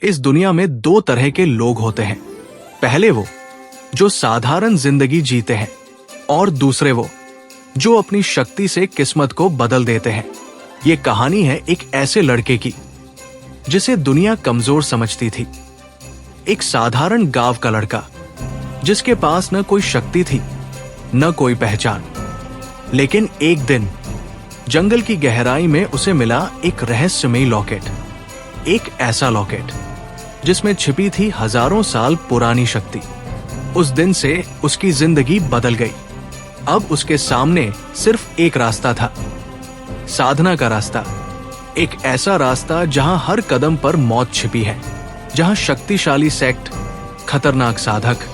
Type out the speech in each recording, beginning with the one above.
इस दुनिया में दो तरह के लोग होते हैं। पहले वो जो साधारण जिंदगी जीते हैं और दूसरे वो जो अपनी शक्ति से किस्मत को बदल देते हैं। ये कहानी है एक ऐसे लड़के की जिसे दुनिया कमजोर समझती थी। एक साधारण गांव का लड़का जिसके पास न कोई शक्ति थी न कोई पहचान। लेकिन एक दिन जंगल की गहराई में उसे मिला एक रहस्यमयी लॉकेट। एक ऐसा लॉकेट जिसमें छिपी थी हजारों साल पुरानी शक्ति। उस दिन से उसकी जिंदगी बदल गई। अब उसके सामने सिर्फ एक रास्ता था, साधना का रास्ता। एक ऐसा रास्ता जहां हर कदम पर मौत छिपी है, जहां शक्तिशाली सेक्ट, खतरनाक साधक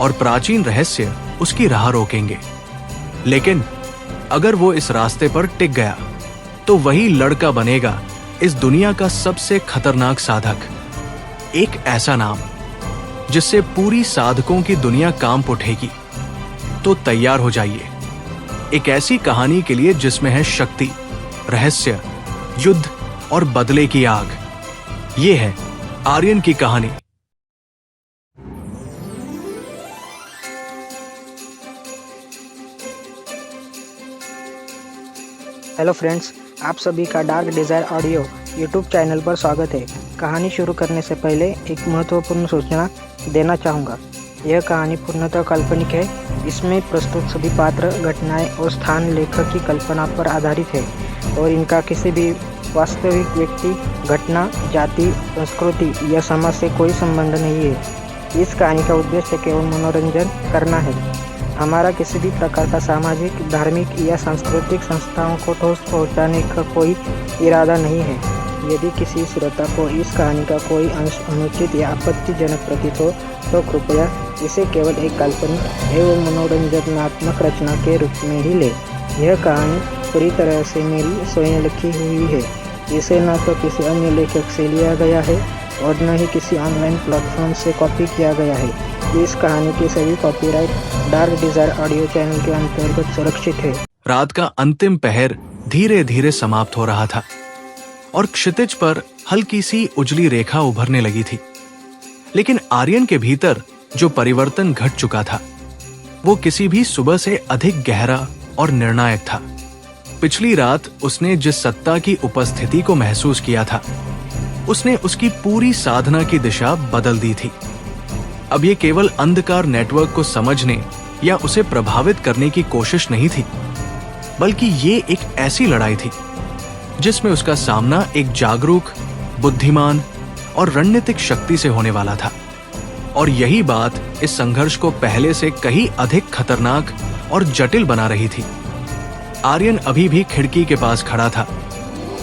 और प्राचीन रहस्य उसकी राह रोकेंगे। लेकिन अगर वो इस रास्ते पर टिक गया तो वही लड़का बनेगा इस दुनिया का सबसे खतरनाक साधक। एक ऐसा नाम जिससे पूरी साधकों की दुनिया कांप उठेगी। तो तैयार हो जाइए एक ऐसी कहानी के लिए जिसमें है शक्ति, रहस्य, युद्ध और बदले की आग। ये है आर्यन की कहानी। हेलो फ्रेंड्स, आप सभी का dark desire audio YouTube channel पर स्वागत है। कहानी शुरू करने से पहले एक महत्वपूर्ण सूचना देना चाहूँगा। यह कहानी पूर्णतः काल्पनिक है। इसमें प्रस्तुत सभी पात्र, घटनाएं और स्थान लेखक की कल्पना पर आधारित है और इनका किसी भी वास्तविक व्यक्ति, घटना, जाति, संस्कृति या समाज से कोई संबंध नहीं है। इस कहानी का उद्देश्य केवल मनोरंजन करना है। हमारा किसी भी प्रकार का सामाजिक, धार्मिक या सांस्कृतिक संस्थाओं को ठोस पहुंचाने का कोई इरादा नहीं है। यदि किसी श्रोता को इस कहानी का कोई अंश अनुचित या आपत्तिजनक प्रतीत हो तो कृपया इसे केवल एक काल्पनिक एवं मनोरंजनात्मक रचना के रूप में ही ले। यह कहानी पूरी तरह से मेरी स्वयं लिखी हुई है। इसे न तो किसी अन्य लेखक से लिया गया है और न ही किसी ऑनलाइन प्लेटफॉर्म से कॉपी किया गया है। इस कहानी की सभी copyright dark desire audio channel के अंतर्गत सुरक्षित है। रात का अंतिम पहर धीरे धीरे समाप्त हो रहा था और क्षितिज पर हल्की सी उजली रेखा उभरने लगी थी। लेकिन आर्यन के भीतर जो परिवर्तन घट चुका था वो किसी भी सुबह से अधिक गहरा और निर्णायक था। पिछली रात उसने जिस सत्ता की उपस्थिति को महसूस किया था उसने उसकी पूरी साधना की दिशा बदल दी थी। अब ये केवल अंधकार नेटवर्क को समझने या उसे प्रभावित करने की कोशिश नहीं थी, बल्कि ये एक ऐसी लड़ाई थी जिसमें उसका सामना एक जागरूक, बुद्धिमान और रणनीतिक शक्ति से होने वाला था। और यही बात इस संघर्ष को पहले से कहीं अधिक खतरनाक और जटिल बना रही थी। आर्यन अभी भी खिड़की के पास खड़ा था।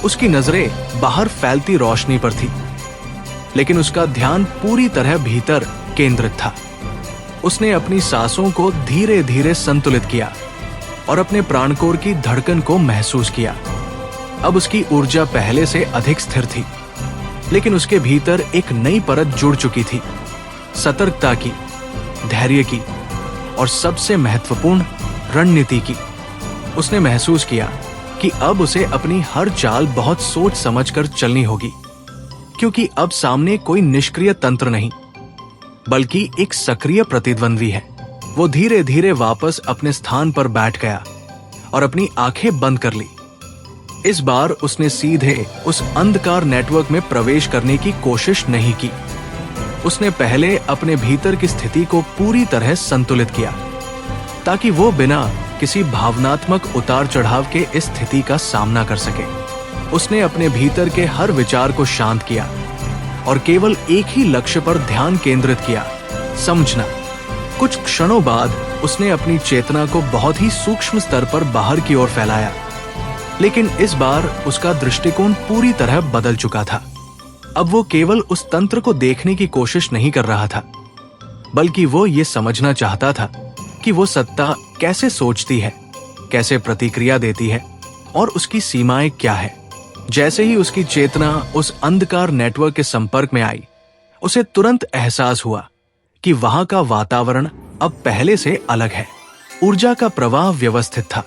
उसकी नजरें बाहर फैलती रोशनी पर थी, लेकिन उसका ध्यान पूरी तरह भीतर केंद्रित था। उसने अपनी सांसों को धीरे धीरे संतुलित किया और अपने प्राणकोर की धड़कन को महसूस किया। अब उसकी ऊर्जा पहले से अधिक स्थिर थी, लेकिन उसके भीतर एक नई परत जुड़ चुकी थी, सतर्कता की, धैर्य की और सबसे महत्वपूर्ण रणनीति की। उसने महसूस किया कि अब उसे अपनी हर चाल बहुत सोच समझकर चलनी होगी, क्योंकि अब सामने कोई निष्क्रिय तंत्र नहीं बल्कि एक सक्रिय प्रतिद्वंद्वी है। वो धीरे धीरे वापस अपने स्थान पर बैठ गया और अपनी आंखें बंद कर ली। इस बार उसने सीधे उस अंधकार नेटवर्क में प्रवेश करने की कोशिश नहीं की। उसने पहले अपने भीतर की स्थिति को पूरी तरह संतुलित किया ताकि वो बिना किसी भावनात्मक उतार चढ़ाव के इस स्थिति का सामना कर सके। उसने अपने भीतर के हर विचार को शांत किया और केवल एक ही लक्ष्य पर ध्यान केंद्रित किया, समझना। कुछ क्षणों बाद उसने अपनी चेतना को बहुत ही सूक्ष्म स्तर पर बाहर की ओर फैलाया, लेकिन इस बार उसका दृष्टिकोण पूरी तरह बदल चुका था। अब वो केवल उस तंत्र को देखने की कोशिश नहीं कर रहा था, बल्कि वो ये समझना चाहता था कि वो सत्ता कैसे सोचती है, कैसे प्रतिक्रिया देती है और उसकी सीमाएं क्या है। जैसे ही उसकी चेतना उस अंधकार नेटवर्क के संपर्क में आई, उसे तुरंत एहसास हुआ कि वहां का वातावरण अब पहले से अलग है। ऊर्जा का प्रवाह व्यवस्थित था,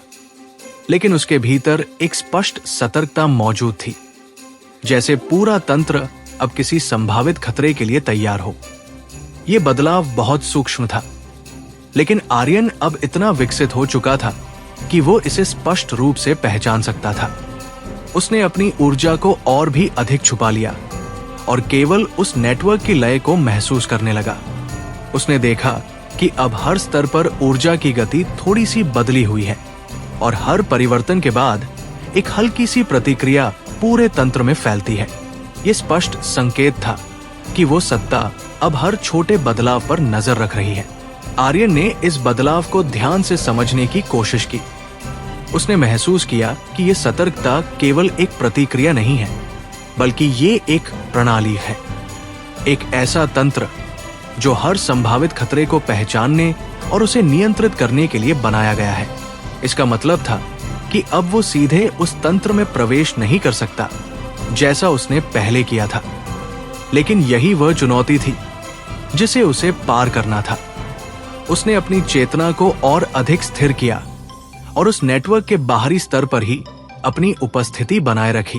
लेकिन उसके भीतर एक स्पष्ट सतर्कता मौजूद थी, जैसे पूरा तंत्र अब किसी संभावित खतरे के लिए तैयार हो। ये बदलाव बहुत सूक्ष्म था, लेकिन आर्यन अब इतना विकसित हो चुका था कि वो इसे स्पष्ट रूप से पहचान सकता था। उसने अपनी ऊर्जा को और भी अधिक छुपा लिया और केवल उस नेटवर्क की लय को महसूस करने लगा। उसने देखा कि अब हर स्तर पर ऊर्जा की गति थोड़ी सी बदली हुई है और हर परिवर्तन के बाद एक हल्की सी प्रतिक्रिया पूरे तंत्र में फैलती है। यह स्पष्ट संकेत था कि वो सत्ता अब हर छोटे बदलाव पर नजर रख रही है। आर्यन ने इस बदलाव को ध्यान से समझने की कोशिश की। उसने महसूस किया कि यह सतर्कता केवल एक प्रतिक्रिया नहीं है, बल्कि ये एक प्रणाली है, एक ऐसा तंत्र जो हर संभावित खतरे को पहचानने और उसे नियंत्रित करने के लिए बनाया गया है। इसका मतलब था कि अब वो सीधे उस तंत्र में प्रवेश नहीं कर सकता जैसा उसने पहले किया था, लेकिन यही वह चुनौती थी जिसे उसे पार करना था। उसने अपनी चेतना को और अधिक स्थिर किया और उस नेटवर्क के बाहरी स्तर पर ही अपनी उपस्थिति बनाए रखी।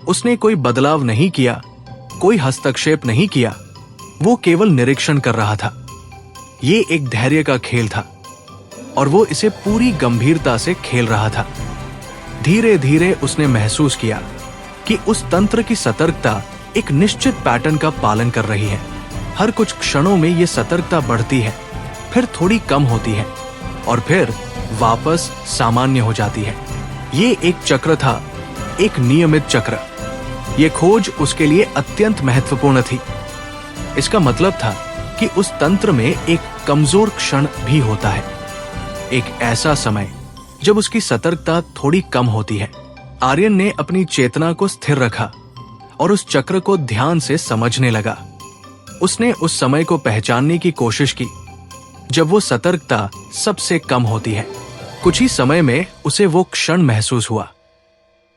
उसने कोई बदलाव नहीं किया, कोई हस्तक्षेप नहीं किया, वो केवल निरीक्षण कर रहा था। ये एक धैर्य का खेल था और वो इसे पूरी गंभीरता से खेल रहा था। धीरे धीरे उसने महसूस किया कि उस तंत्र की सतर्कता एक निश्चित पैटर्न का पालन कर रही है। हर कुछ क्षणों में ये सतर्कता बढ़ती है, फिर थोड़ी कम होती है और फिर वापस सामान्य हो जाती है। ये एक चक्र था, एक नियमित चक्र। ये खोज उसके लिए अत्यंत महत्वपूर्ण थी। इसका मतलब था कि उस तंत्र में एक कमजोर क्षण भी होता है, एक ऐसा समय जब उसकी सतर्कता थोड़ी कम होती है। आर्यन ने अपनी चेतना को स्थिर रखा और उस चक्र को ध्यान से समझने लगा। उसने उस समय को पहचानने की कोशिश की जब वो सतर्कता सबसे कम होती है। कुछ ही समय में उसे वो क्षण महसूस हुआ।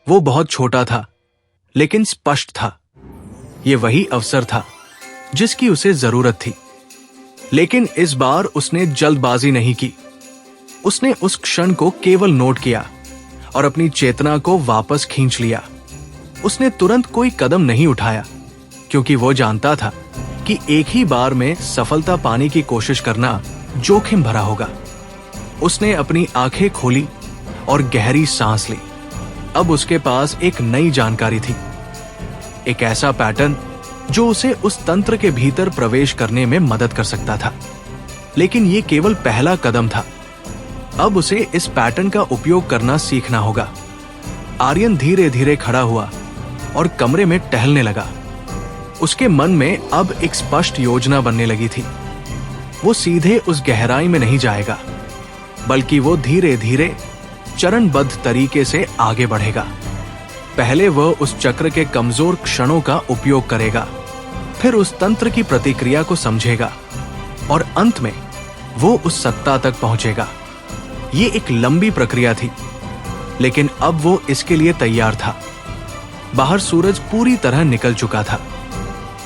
वो बहुत छोटा था, लेकिन स्पष्ट था। ये वही अवसर था जिसकी उसे जरूरत थी। लेकिन इस बार उसने जल्दबाजी नहीं की। उसने उस क्षण को केवल नोट किया और अपनी चेतना को वापस खींच लिया। उसने तुरंत कोई कदम नहीं उठाया, क्योंकि वो जानता था कि एक ही बार में सफलता पाने की कोशिश करना जोखिम भरा होगा। उसने अपनी आंखें खोली और गहरी सांस ली। अब उसके पास एक नई जानकारी थी, एक ऐसा पैटर्न जो उसे उस तंत्र के भीतर प्रवेश करने में मदद कर सकता था। लेकिन ये केवल पहला कदम था। अब उसे इस पैटर्न का उपयोग करना सीखना होगा। आर्यन धीरे धीरे खड़ा हुआ और कमरे में टहलने लगा। उसके मन में अब एक स्पष्ट योजना बनने लगी थी। वो सीधे उस गहराई में नहीं जाएगा, बल्कि वो धीरे धीरे चरणबद्ध तरीके से आगे बढ़ेगा। पहले वह उस चक्र के कमजोर क्षणों का उपयोग करेगा, फिर उस तंत्र की प्रतिक्रिया को समझेगा और अंत में वो उस सत्ता तक पहुंचेगा। ये एक लंबी प्रक्रिया थी, लेकिन अब वो इसके लिए तैयार था। बाहर सूरज पूरी तरह निकल चुका था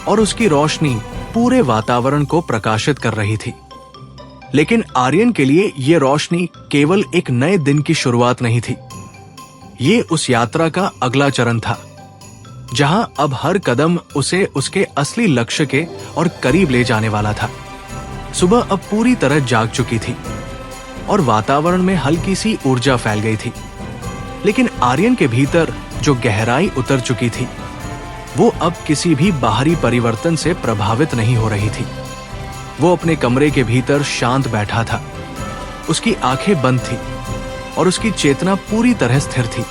और उसकी रोशनी पूरे वातावरण को प्रकाशित कर रही थी। लेकिन आर्यन के लिए यह रोशनी केवल एक नए दिन की शुरुआत नहीं थी। ये उस यात्रा का अगला चरण था, जहां अब हर कदम उसे उसके असली लक्ष्य के और करीब ले जाने वाला था। सुबह अब पूरी तरह जाग चुकी थी और वातावरण में हल्की सी ऊर्जा फैल गई थी। लेकिन आर्यन के भीतर जो गहराई उतर चुकी थी, वो अब किसी भी बाहरी परिवर्तन से प्रभावित नहीं हो रही थी। वो अपने कमरे के भीतर शांत बैठा था। उसकी आंखें बंद थी और उसकी चेतना पूरी तरह स्थिर थी।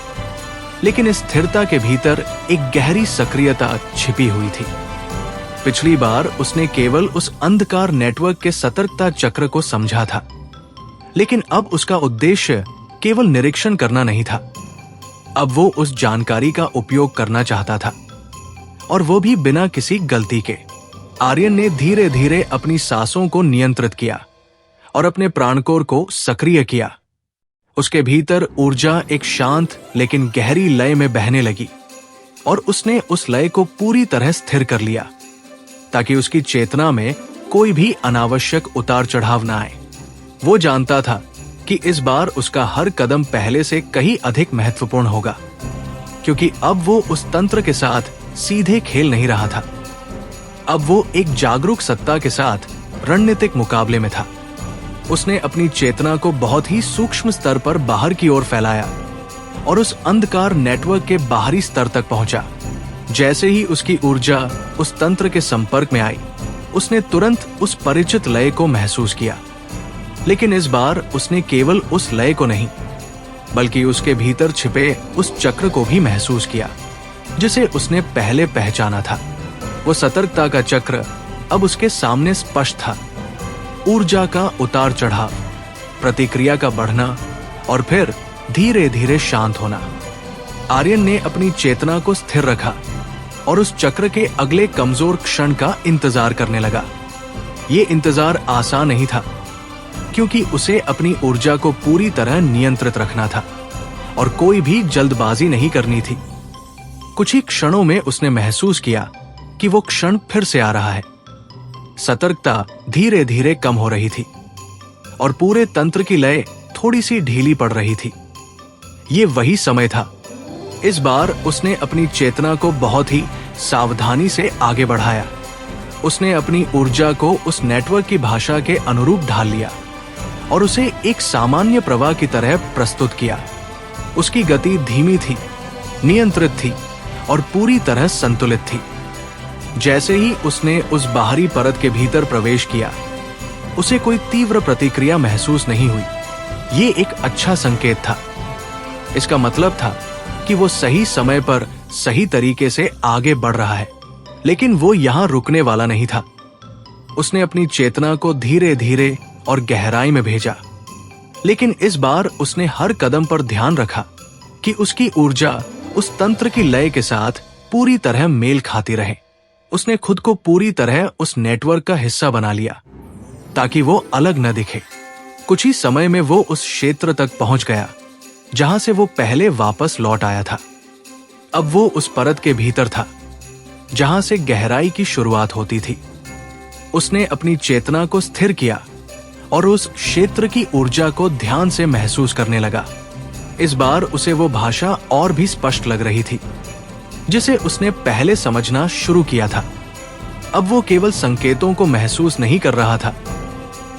लेकिन इस स्थिरता के भीतर एक गहरी सक्रियता छिपी हुई थी। पिछली बार उसने केवल उस अंधकार नेटवर्क के सतर्कता चक्र को समझा था, लेकिन अब उसका उद्देश्य केवल निरीक्षण करना नहीं था। अब वो उस जानकारी का उपयोग करना चाहता था, और वो भी बिना किसी गलती के। आर्यन ने धीरे धीरे अपनी सांसों को नियंत्रित किया और अपने प्राणकोर को सक्रिय किया। उसके भीतर ऊर्जा एक शांत लेकिन गहरी लय में बहने लगी और उसने उस लय को पूरी तरह स्थिर कर लिया, ताकि उसकी चेतना में कोई भी अनावश्यक उतार चढ़ाव न आए। वो जानता था कि इस बार उसका हर कदम पहले से कहीं अधिक महत्वपूर्ण होगा, क्योंकि अब वो उस तंत्र के साथ सीधे खेल नहीं रहा था। अब वो एक जागरूक सत्ता के साथ रणनीतिक मुकाबले में था। उसने अपनी चेतना को बहुत ही सूक्ष्म स्तर पर बाहर की ओर फैलाया और उस अंधकार नेटवर्क के बाहरी स्तर तक पहुंचा। जैसे ही उसकी ऊर्जा उस तंत्र के संपर्क में आई, उसने तुरंत उस परिचित लय को महसूस किया। लेकिन इस बार उसने केवल उस लय को नहीं, बल्कि उसके भीतर छिपे उस चक्र को भी महसूस किया, जिसे उसने पहले पहचाना था। वो सतर्कता का चक्र अब उसके सामने स्पष्ट था। ऊर्जा का उतार चढ़ाव, प्रतिक्रिया का बढ़ना और फिर धीरे धीरे शांत होना। आर्यन ने अपनी चेतना को स्थिर रखा और उस चक्र के अगले कमजोर क्षण का इंतजार करने लगा। ये इंतजार आसान नहीं था, क्योंकि उसे अपनी ऊर्जा को पूरी तरह नियंत्रित रखना था और कोई भी जल्दबाजी नहीं करनी थी। कुछ ही क्षणों में उसने महसूस किया कि वो क्षण फिर से आ रहा है। सतर्कता धीरे धीरे कम हो रही थी और पूरे तंत्र की लय थोड़ी सी ढीली पड़ रही थी। ये वही समय था। इस बार उसने अपनी चेतना को बहुत ही सावधानी से आगे बढ़ाया। उसने अपनी ऊर्जा को उस नेटवर्क की भाषा के अनुरूप ढाल लिया और उसे एक सामान्य प्रवाह की तरह प्रस्तुत किया। उसकी गति धीमी थी, नियंत्रित थी और पूरी तरह संतुलित थी। जैसे ही उसने उस बाहरी परत के भीतर प्रवेश किया, उसे कोई तीव्र प्रतिक्रिया महसूस नहीं हुई। ये एक अच्छा संकेत था। इसका मतलब था कि वो सही समय पर सही तरीके से आगे बढ़ रहा है। लेकिन वो यहां रुकने वाला नहीं था। उसने अपनी चेतना को धीरे धीरे और गहराई में भेजा, लेकिन इस बार उसने हर कदम पर ध्यान रखा कि उसकी ऊर्जा उस तंत्र की लय के साथ पूरी तरह मेल खाती रहे। उसने खुद को पूरी तरह उस नेटवर्क का हिस्सा बना लिया ताकि वो अलग न दिखे। कुछ ही समय में वो उस क्षेत्र तक पहुंच गया जहां से वो पहले वापस लौट आया था। अब वो उस परत के भीतर था जहां से गहराई की शुरुआत होती थी। उसने अपनी चेतना को स्थिर किया और उस क्षेत्र की ऊर्जा को ध्यान से महसूस करने लगा। इस बार उसे वो भाषा और भी स्पष्ट लग रही थी जिसे उसने पहले समझना शुरू किया था। अब वो केवल संकेतों को महसूस नहीं कर रहा था,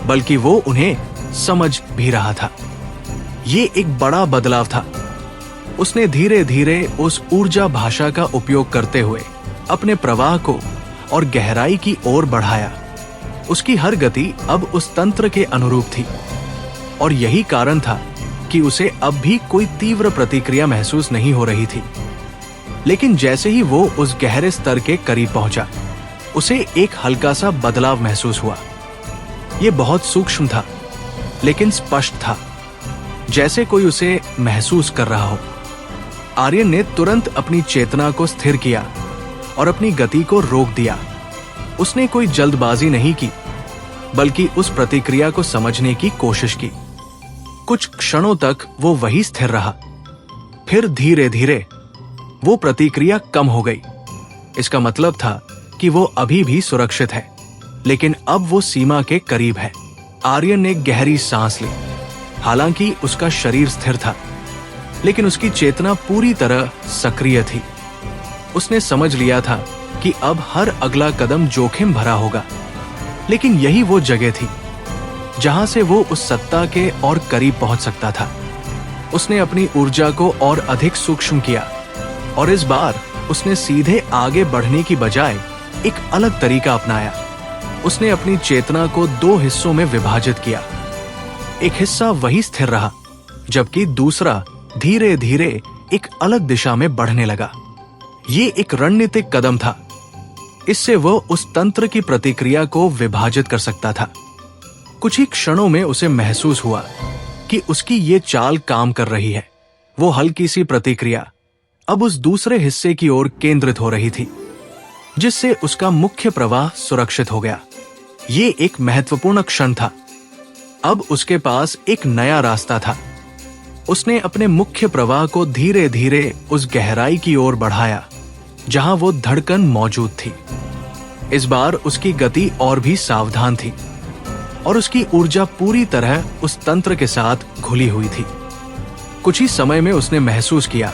बल्कि वो उन्हें समझ भी रहा था। ये एक बड़ा बदलाव था। उसने धीरे धीरे उस ऊर्जा भाषा का उपयोग करते हुए अपने प्रवाह को और गहराई की ओर बढ़ाया। उसकी हर गति अब उस तंत्र के अनुरूप थी और यही कारण था कि उसे अब भी कोई तीव्र प्रतिक्रिया महसूस नहीं हो रही थी। लेकिन जैसे ही वो उस गहरे स्तर के करीब पहुंचा, उसे एक हल्का सा बदलाव महसूस हुआ। ये बहुत सूक्ष्म था, लेकिन स्पष्ट था, जैसे कोई उसे महसूस कर रहा हो। आर्यन ने तुरंत अपनी चेतना को स्थिर किया और अपनी गति को रोक दिया। उसने कोई जल्दबाजी नहीं की, बल्कि उस प्रतिक्रिया को समझने की कोशिश की। कुछ क्षणों तक वो वही स्थिर रहा। फिर धीरे धीरे वो प्रतिक्रिया कम हो गई। इसका मतलब था कि वो अभी भी सुरक्षित है, लेकिन अब वो सीमा के करीब है। आर्यन ने गहरी सांस ली। हालांकि उसका शरीर स्थिर था, लेकिन उसकी चेतना पूरी तरह सक्रिय थी। उसने समझ लिया था कि अब हर अगला कदम जोखिम भरा होगा, लेकिन यही वो जगह थी जहां से वो उस सत्ता के और करीब पहुंच सकता था। उसने अपनी ऊर्जा को और अधिक सूक्ष्म किया और इस बार उसने सीधे आगे बढ़ने की बजाय एक अलग तरीका अपनाया। उसने अपनी चेतना को दो हिस्सों में विभाजित किया। एक हिस्सा वही स्थिर रहा, जबकि दूसरा धीरे धीरे एक अलग दिशा में बढ़ने लगा। ये एक रणनीतिक कदम था। इससे वो उस तंत्र की प्रतिक्रिया को विभाजित कर सकता था। कुछ ही क्षणों में उसे महसूस हुआ कि उसकी ये चाल काम कर रही है। वो हल्की सी प्रतिक्रिया अब उस दूसरे हिस्से की ओर केंद्रित हो रही थी, जिससे उसका मुख्य प्रवाह सुरक्षित हो गया। ये एक महत्वपूर्ण क्षण था। अब उसके पास एक नया रास्ता था। उसने अपने मुख्य प्रवाह को धीरे धीरे उस गहराई की ओर बढ़ाया जहां वो धड़कन मौजूद थी। इस बार उसकी गति और भी सावधान थी और उसकी ऊर्जा पूरी तरह उस तंत्र के साथ घुली हुई थी। कुछ ही समय में उसने महसूस किया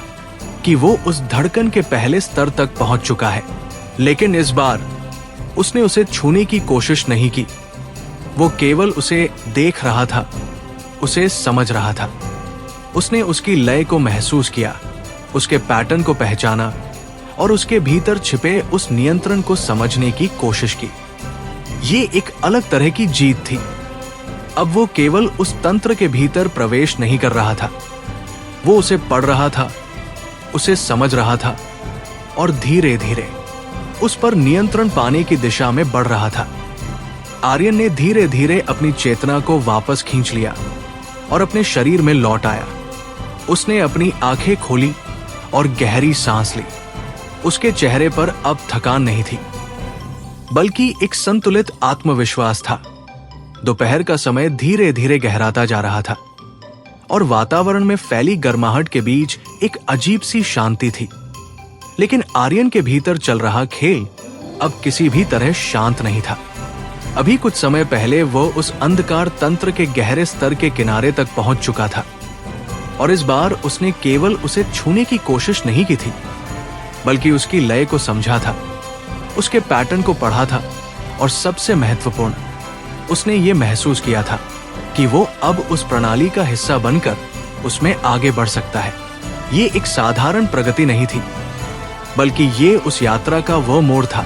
कि वो उस धड़कन के पहले स्तर तक पहुंच चुका है, लेकिन इस बार उसने उसे छूने की कोशिश नहीं की। वो केवल उसे देख रहा था, उसे समझ रहा था। उसने उसकी लय को महसूस किया, उसके पैटर्न को पहचाना और उसके भीतर छिपे उस नियंत्रण को समझने की कोशिश की। ये एक अलग तरह की जीत थी। अब वो केवल उस तंत्र के भीतर प्रवेश नहीं कर रहा था, वो उसे पढ़ रहा था, उसे समझ रहा था और धीरे धीरे उस पर नियंत्रण पाने की दिशा में बढ़ रहा था। आर्यन ने धीरे धीरे अपनी चेतना को वापस खींच लिया और अपने शरीर में लौट आया। उसने अपनी आंखें खोली और गहरी सांस ली। उसके चेहरे पर अब थकान नहीं थी, बल्कि एक संतुलित आत्मविश्वास था। दोपहर का समय धीरे धीरे गहराता जा रहा था और वातावरण में फैली गर्माहट के बीच एक अजीब सी शांति थी। लेकिन आर्यन के भीतर चल रहा खेल अब किसी भी तरह शांत नहीं था। अभी कुछ समय पहले वो उस अंधकार तंत्र के गहरे स्तर के किनारे तक पहुंच चुका था और इस बार उसने केवल उसे छूने की कोशिश नहीं की थी, बल्कि उसकी लय को समझा था, उसके पैटर्न को पढ़ा था और सबसे महत्वपूर्ण, उसने ये महसूस किया था कि वो अब उस प्रणाली का हिस्सा बनकर उसमें आगे बढ़ सकता है। ये एक साधारण प्रगति नहीं थी, बल्कि ये उस यात्रा का वो मोड़ था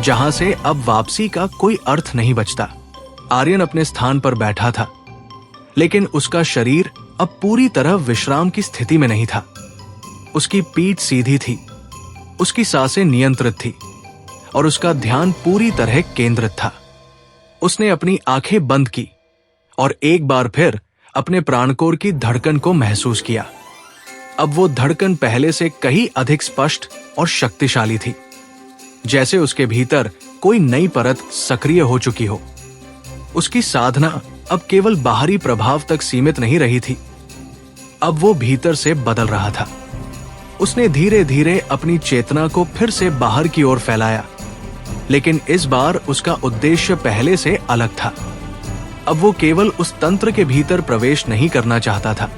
जहां से अब वापसी का कोई अर्थ नहीं बचता। आर्यन अपने स्थान पर बैठा था, लेकिन उसका शरीर अब पूरी तरह विश्राम की स्थिति में नहीं था। उसकी पीठ सीधी थी, उसकी सांसें नियंत्रित थी और उसका ध्यान पूरी तरह केंद्रित था। उसने अपनी आंखें बंद की और एक बार फिर अपने प्राणकोर की धड़कन को महसूस किया। अब वो धड़कन पहले से कहीं अधिक स्पष्ट और शक्तिशाली थी, जैसे उसके भीतर कोई नई परत सक्रिय हो चुकी हो। उसकी साधना अब केवल बाहरी प्रभाव तक सीमित नहीं रही थी, अब वो भीतर से बदल रहा था। उसने धीरे धीरे अपनी चेतना को फिर से बाहर की ओर फैलाया, लेकिन इस बार उसका उद्देश्य पहले से अलग था। अब वो केवल उस तंत्र के भीतर प्रवेश नहीं करना चाहता था,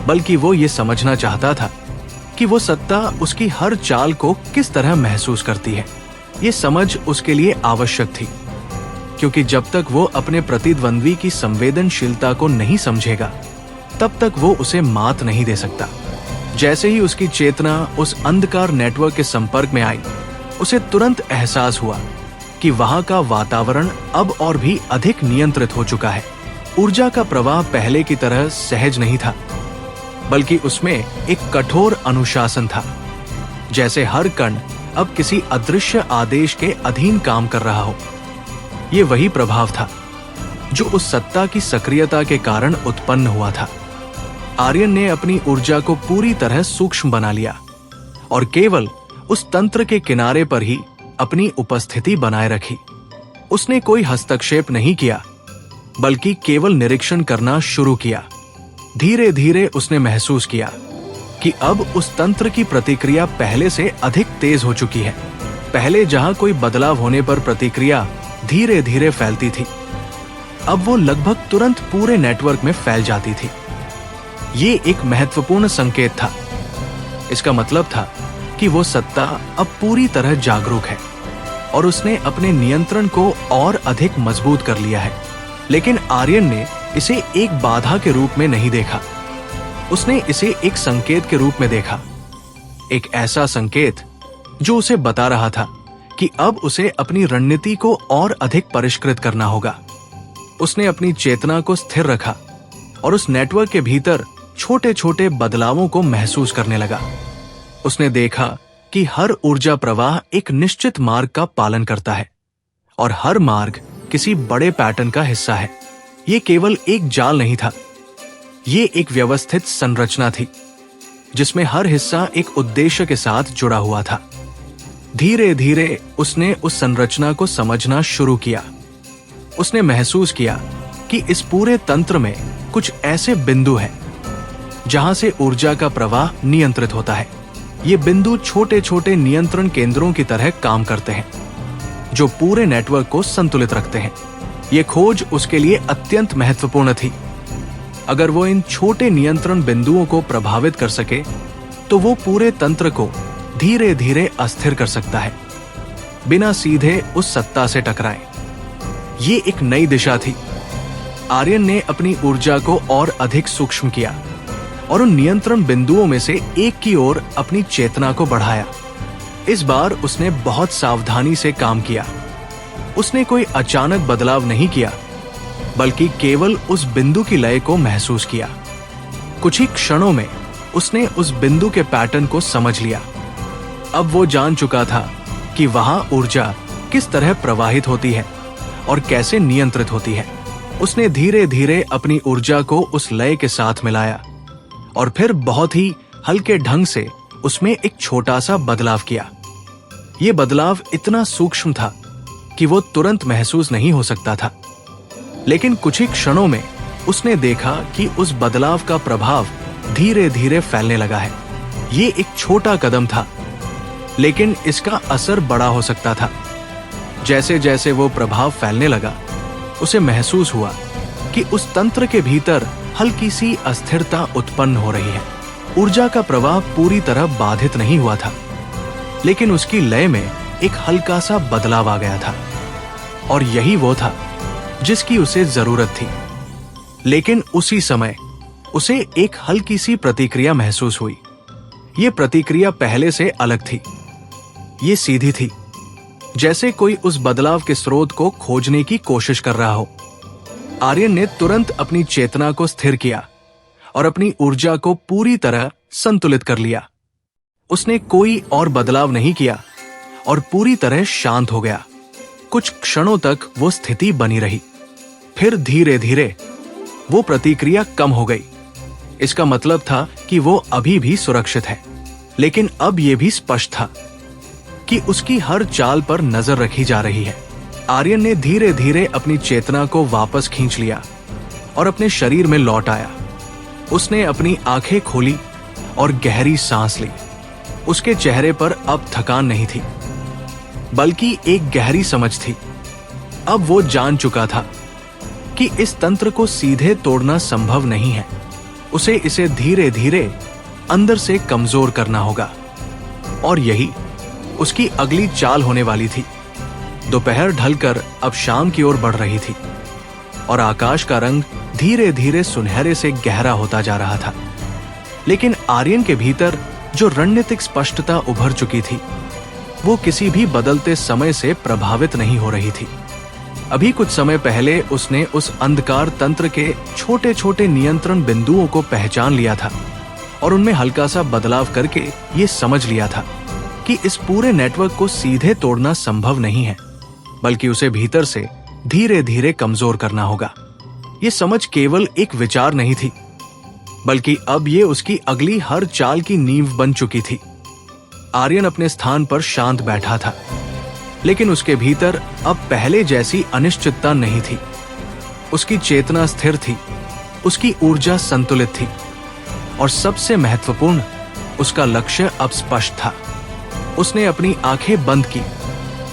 बल्कि वो ये समझना चाहता था कि वो सत्ता उसकी हर चाल को किस तरह महसूस करती है। ये समझ उसके लिए आवश्यक थी, क्योंकि जब तक वो अपने प्रतिद्वंद्वी की संवेदनशीलता को नहीं समझेगा, तब तक वो उसे मात नहीं दे सकता। जैसे ही उसकी चेतना उस अंधकार नेटवर्क के संपर्क में आई, उसे तुरंत एहसास हुआ कि वहां का वातावरण अब और भी अधिक नियंत्रित हो चुका है। ऊर्जा का प्रवाह पहले की तरह सहज नहीं था, बल्कि उसमें एक कठोर अनुशासन था, जैसे हर कण अब किसी अदृश्य आदेश के अधीन काम कर रहा हो। ये वही प्रभाव था जो उस सत्ता की सक्रियता के कारण उत्पन्न हुआ था। आर्यन ने अपनी ऊर्जा को पूरी तरह सूक्ष्म बना लिया और केवल उस तंत्र के किनारे पर ही अपनी उपस्थिति बनाए रखी। उसने कोई हस्तक्षेप नहीं किया, बल्कि केवल निरीक्षण करना शुरू किया। धीरे धीरे उसने महसूस किया कि अब उस तंत्र की प्रतिक्रिया पहले से अधिक तेज हो चुकी है। पहले जहां कोई बदलाव होने पर प्रतिक्रिया धीरे धीरे फैलती थी, अब वो लगभग तुरंत पूरे नेटवर्क में फैल जाती थी। ये एक महत्वपूर्ण संकेत था। इसका मतलब था कि वो सत्ता अब पूरी तरह जागरूक है और उसने अपने नियंत्रण को और अधिक मजबूत कर लिया है। लेकिन आर्यन ने इसे एक बाधा के रूप में नहीं देखा, उसने इसे एक संकेत के रूप में देखा। एक ऐसा संकेत जो उसे बता रहा था कि अब उसे अपनी रणनीति को और अधिक परिष्कृत करना होगा। उसने अपनी चेतना को स्थिर रखा और उस नेटवर्क के भीतर छोटे छोटे बदलावों को महसूस करने लगा। उसने देखा कि हर ऊर्जा प्रवाह एक निश्चित मार्ग का पालन करता है और हर मार्ग किसी बड़े पैटर्न का हिस्सा है। ये केवल एक जाल नहीं था, ये एक व्यवस्थित संरचना थी जिसमें हर हिस्सा एक उद्देश्य के साथ जुड़ा हुआ था। धीरे धीरे उसने उस संरचना को समझना शुरू किया। उसने महसूस किया कि इस पूरे तंत्र में कुछ ऐसे बिंदु हैं जहां से ऊर्जा का प्रवाह नियंत्रित होता है। ये बिंदु छोटे छोटे नियंत्रण केंद्रों की तरह काम करते हैं जो पूरे नेटवर्क को संतुलित रखते हैं। ये खोज उसके लिए अत्यंत महत्वपूर्ण थी। अगर वो इन छोटे नियंत्रण बिंदुओं को प्रभावित कर सके तो वो पूरे तंत्र को धीरे धीरे अस्थिर कर सकता है, बिना सीधे उस सत्ता से टकराए। ये एक नई दिशा थी। आर्यन ने अपनी ऊर्जा को और अधिक सूक्ष्म किया और उन नियंत्रण बिंदुओं में से एक की ओर अपनी चेतना को बढ़ाया। इस बार उसने बहुत सावधानी से काम किया। उसने कोई अचानक बदलाव नहीं किया, बल्कि केवल उस बिंदु की लय को महसूस किया। कुछ ही क्षणों में उसने उस बिंदु के पैटर्न को समझ लिया। अब वो जान चुका था कि वहां ऊर्जा किस तरह प्रवाहित होती है और कैसे नियंत्रित होती है। उसने धीरे धीरे अपनी ऊर्जा को उस लय के साथ मिलाया और फिर बहुत ही हल्के ढंग से उसमें एक छोटा सा बदलाव किया। ये बदलाव इतना सूक्ष्म था कि वो तुरंत महसूस नहीं हो सकता था, लेकिन कुछ ही क्षणों में उसने देखा कि उस बदलाव का प्रभाव धीरे धीरे फैलने लगा है। ये एक छोटा कदम था, लेकिन इसका असर बड़ा हो सकता था। जैसे जैसे वो प्रभाव फैलने लगा, उसे महसूस हुआ कि उस तंत्र के भीतर हल्की सी अस्थिरता उत्पन्न हो रही है। ऊर्जा का प्रवाह पूरी तरह बाधित नहीं हुआ था, लेकिन उसकी लय में एक हल्का सा बदलाव आ गया था, और यही वो था जिसकी उसे जरूरत थी। लेकिन उसी समय उसे एक हल्की सी प्रतिक्रिया महसूस हुई। ये प्रतिक्रिया पहले से अलग थी। ये सीधी थी, जैसे कोई उस बदलाव के स्रोत को खोजने की कोशिश कर रहा हो। आर्यन ने तुरंत अपनी चेतना को स्थिर किया और अपनी ऊर्जा को पूरी तरह संतुलित कर लिया। उसने कोई और बदलाव नहीं किया और पूरी तरह शांत हो गया। कुछ क्षणों तक वो स्थिति बनी रही। फिर धीरे धीरे वो प्रतिक्रिया कम हो गई। इसका मतलब था कि वो अभी भी सुरक्षित है, लेकिन अब ये भी स्पष्ट था कि उसकी हर चाल पर नजर रखी जा रही है। आर्यन ने धीरे धीरे अपनी चेतना को वापस खींच लिया और अपने शरीर में लौट आया। उसने अपनी आंखें खोली और गहरी सांस ली। उसके चेहरे पर अब थकान नहीं थी, बल्कि एक गहरी समझ थी। अब वो जान चुका था कि इस तंत्र को सीधे तोड़ना संभव नहीं है। उसे इसे धीरे धीरे अंदर से कमजोर करना होगा, और यही उसकी अगली चाल होने वाली थी। दोपहर ढलकर अब शाम की ओर बढ़ रही थी और आकाश का रंग धीरे धीरे सुनहरे से गहरा होता जा रहा था। लेकिन आर्यन के भीतर जो रणनीतिक स्पष्टता उभर चुकी थी, वो किसी भी बदलते समय से प्रभावित नहीं हो रही थी। अभी कुछ समय पहले उसने उस अंधकार तंत्र के छोटे छोटे नियंत्रण बिंदुओं को पहचान लिया था और उनमें हल्का सा बदलाव करके ये समझ लिया था कि इस पूरे नेटवर्क को सीधे तोड़ना संभव नहीं है, बल्कि उसे भीतर से धीरे धीरे कमजोर करना होगा। ये समझ केवल एक विचार नहीं थी, बल्कि अब ये उसकी अगली हर चाल की नींव बन चुकी थी। आर्यन अपने स्थान पर शांत बैठा था, लेकिन उसके भीतर अब पहले जैसी अनिश्चितता नहीं थी। उसकी चेतना स्थिर थी, उसकी ऊर्जा संतुलित थी, और सबसे महत्वपूर्ण, उसका लक्ष्य अब स्पष्ट था। उसने अपनी आंखें बंद की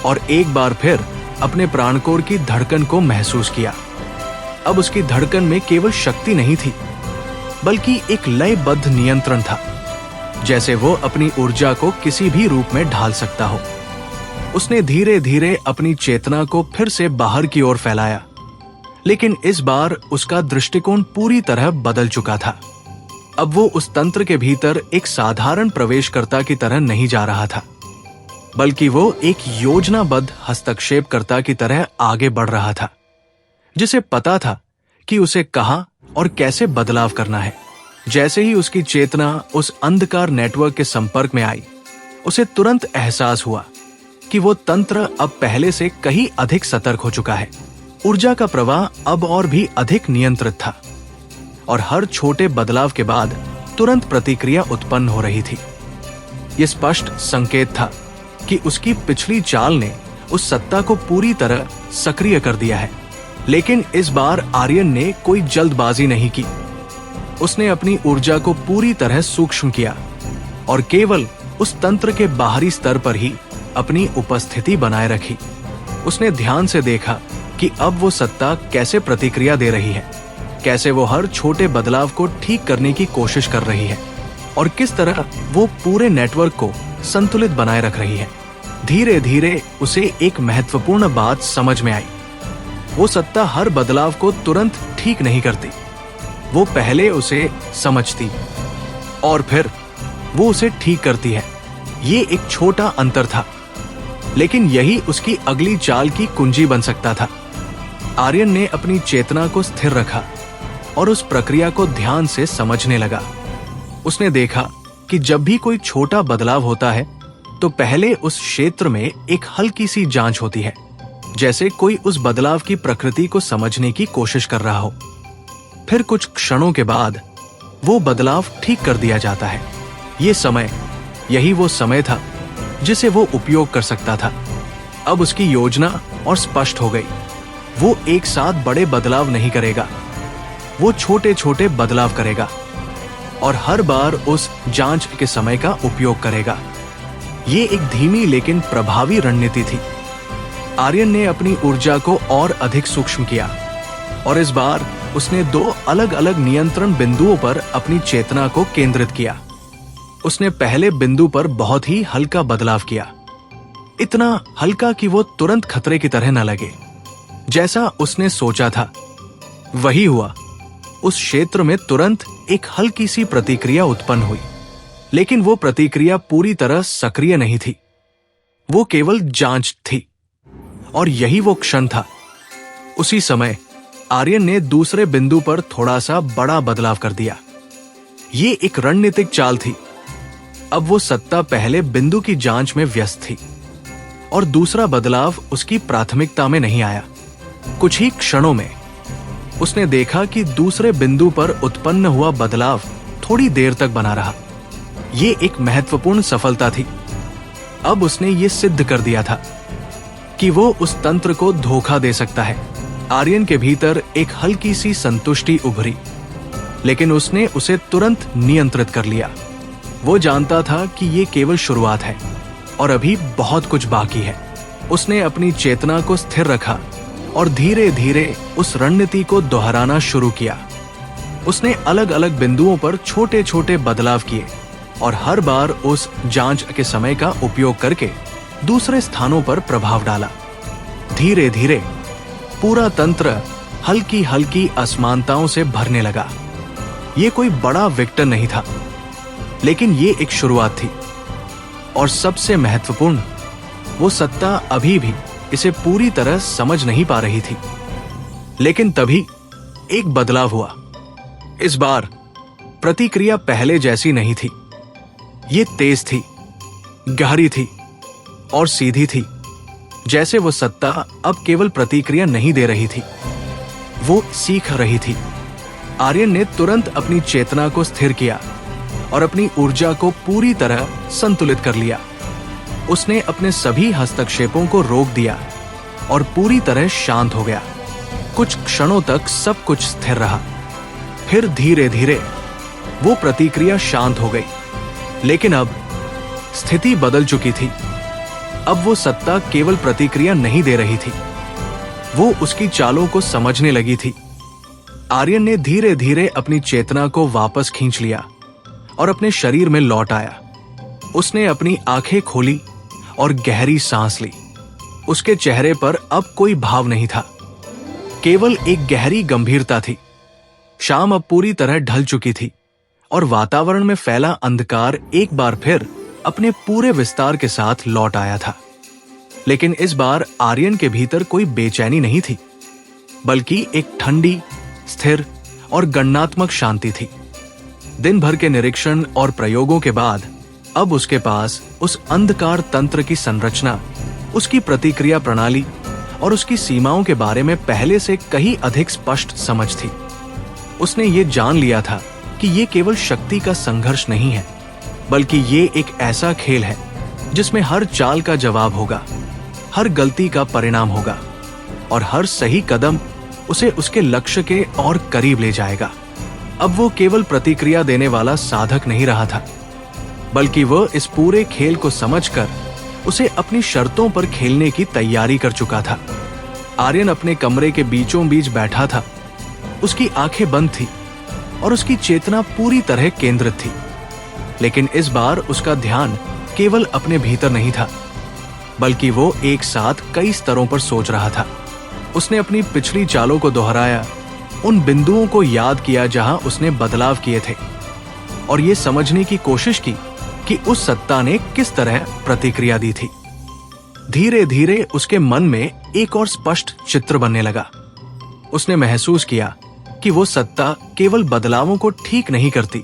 और एक बार फिर अपने प्राणकोर की धड़कन को महसूस किया। अब उसकी धड़कन में केवल शक्ति नहीं थी, बल्कि एक लयबद्ध नियंत्रण था, जैसे वो अपनी ऊर्जा को किसी भी रूप में ढाल सकता हो। उसने धीरे धीरे अपनी चेतना को फिर से बाहर की ओर फैलाया, लेकिन इस बार उसका दृष्टिकोण पूरी तरह बदल चुका था। अब वो उस तंत्र के भीतर एक साधारण प्रवेशकर्ता की तरह नहीं जा रहा था, बल्कि वो एक योजनाबद्ध हस्तक्षेपकर्ता की तरह आगे बढ़ रहा था, जिसे पता था कि उसे कहां और कैसे बदलाव करना है। जैसे ही उसकी चेतना उस अंधकार नेटवर्क के संपर्क में आई, उसे तुरंत एहसास हुआ कि वो तंत्र अब पहले से कहीं अधिक सतर्क हो चुका है। ऊर्जा का प्रवाह अब और भी अधिक नियंत्रित था, और हर छोटे बदलाव के बाद तुरंत प्रतिक्रिया उत्पन्न हो रही थी। ये स्पष्ट संकेत था कि उसकी पिछली चाल ने उस सत्ता को पूरी तरह सक्रिय कर दिया है। लेकिन इस बार आर्यन ने कोई जल्दबाजी नहीं की। उसने अपनी ऊर्जा को पूरी तरह सूक्ष्म किया और केवल उस तंत्र के बाहरी स्तर पर ही अपनी उपस्थिति बनाए रखी। उसने ध्यान से देखा कि अब वो सत्ता कैसे प्रतिक्रिया दे रही है, कैसे वो हर छोटे बदलाव को ठीक करने की कोशिश कर रही है, और किस तरह वो पूरे नेटवर्क को संतुलित बनाए रख रही है। धीरे धीरे उसे एक महत्वपूर्ण बात समझ में आई। वो सत्ता हर बदलाव को तुरंत ठीक नहीं करती, वो पहले उसे समझती और फिर वो उसे ठीक करती है। ये एक छोटा अंतर था, लेकिन यही उसकी अगली चाल की कुंजी बन सकता था। आर्यन ने अपनी चेतना को स्थिर रखा और उस प्रक्रिया को ध्यान से समझने लगा। उसने देखा कि जब भी कोई छोटा बदलाव होता है तो पहले उस क्षेत्र में एक हल्की सी जांच होती है, जैसे कोई उस बदलाव की प्रकृति को समझने की कोशिश कर रहा हो। फिर कुछ क्षणों के बाद वो बदलाव ठीक कर दिया जाता है। यही वो समय था जिसे वो उपयोग कर सकता था। अब उसकी योजना और स्पष्ट हो गई। वो एक साथ बड़े बदलाव नहीं करेगा, वो छोटे छोटे बदलाव करेगा और हर बार उस जांच के समय का उपयोग करेगा। ये एक धीमी लेकिन प्रभावी रणनीति थी। आर्यन ने अपनी ऊर्जा को और अधिक सूक्ष्म किया और इस बार उसने 2 अलग अलग नियंत्रण बिंदुओं पर अपनी चेतना को केंद्रित किया। उसने पहले बिंदु पर बहुत ही हल्का बदलाव किया, इतना हल्का कि वो तुरंत खतरे की तरह न लगे। जैसा उसने सोचा था वही हुआ। उस क्षेत्र में तुरंत एक हल्की सी प्रतिक्रिया उत्पन्न हुई, लेकिन वो प्रतिक्रिया पूरी तरह सक्रिय नहीं थी, वो केवल जांच थी। और यही वो क्षण था। उसी समय आर्यन ने दूसरे बिंदु पर थोड़ा सा बड़ा बदलाव कर दिया। ये एक रणनीतिक चाल थी। अब वो सत्ता पहले बिंदु की जांच में व्यस्त थी और दूसरा बदलाव उसकी प्राथमिकता में नहीं आया। कुछ ही क्षणों में उसने देखा कि दूसरे बिंदु पर उत्पन्न हुआ बदलाव थोड़ी देर तक बना रहा। ये एक महत्वपूर्ण सफलता थी। अब उसने ये सिद्ध कर दिया था कि वो उस तंत्र को धोखा दे सकता है। आर्यन के भीतर एक हल्की सी संतुष्टि उभरी, लेकिन उसने उसे तुरंत नियंत्रित कर लिया। वो जानता था कि ये केवल शुरुआत है और अभी बहुत कुछ बाकी है। उसने अपनी चेतना को स्थिर रखा और धीरे धीरे उस रणनीति को दोहराना शुरू किया। उसने अलग अलग बिंदुओं पर छोटे छोटे बदलाव किए और हर बार उस जांच के समय का उपयोग करके दूसरे स्थानों पर प्रभाव डाला। धीरे धीरे पूरा तंत्र हल्की हल्की असमानताओं से भरने लगा। ये कोई बड़ा विक्टर नहीं था, लेकिन ये एक शुरुआत थी। और सबसे महत्वपूर्ण, वो सत्ता अभी भी इसे पूरी तरह समझ नहीं पा रही थी। लेकिन तभी एक बदलाव हुआ। इस बार प्रतिक्रिया पहले जैसी नहीं थी। ये तेज थी, गहरी थी और सीधी थी। जैसे वो सत्ता अब केवल प्रतिक्रिया नहीं दे रही थी, वो सीख रही थी। आर्यन ने तुरंत अपनी चेतना को स्थिर किया और अपनी ऊर्जा को पूरी तरह संतुलित कर लिया। उसने अपने सभी हस्तक्षेपों को रोक दिया और पूरी तरह शांत हो गया। कुछ क्षणों तक सब कुछ स्थिर रहा। फिर धीरे धीरे वो प्रतिक्रिया शांत हो गई, लेकिन अब स्थिति बदल चुकी थी। अब वो सत्ता केवल प्रतिक्रिया नहीं दे रही थी, वो उसकी चालों को समझने लगी थी। आर्यन ने धीरे धीरे अपनी चेतना को वापस खींच लिया और अपने शरीर में लौट आया। उसने अपनी आंखें खोली और गहरी सांस ली। उसके चेहरे पर अब कोई भाव नहीं था, केवल एक गहरी गंभीरता थी। शाम अब पूरी तरह ढल चुकी थी और वातावरण में फैला अंधकार एक बार फिर अपने पूरे विस्तार के साथ लौट आया था। लेकिन इस बार आर्यन के भीतर कोई बेचैनी नहीं थी, बल्कि एक ठंडी, स्थिर और गणनात्मक शांति थी। दिन भर के निरीक्षण और प्रयोगों के बाद अब उसके पास उस अंधकार तंत्र की संरचना, उसकी प्रतिक्रिया प्रणाली और उसकी सीमाओं के बारे में पहले से कहीं अधिक स्पष्ट समझ थी। उसने ये जान लिया था कि ये केवल शक्ति का संघर्ष नहीं है, बल्कि ये एक ऐसा खेल है जिसमें हर चाल का जवाब होगा, हर गलती का परिणाम होगा और हर सही कदम उसे उसके लक्ष्य के और करीब ले जाएगा। अब वो केवल प्रतिक्रिया देने वाला साधक नहीं रहा था, बल्कि वह इस पूरे खेल को समझकर उसे अपनी शर्तों पर खेलने की तैयारी कर चुका था। आर्यन अपने कमरे के बीचों बीच बैठा था। उसकी आंखें बंद थी और उसकी चेतना पूरी तरह केंद्रित थी। लेकिन इस बार उसका ध्यान केवल अपने भीतर नहीं था, बल्कि वो एक साथ कई स्तरों पर सोच रहा था। उसने अपनी पिछली चालों को दोहराया, उन बिंदुओं को याद किया जहां उसने बदलाव किए थे, और ये समझने की कोशिश की कि उस सत्ता ने किस तरह प्रतिक्रिया दी थी। धीरे धीरे उसके मन में एक और स्पष्ट चित्र बनने लगा। उसने महसूस किया कि वो सत्ता केवल बदलावों को ठीक नहीं करती,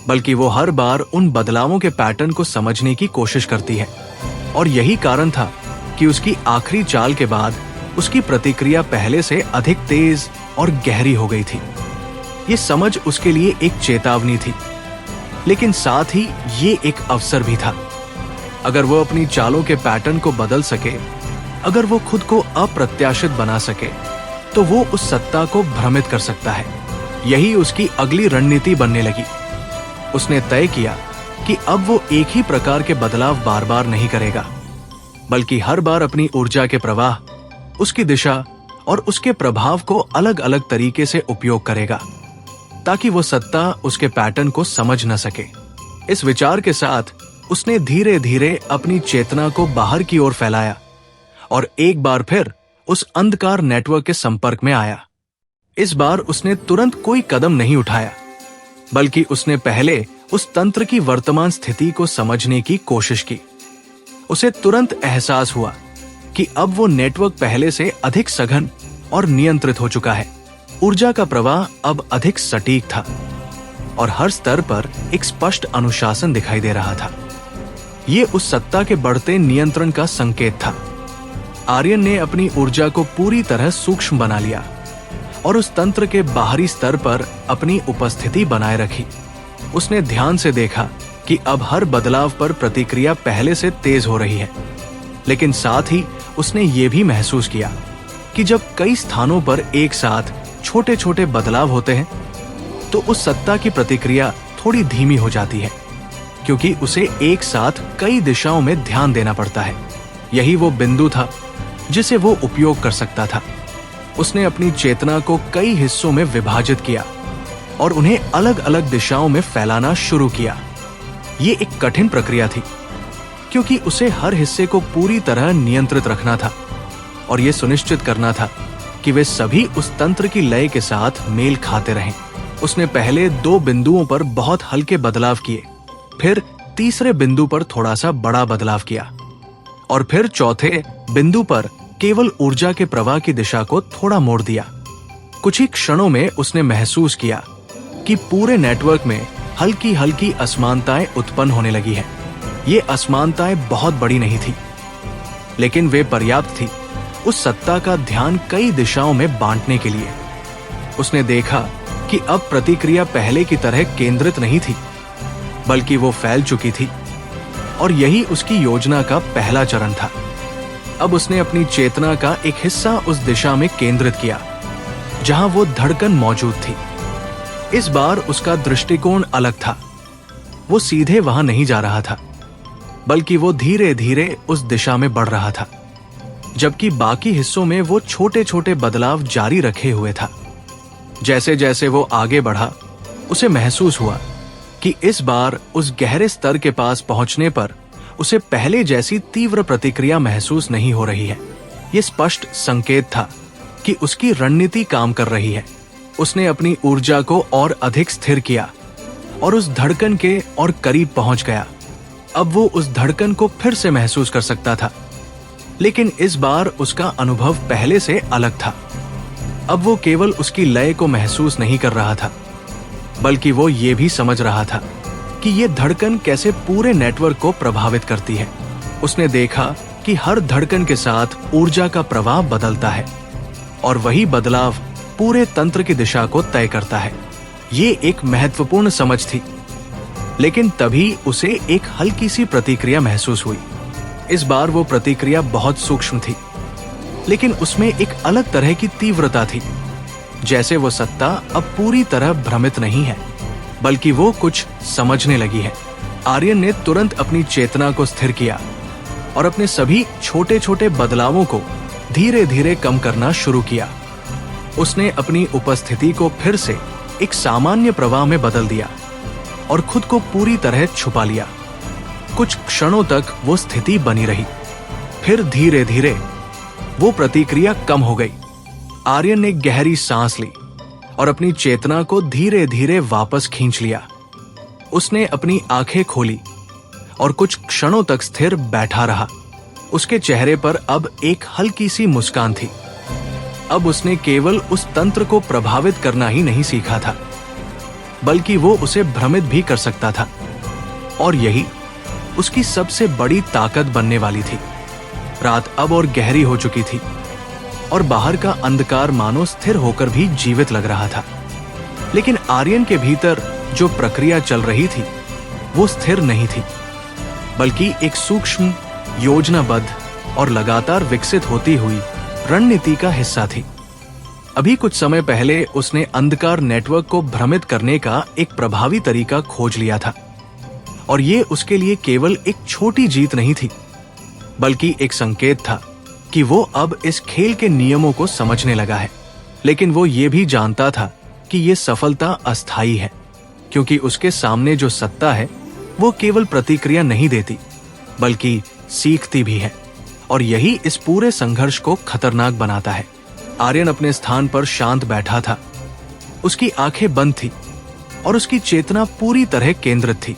बल्कि वो हर बार उन बदलावों के पैटर्न को समझने की कोशिश करती है। और यही कारण था कि उसकी आखिरी चाल के बाद उसकी प्रतिक्रिया पहले से अधिक तेज और गहरी हो गई थी। ये समझ उसके लिए एक चेतावनी थी, लेकिन साथ ही ये एक अवसर भी था। अगर वो अपनी चालों के पैटर्न को बदल सके, अगर वो खुद को अप्रत्याशित बना सके, तो वो उस सत्ता को भ्रमित कर सकता है। यही उसकी अगली रणनीति बनने लगी। उसने तय किया कि अब वो एक ही प्रकार के बदलाव बार बार नहीं करेगा, बल्कि हर बार अपनी ऊर्जा के प्रवाह, उसकी दिशा और उसके प्रभाव को अलग अलग तरीके से उपयोग करेगा, ताकि वो सत्ता उसके पैटर्न को समझ न सके। इस विचार के साथ उसने धीरे धीरे अपनी चेतना को बाहर की ओर फैलाया और एक बार फिर उस अंधकार नेटवर्क के संपर्क में आया। इस बार उसने तुरंत कोई कदम नहीं उठाया, बल्कि उसने पहले उस तंत्र की वर्तमान स्थिति को समझने की कोशिश की। उसे तुरंत एहसास हुआ कि अब वो नेटवर्क पहले से अधिक सघन और नियंत्रित हो चुका है। ऊर्जा का प्रवाह अब अधिक सटीक था और हर स्तर पर एक स्पष्ट अनुशासन दिखाई दे रहा था। ये उस सत्ता के बढ़ते नियंत्रण का संकेत था। आर्यन ने अपनी ऊर्जा को पूरी तरह सूक्ष्म बना लिया और उस तंत्र के बाहरी स्तर पर अपनी उपस्थिति बनाए रखी। उसने ध्यान से देखा कि अब हर बदलाव पर प्रतिक्रिया पहले से तेज हो रही है, लेकिन साथ ही उसने ये भी महसूस किया कि जब कई स्थानों पर एक साथ छोटे छोटे बदलाव होते हैं, तो उस सत्ता की प्रतिक्रिया थोड़ी धीमी हो जाती है, क्योंकि उसे एक साथ कई दिशाओं में ध्यान देना पड़ता है। यही वो बिंदु था जिसे वो उपयोग कर सकता था। उसने अपनी चेतना को कई हिस्सों में विभाजित किया और उन्हें अलग अलग दिशाओं में फैलाना शुरू किया। ये एक कठिन प्रक्रिया थी, क्योंकि उसे हर हिस्से को पूरी तरह नियंत्रित रखना था और यह सुनिश्चित करना था कि वे सभी उस तंत्र की लय के साथ मेल खाते रहें। उसने पहले 2 बिंदुओं पर बहुत हल्के बदलाव किए, फिर तीसरे बिंदु पर थोड़ा सा बड़ा बदलाव किया और फिर चौथे बिंदु पर केवल ऊर्जा के प्रवाह की दिशा को थोड़ा मोड़ दिया। कुछ ही क्षणों में उसने महसूस किया कि पूरे नेटवर्क में हल्की हल्की असमानताएं उत्पन्न होने लगी हैं। ये असमानताएं बहुत बड़ी नहीं थी, लेकिन वे पर्याप्त थी उस सत्ता का ध्यान कई दिशाओं में बांटने के लिए। उसने देखा कि अब प्रतिक्रिया पहले की तरह केंद्रित नहीं थी, बल्कि वो फैल चुकी थी, और यही उसकी योजना का पहला चरण था। अब उसने अपनी चेतना का एक हिस्सा उस दिशा में केंद्रित किया जहां वो धड़कन मौजूद थी। इस बार उसका दृष्टिकोण अलग था। वो सीधे वहां नहीं जा रहा था, बल्कि वो धीरे धीरे उस दिशा में बढ़ रहा था, जबकि बाकी हिस्सों में वो छोटे छोटे बदलाव जारी रखे हुए था। जैसे जैसे वो आगे बढ़ा, उसे महसूस हुआ कि इस बार उस गहरे स्तर के पास पहुंचने पर उसे पहले जैसी तीव्र प्रतिक्रिया महसूस नहीं हो रही है। ये स्पष्ट संकेत था कि उसकी रणनीति काम कर रही है। उसने अपनी ऊर्जा को और अधिक स्थिर किया और उस धड़कन के और करीब पहुंच गया। अब वो उस धड़कन को फिर से महसूस कर सकता था, लेकिन इस बार उसका अनुभव पहले से अलग था। अब वो केवल उसकी लय को महसूस नहीं कर रहा था, बल्कि वो ये भी समझ रहा था कि ये धड़कन कैसे पूरे नेटवर्क को प्रभावित करती है। उसने देखा कि हर धड़कन के साथ ऊर्जा का प्रवाह बदलता है और वही बदलाव पूरे तंत्र की दिशा को तय करता है। ये एक महत्वपूर्ण समझ थी, लेकिन तभी उसे एक हल्की सी प्रतिक्रिया महसूस हुई। इस बार वो प्रतिक्रिया बहुत सूक्ष्म थी, लेकिन उसमें एक अलग तरह की तीव्रता थी। जैसे वो सत्ता अब पूरी तरह भ्रमित नहीं है, बल्कि वो कुछ समझने लगी है। आर्यन ने तुरंत अपनी चेतना को स्थिर किया और अपने सभी छोटे छोटे बदलावों को धीरे धीरे कम करना शुरू किया। उसने अपनी उपस्थिति को फिर से एक सामान्य प्रवाह में बदल दिया और खुद को पूरी तरह छुपा लिया। कुछ क्षणों तक वो स्थिति बनी रही, फिर धीरे धीरे वो प्रतिक्रिया कम हो गई। आर्यन ने गहरी सांस ली और अपनी चेतना को धीरे धीरे वापस खींच लिया। उसने अपनी आंखें खोली और कुछ क्षणों तक स्थिर बैठा रहा। उसके चेहरे पर अब एक हल्की सी मुस्कान थी। अब उसने केवल उस तंत्र को प्रभावित करना ही नहीं सीखा था, बल्कि वो उसे भ्रमित भी कर सकता था, और यही उसकी सबसे बड़ी ताकत बनने वाली थी। रात अब और गहरी हो चुकी थी और बाहर का अंधकार मानो स्थिर होकर भी जीवित लग रहा था। लेकिन आर्यन के भीतर जो प्रक्रिया चल रही थी वो स्थिर नहीं थी, बल्कि एक सूक्ष्म, योजनाबद्ध और लगातार विकसित होती हुई रणनीति का हिस्सा थी। अभी कुछ समय पहले उसने अंधकार नेटवर्क को भ्रमित करने का एक प्रभावी तरीका खोज लिया था, और ये उसके लिए केवल एक छोटी जीत नहीं थी, बल्कि एक संकेत था कि वो अब इस खेल के नियमों को समझने लगा है। लेकिन वो ये भी जानता था कि ये सफलता अस्थायी है, क्योंकि उसके सामने जो सत्ता है वो केवल प्रतिक्रिया नहीं देती, बल्कि सीखती भी है, और यही इस पूरे संघर्ष को खतरनाक बनाता है। आर्यन अपने स्थान पर शांत बैठा था। उसकी आंखें बंद थी और उसकी चेतना पूरी तरह केंद्रित थी।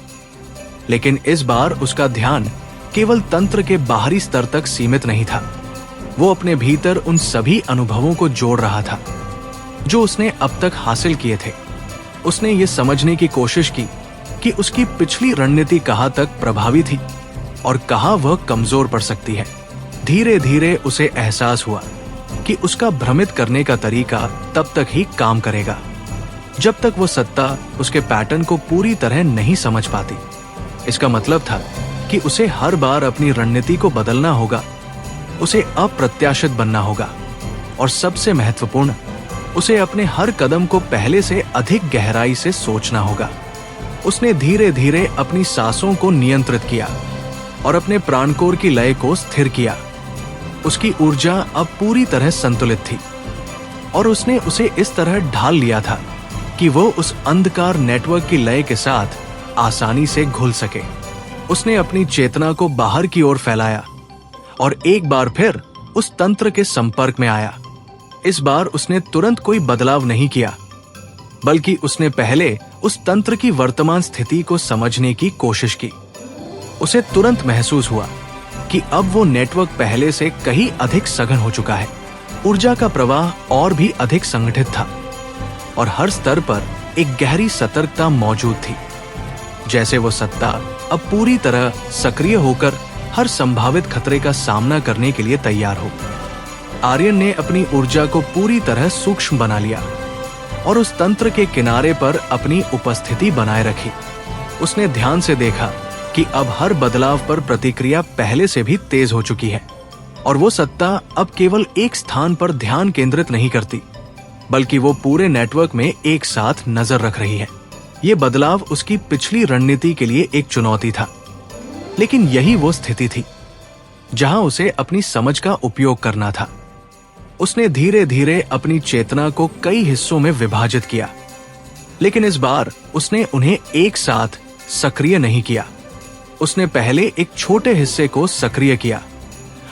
लेकिन इस बार उसका ध्यान केवल तंत्र के बाहरी स्तर तक सीमित नहीं था। वो अपने भीतर उन सभी अनुभवों को जोड़ रहा था जो उसने अब तक हासिल किए थे। उसने ये समझने की कोशिश की कि उसकी पिछली रणनीति कहाँ तक प्रभावी थी और कहाँ वह कमजोर पड़ सकती है। धीरे धीरे उसे एहसास हुआ कि उसका भ्रमित करने का तरीका तब तक ही काम करेगा जब तक वो सत्ता उसके पैटर्न को पूरी तरह नहीं समझ पाती। इसका मतलब था कि उसे हर बार अपनी रणनीति को बदलना होगा, उसे अप्रत्याशित बनना होगा, और सबसे महत्वपूर्ण, उसे अपने हर कदम को पहले से अधिक गहराई से सोचना होगा। उसने धीरे धीरे अपनी सांसों को नियंत्रित किया और अपने प्राणकोर की लय को स्थिर किया। उसकी ऊर्जा अब पूरी तरह संतुलित थी और उसने उसे इस तरह ढाल लिया था कि वो उस अंधकार नेटवर्क की लय के साथ आसानी से घुल सके। उसने अपनी चेतना को बाहर की ओर फैलाया और एक बार फिर उस तंत्र के संपर्क में आया। इस बार उसने तुरंत कोई बदलाव नहीं किया, बल्कि उसने पहले उस तंत्र की वर्तमान स्थिति को समझने की कोशिश की। उसे तुरंत महसूस हुआ कि अब वो नेटवर्क पहले से कहीं अधिक सघन हो चुका है। ऊर्जा का प्रवाह और भी अधिक संगठित था और हर स्तर पर एक गहरी सतर्कता मौजूद थी, जैसे वो सत्ता अब पूरी तरह सक्रिय होकर हर संभावित खतरे का सामना करने के लिए तैयार हो। आर्यन ने अपनी ऊर्जा को पूरी तरह सूक्ष्म बना लिया और उस तंत्र के किनारे पर अपनी उपस्थिति बनाए रखी। उसने ध्यान से देखा कि अब हर बदलाव पर प्रतिक्रिया पहले से भी तेज हो चुकी है, और वो सत्ता अब केवल एक स्थान पर ध्यान केंद्रित नहीं करती, बल्कि वो पूरे नेटवर्क में एक साथ नजर रख रही है। ये बदलाव उसकी पिछली रणनीति के लिए एक चुनौती था, लेकिन यही वो स्थिति थी जहां उसे अपनी समझ का उपयोग करना था। उसने धीरे धीरे अपनी चेतना को कई हिस्सों में विभाजित किया, लेकिन इस बार उसने उन्हें एक साथ सक्रिय नहीं किया। उसने पहले एक छोटे हिस्से को सक्रिय किया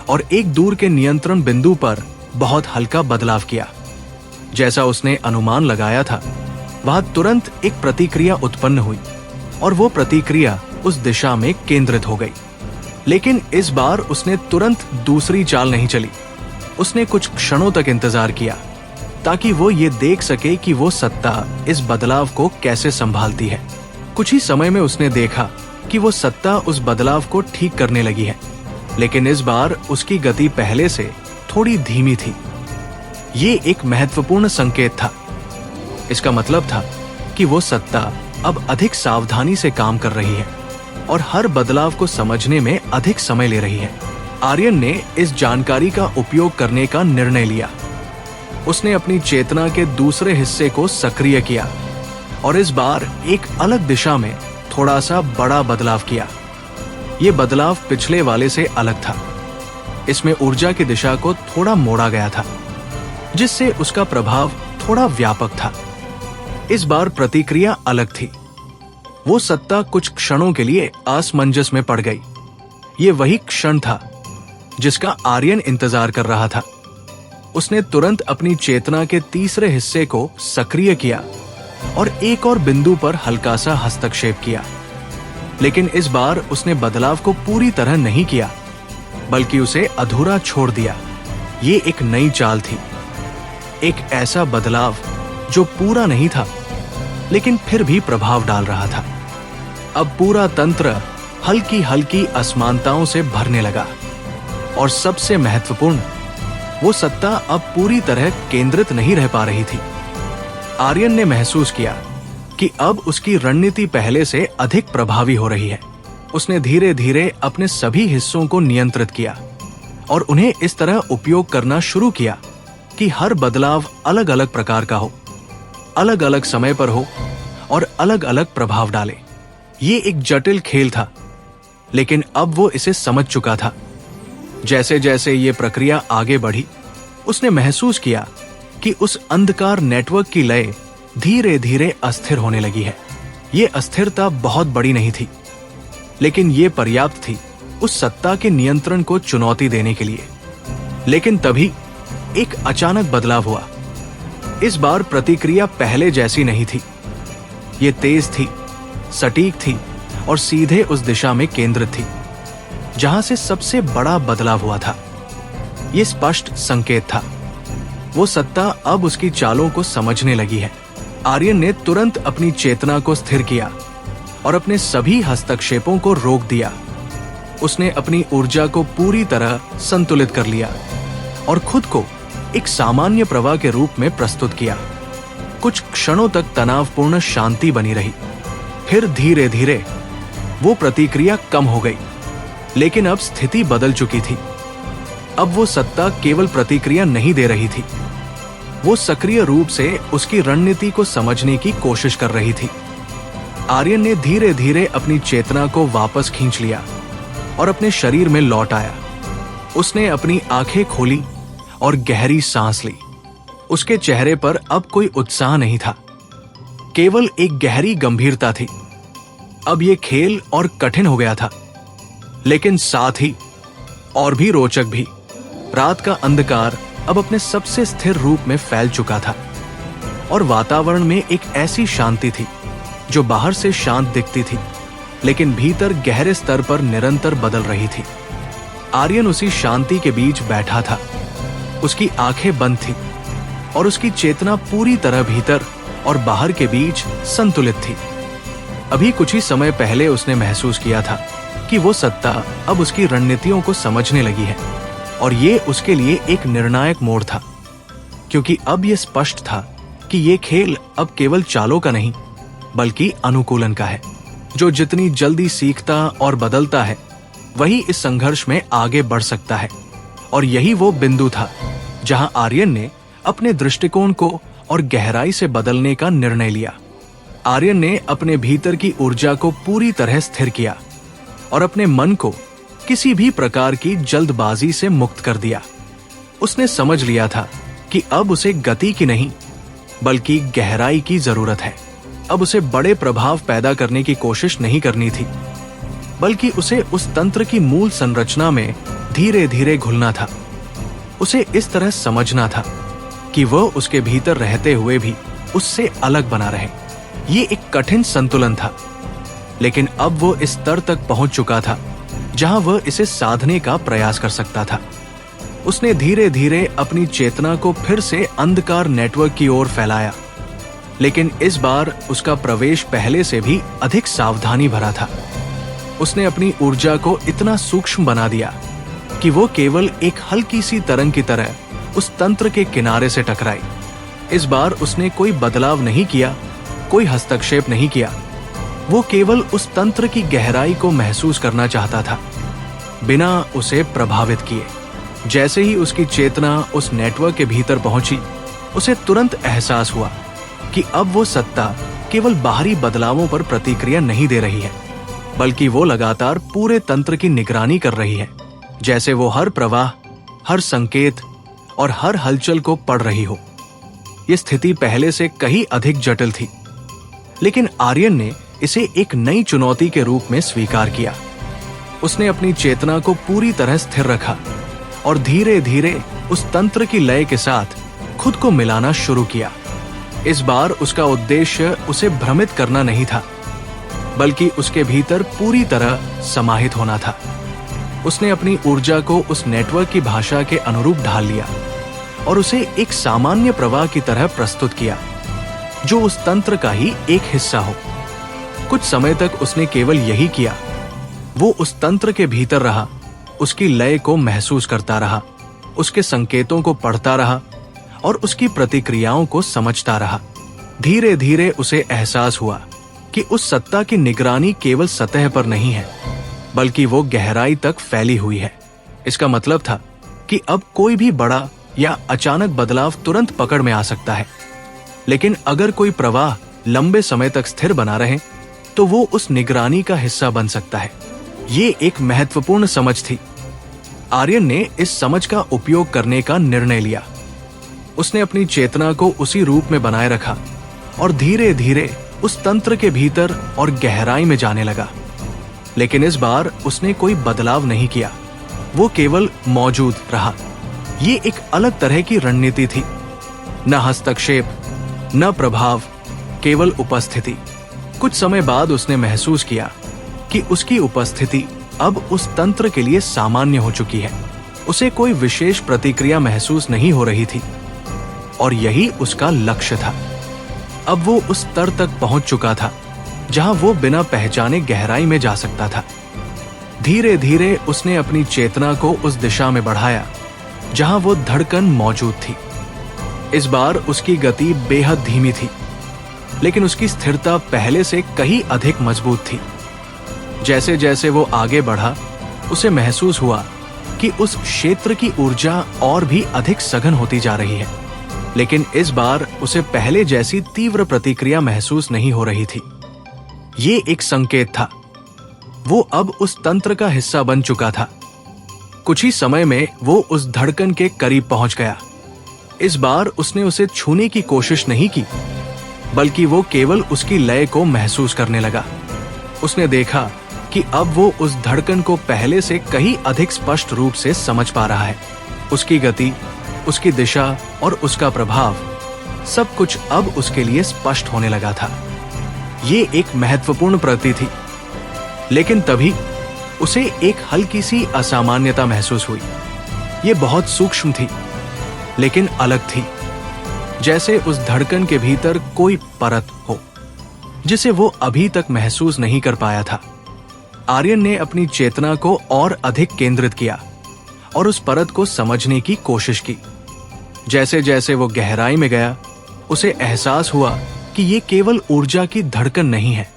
और एक दूर के नियंत्रण बिंदु पर बहुत हल्का बदलाव किया। जैसा उसने अनुमान लगाया था, वहां तुरंत एक प्रतिक्रिया उत्पन्न हुई और वो प्रतिक्रिया उस दिशा में केंद्रित हो गई। लेकिन इस बार उसने तुरंत दूसरी चाल नहीं चली। उसने कुछ क्षणों तक इंतजार किया ताकि वो ये देख सके कि वो सत्ता इस बदलाव को कैसे संभालती है। कुछ ही समय में उसने देखा कि वो सत्ता उस बदलाव को ठीक करने लगी है, लेकिन इस बार उसकी गति पहले से थोड़ी धीमी थी। ये एक महत्वपूर्ण संकेत था। इसका मतलब था कि वो सत्ता अब अधिक सावधानी से काम कर रही है और हर बदलाव को समझने में अधिक समय ले रही है। आर्यन ने इस जानकारी का उपयोग करने का निर्णय लिया। उसने अपनी चेतना के दूसरे हिस्से को सक्रिय किया और इस बार एक अलग दिशा में थोड़ा सा बड़ा बदलाव किया। ये बदलाव पिछले वाले से अलग था। इसमें ऊर्जा की दिशा को थोड़ा मोड़ा गया था, जिससे उसका प्रभाव थोड़ा व्यापक था। इस बार प्रतिक्रिया अलग थी। वो सत्ता कुछ क्षणों के लिए असमंजस में पड़ गई। ये वही क्षण था जिसका आर्यन इंतजार कर रहा था। उसने तुरंत अपनी चेतना के तीसरे हिस्से को सक्रिय किया और एक और बिंदु पर हल्का सा हस्तक्षेप किया। लेकिन इस बार उसने बदलाव को पूरी तरह नहीं किया, बल्कि उसे अधूरा छोड़ दिया। ये एक नई चाल थी, एक ऐसा बदलाव जो पूरा नहीं था लेकिन फिर भी प्रभाव डाल रहा था। अब पूरा तंत्र हल्की हल्की असमानताओं से भरने लगा और सबसे महत्वपूर्ण, वो सत्ता अब पूरी तरह केंद्रित नहीं रह पा रही थी। आर्यन ने महसूस किया कि अब उसकी रणनीति पहले से अधिक प्रभावी हो रही है। उसने धीरे धीरे अपने सभी हिस्सों को नियंत्रित किया और उन्हें इस तरह उपयोग करना शुरू किया कि हर बदलाव अलग अलग प्रकार का हो, अलग अलग समय पर हो और अलग अलग प्रभाव डाले। ये एक जटिल खेल था, लेकिन अब वो इसे समझ चुका था। जैसे जैसे ये प्रक्रिया आगे बढ़ी, उसने महसूस किया कि उस अंधकार नेटवर्क की लय धीरे धीरे अस्थिर होने लगी है। ये अस्थिरता बहुत बड़ी नहीं थी, लेकिन ये पर्याप्त थी उस सत्ता के नियंत्रण को चुनौती देने के लिए। लेकिन तभी एक अचानक बदलाव हुआ। इस बार प्रतिक्रिया पहले जैसी नहीं थी। ये तेज थी, सटीक थी और सीधे उस दिशा में केंद्रित थी जहां से सबसे बड़ा बदलाव हुआ था। ये स्पष्ट संकेत था, वो सत्ता अब उसकी चालों को समझने लगी है। आर्यन ने तुरंत अपनी चेतना को स्थिर किया और अपने सभी हस्तक्षेपों को रोक दिया। उसने अपनी ऊर्जा को पूरी तरह संतुलित कर लिया और खुद को एक सामान्य प्रवाह के रूप में प्रस्तुत किया। कुछ क्षणों तक तनावपूर्ण शांति बनी रही। फिर धीरे धीरे वो प्रतिक्रिया कम हो गई, लेकिन अब स्थिति बदल चुकी थी। अब वो सत्ता केवल प्रतिक्रिया नहीं दे रही थी, वो सक्रिय रूप से उसकी रणनीति को समझने की कोशिश कर रही थी। आर्यन ने धीरे धीरे अपनी चेतना को वापस खींच लिया और अपने शरीर में लौट आया। उसने अपनी आंखें खोली और गहरी सांस ली। उसके चेहरे पर अब कोई उत्साह नहीं था, केवल एक गहरी गंभीरता थी। अब ये खेल और कठिन हो गया था, लेकिन साथ ही और भी रोचक भी। रात का अंधकार अब अपने सबसे स्थिर रूप में फैल चुका था और वातावरण में एक ऐसी शांति थी जो बाहर से शांत दिखती थी, लेकिन भीतर गहरे स्तर पर निरंतर बदल रही थी। आर्यन उसी शांति के बीच बैठा था। उसकी आंखें बंद थी और उसकी चेतना पूरी तरह भीतर और बाहर के बीच संतुलित थी। अभी कुछ ही समय पहले उसने महसूस किया था कि वो सत्ता अब उसकी रणनीतियों को समझने लगी है और ये उसके लिए एक निर्णायक मोड़ था, क्योंकि अब ये स्पष्ट था कि ये खेल अब केवल चालों का नहीं, बल्कि अनुकूलन का है। जो जितनी जल्दी सीखता और बदलता है, वही इस संघर्ष में आगे बढ़ सकता है। और यही वो बिंदु था जहां आर्यन ने अपने दृष्टिकोण को और गहराई से बदलने का निर्णय लिया। आर्यन ने अपने भीतर की ऊर्जा को पूरी तरह स्थिर किया और अपने मन को किसी भी प्रकार की जल्दबाजी से मुक्त कर दिया। उसने समझ लिया था कि अब उसे गति की नहीं, बल्कि गहराई की जरूरत है। अब उसे बड़े प्रभाव पैदा करने की कोशिश नहीं करनी थी, बल्कि उसे उस तंत्र की मूल संरचना में धीरे धीरे घुलना था। उसे इस तरह समझना था कि वह उसके भीतर रहते हुए भी उससे अलग बना रहे। ये एक कठिन संतुलन था, लेकिन अब वो इस स्तर तक पहुंच चुका था जहां वह इसे साधने का प्रयास कर सकता था। उसने धीरे धीरे अपनी चेतना को फिर से अंधकार नेटवर्क की ओर फैलाया, लेकिन इस बार उसका प्रवेश पहले से भी अधिक सावधानी भरा था। उसने अपनी ऊर्जा को इतना सूक्ष्म बना दिया कि वो केवल एक हल्की सी तरंग की तरह उस तंत्र के किनारे से टकराई। इस बार उसने कोई बदलाव नहीं किया, कोई हस्तक्षेप नहीं किया। वो केवल उस तंत्र की गहराई को महसूस करना चाहता था, बिना उसे प्रभावित किए। जैसे ही उसकी चेतना उस नेटवर्क के भीतर पहुंची, उसे तुरंत एहसास हुआ कि अब वो सत्ता केवल बाहरी बदलावों पर प्रतिक्रिया नहीं दे रही है, बल्कि वो लगातार पूरे तंत्र की निगरानी कर रही है, जैसे वो हर प्रवाह, हर संकेत और हर हलचल को पढ़ रही हो। ये स्थिति पहले से कहीं अधिक जटिल थी, लेकिन आर्यन ने इसे एक नई चुनौती के रूप में स्वीकार किया। उसने अपनी चेतना को पूरी तरह स्थिर रखा और धीरे धीरे उस तंत्र की लय के साथ खुद को मिलाना शुरू किया। इस बार उसका उद्देश्य उसे भ्रमित करना नहीं था, बल्कि उसके भीतर पूरी तरह समाहित होना था। उसने अपनी ऊर्जा को उस नेटवर्क की भाषा के अनुरूप ढाल लिया और उसे एक सामान्य प्रवाह की तरह प्रस्तुत किया, जो उस तंत्र का ही एक हिस्सा हो। कुछ समय तक उसने केवल यही किया। वो उस तंत्र के भीतर रहा, उसकी लय को महसूस करता रहा, उसके संकेतों को पढ़ता रहा और उसकी प्रतिक्रियाओं को समझता रहा। धीरे धीरे उसे एहसास हुआ कि उस सत्ता की निगरानी केवल सतह पर नहीं है, बल्कि वो गहराई तक फैली हुई है। इसका मतलब था कि अब कोई भी बड़ा या अचानक बदलाव तुरंत पकड़ में आ सकता है, लेकिन अगर कोई प्रवाह लंबे समय तक स्थिर बना रहे तो वो उस निगरानी का हिस्सा बन सकता है। ये एक महत्वपूर्ण समझ थी। आर्यन ने इस समझ का उपयोग करने का निर्णय लिया। उसने अपनी चेतना को उसी रूप में बनाए रखा और धीरे धीरे उस तंत्र के भीतर और गहराई में जाने लगा। लेकिन इस बार उसने कोई बदलाव नहीं किया, वो केवल मौजूद रहा। ये एक अलग तरह की रणनीति थी। न हस्तक्षेप, न प्रभाव, केवल उपस्थिति। कुछ समय बाद उसने महसूस किया कि उसकी उपस्थिति अब उस तंत्र के लिए सामान्य हो चुकी है। उसे कोई विशेष प्रतिक्रिया महसूस नहीं हो रही थी और यही उसका लक्ष्य था। अब वो उस स्तर तक पहुंच चुका था जहां वो बिना पहचाने गहराई में जा सकता था। धीरे धीरे उसने अपनी चेतना को उस दिशा में बढ़ाया जहां वो धड़कन मौजूद थी। इस बार उसकी गति बेहद धीमी थी, लेकिन उसकी स्थिरता पहले से कहीं अधिक मजबूत थी। जैसे जैसे वो आगे बढ़ा, उसे महसूस हुआ कि उस क्षेत्र की ऊर्जा और भी अधिक सघन होती जा रही है, लेकिन इस बार उसे पहले जैसी तीव्र प्रतिक्रिया महसूस नहीं हो रही थी। ये एक संकेत था। वो अब उस तंत्र का हिस्सा बन चुका था। कुछ ही समय में वो उस धड़कन के करीब पहुंच गया। इस बार उसने उसे छूने की कोशिश नहीं की, बल्कि वो केवल उसकी लय को महसूस करने लगा। उसने देखा कि अब वो उस धड़कन को पहले से कहीं अधिक स्पष्ट रूप से समझ पा रहा है। उसकी गति, उसकी दिशा और उसका प्रभाव, सब कुछ अब उसके लिए स्पष्ट होने लगा था। ये एक महत्वपूर्ण प्रगति थी, लेकिन तभी उसे एक हल्की सी असामान्यता महसूस हुई। ये बहुत सूक्ष्म थी, लेकिन अलग थी, जैसे उस धड़कन के भीतर कोई परत हो जिसे वो अभी तक महसूस नहीं कर पाया था। आर्यन ने अपनी चेतना को और अधिक केंद्रित किया और उस परत को समझने की कोशिश की। जैसे जैसे वो गहराई में गया, उसे एहसास हुआ कि ये केवल ऊर्जा की धड़कन नहीं है।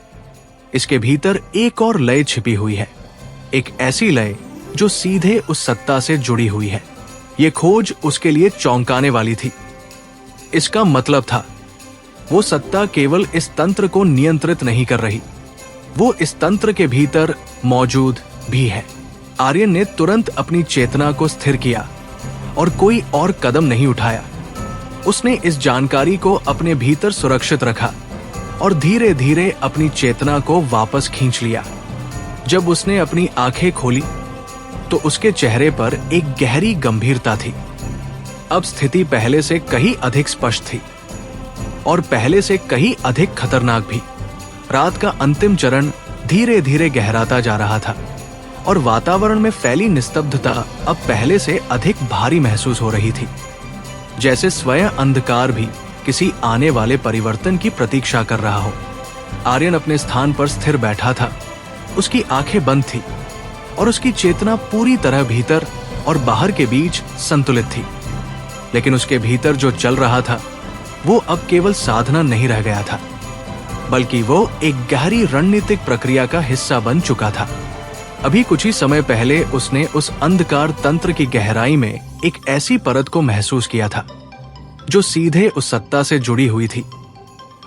इसके भीतर एक और लय छिपी हुई है, एक ऐसी लय जो सीधे उस सत्ता से जुड़ी हुई है। ये खोज उसके लिए चौंकाने वाली थी। इसका मतलब था, वो सत्ता केवल इस तंत्र को नियंत्रित नहीं कर रही, वो इस तंत्र के भीतर मौजूद भी है। आर्यन ने तुरंत अपनी चेतना को स्थिर किया और कोई और कदम नहीं उठाया। उसने इस जानकारी को अपने भीतर सुरक्षित रखा और धीरे धीरे अपनी चेतना को वापस खींच लिया। जब उसने अपनी आंखें खोली तो उसके चेहरे पर एक गहरी गंभीरता थी। अब स्थिति पहले से कहीं अधिक स्पष्ट थी और पहले से कहीं अधिक खतरनाक भी। रात का अंतिम चरण धीरे धीरे गहराता जा रहा था और वातावरण में फैली निस्तब्धता अब पहले से अधिक भारी महसूस हो रही थी, जैसे स्वयं अंधकार भी किसी आने वाले परिवर्तन की प्रतीक्षा कर रहा हो। आर्यन अपने स्थान पर स्थिर बैठा था। उसकी आंखें बंद थी और उसकी चेतना पूरी तरह भीतर और बाहर के बीच संतुलित थी। लेकिन उसके भीतर जो चल रहा था वो अब केवल साधना नहीं रह गया था, बल्कि वो एक गहरी रणनीतिक प्रक्रिया का हिस्सा बन चुका था। अभी कुछ ही समय पहले उसने उस अंधकार तंत्र की गहराई में एक ऐसी परत को महसूस किया था जो सीधे उस सत्ता से जुड़ी हुई थी,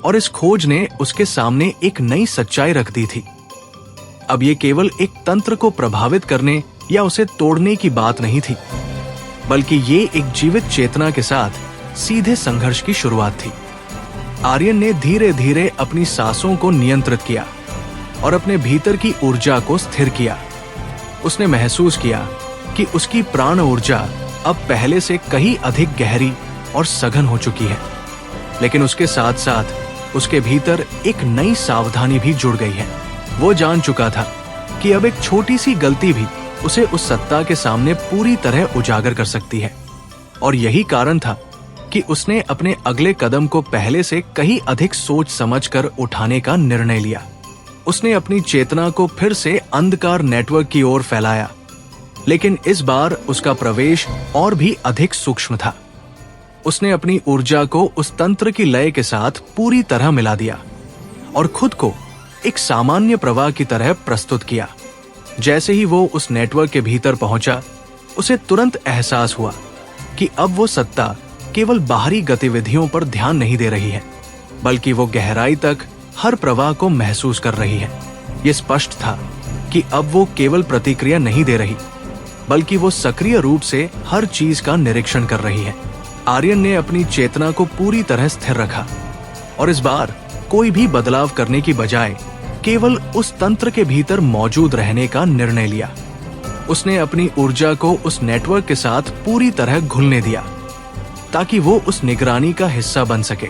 और इस खोज ने उसके सामने एक नई सच्चाई रख दी थी। अब ये केवल एक तंत्र को प्रभावित करने या उसे तोड़ने की बात नहीं थी, बल्कि ये एक जीवित चेतना के साथ सीधे संघर्ष की शुरुआत थी। आर्यन ने धीरे धीरे अपनी सांसों को नियंत्रित किया और अपने भीतर की ऊर्जा को स्थिर किया। उसने महसूस किया कि उसकी प्राण ऊर्जा अब पहले से कहीं अधिक गहरी और सघन हो चुकी है, लेकिन उसके साथ साथ उसके भीतर एक नई सावधानी भी जुड़ गई है। वो जान चुका था कि अब एक छोटी सी गलती भी उसे उस सत्ता के सामने पूरी तरह उजागर कर सकती है, और यही कारण था कि उसने अपने अगले कदम को पहले से कहीं अधिक सोच समझकर उठाने का निर्णय लिया। उसने अपनी चेतना को फिर से अंधकार नेटवर्क की ओर फैलाया, लेकिन इस बार उसका प्रवेश और भी अधिक सूक्ष्म था। उसने अपनी ऊर्जा को उस तंत्र की लय के साथ पूरी तरह मिला दिया और खुद को एक सामान्य प्रवाह की तरह प्रस्तुत किया। जैसे ही वो उस नेटवर्क के भीतर पहुंचा, उसे तुरंत एहसास हुआ कि अब वो सत्ता केवल बाहरी गतिविधियों पर ध्यान नहीं दे रही है, बल्कि वो गहराई तक हर प्रवाह को महसूस कर रही है। ये स्पष्ट था कि अब वो केवल प्रतिक्रिया नहीं दे रही, बल्कि वो सक्रिय रूप से हर चीज का निरीक्षण कर रही है। आर्यन ने अपनी चेतना को पूरी तरह स्थिर रखा और इस बार कोई भी बदलाव करने की बजाय केवल उस तंत्र के भीतर मौजूद रहने का निर्णय लिया। उसने अपनी ऊर्जा को उस नेटवर्क के साथ पूरी तरह घुलने दिया ताकि वो उस निगरानी का हिस्सा बन सके।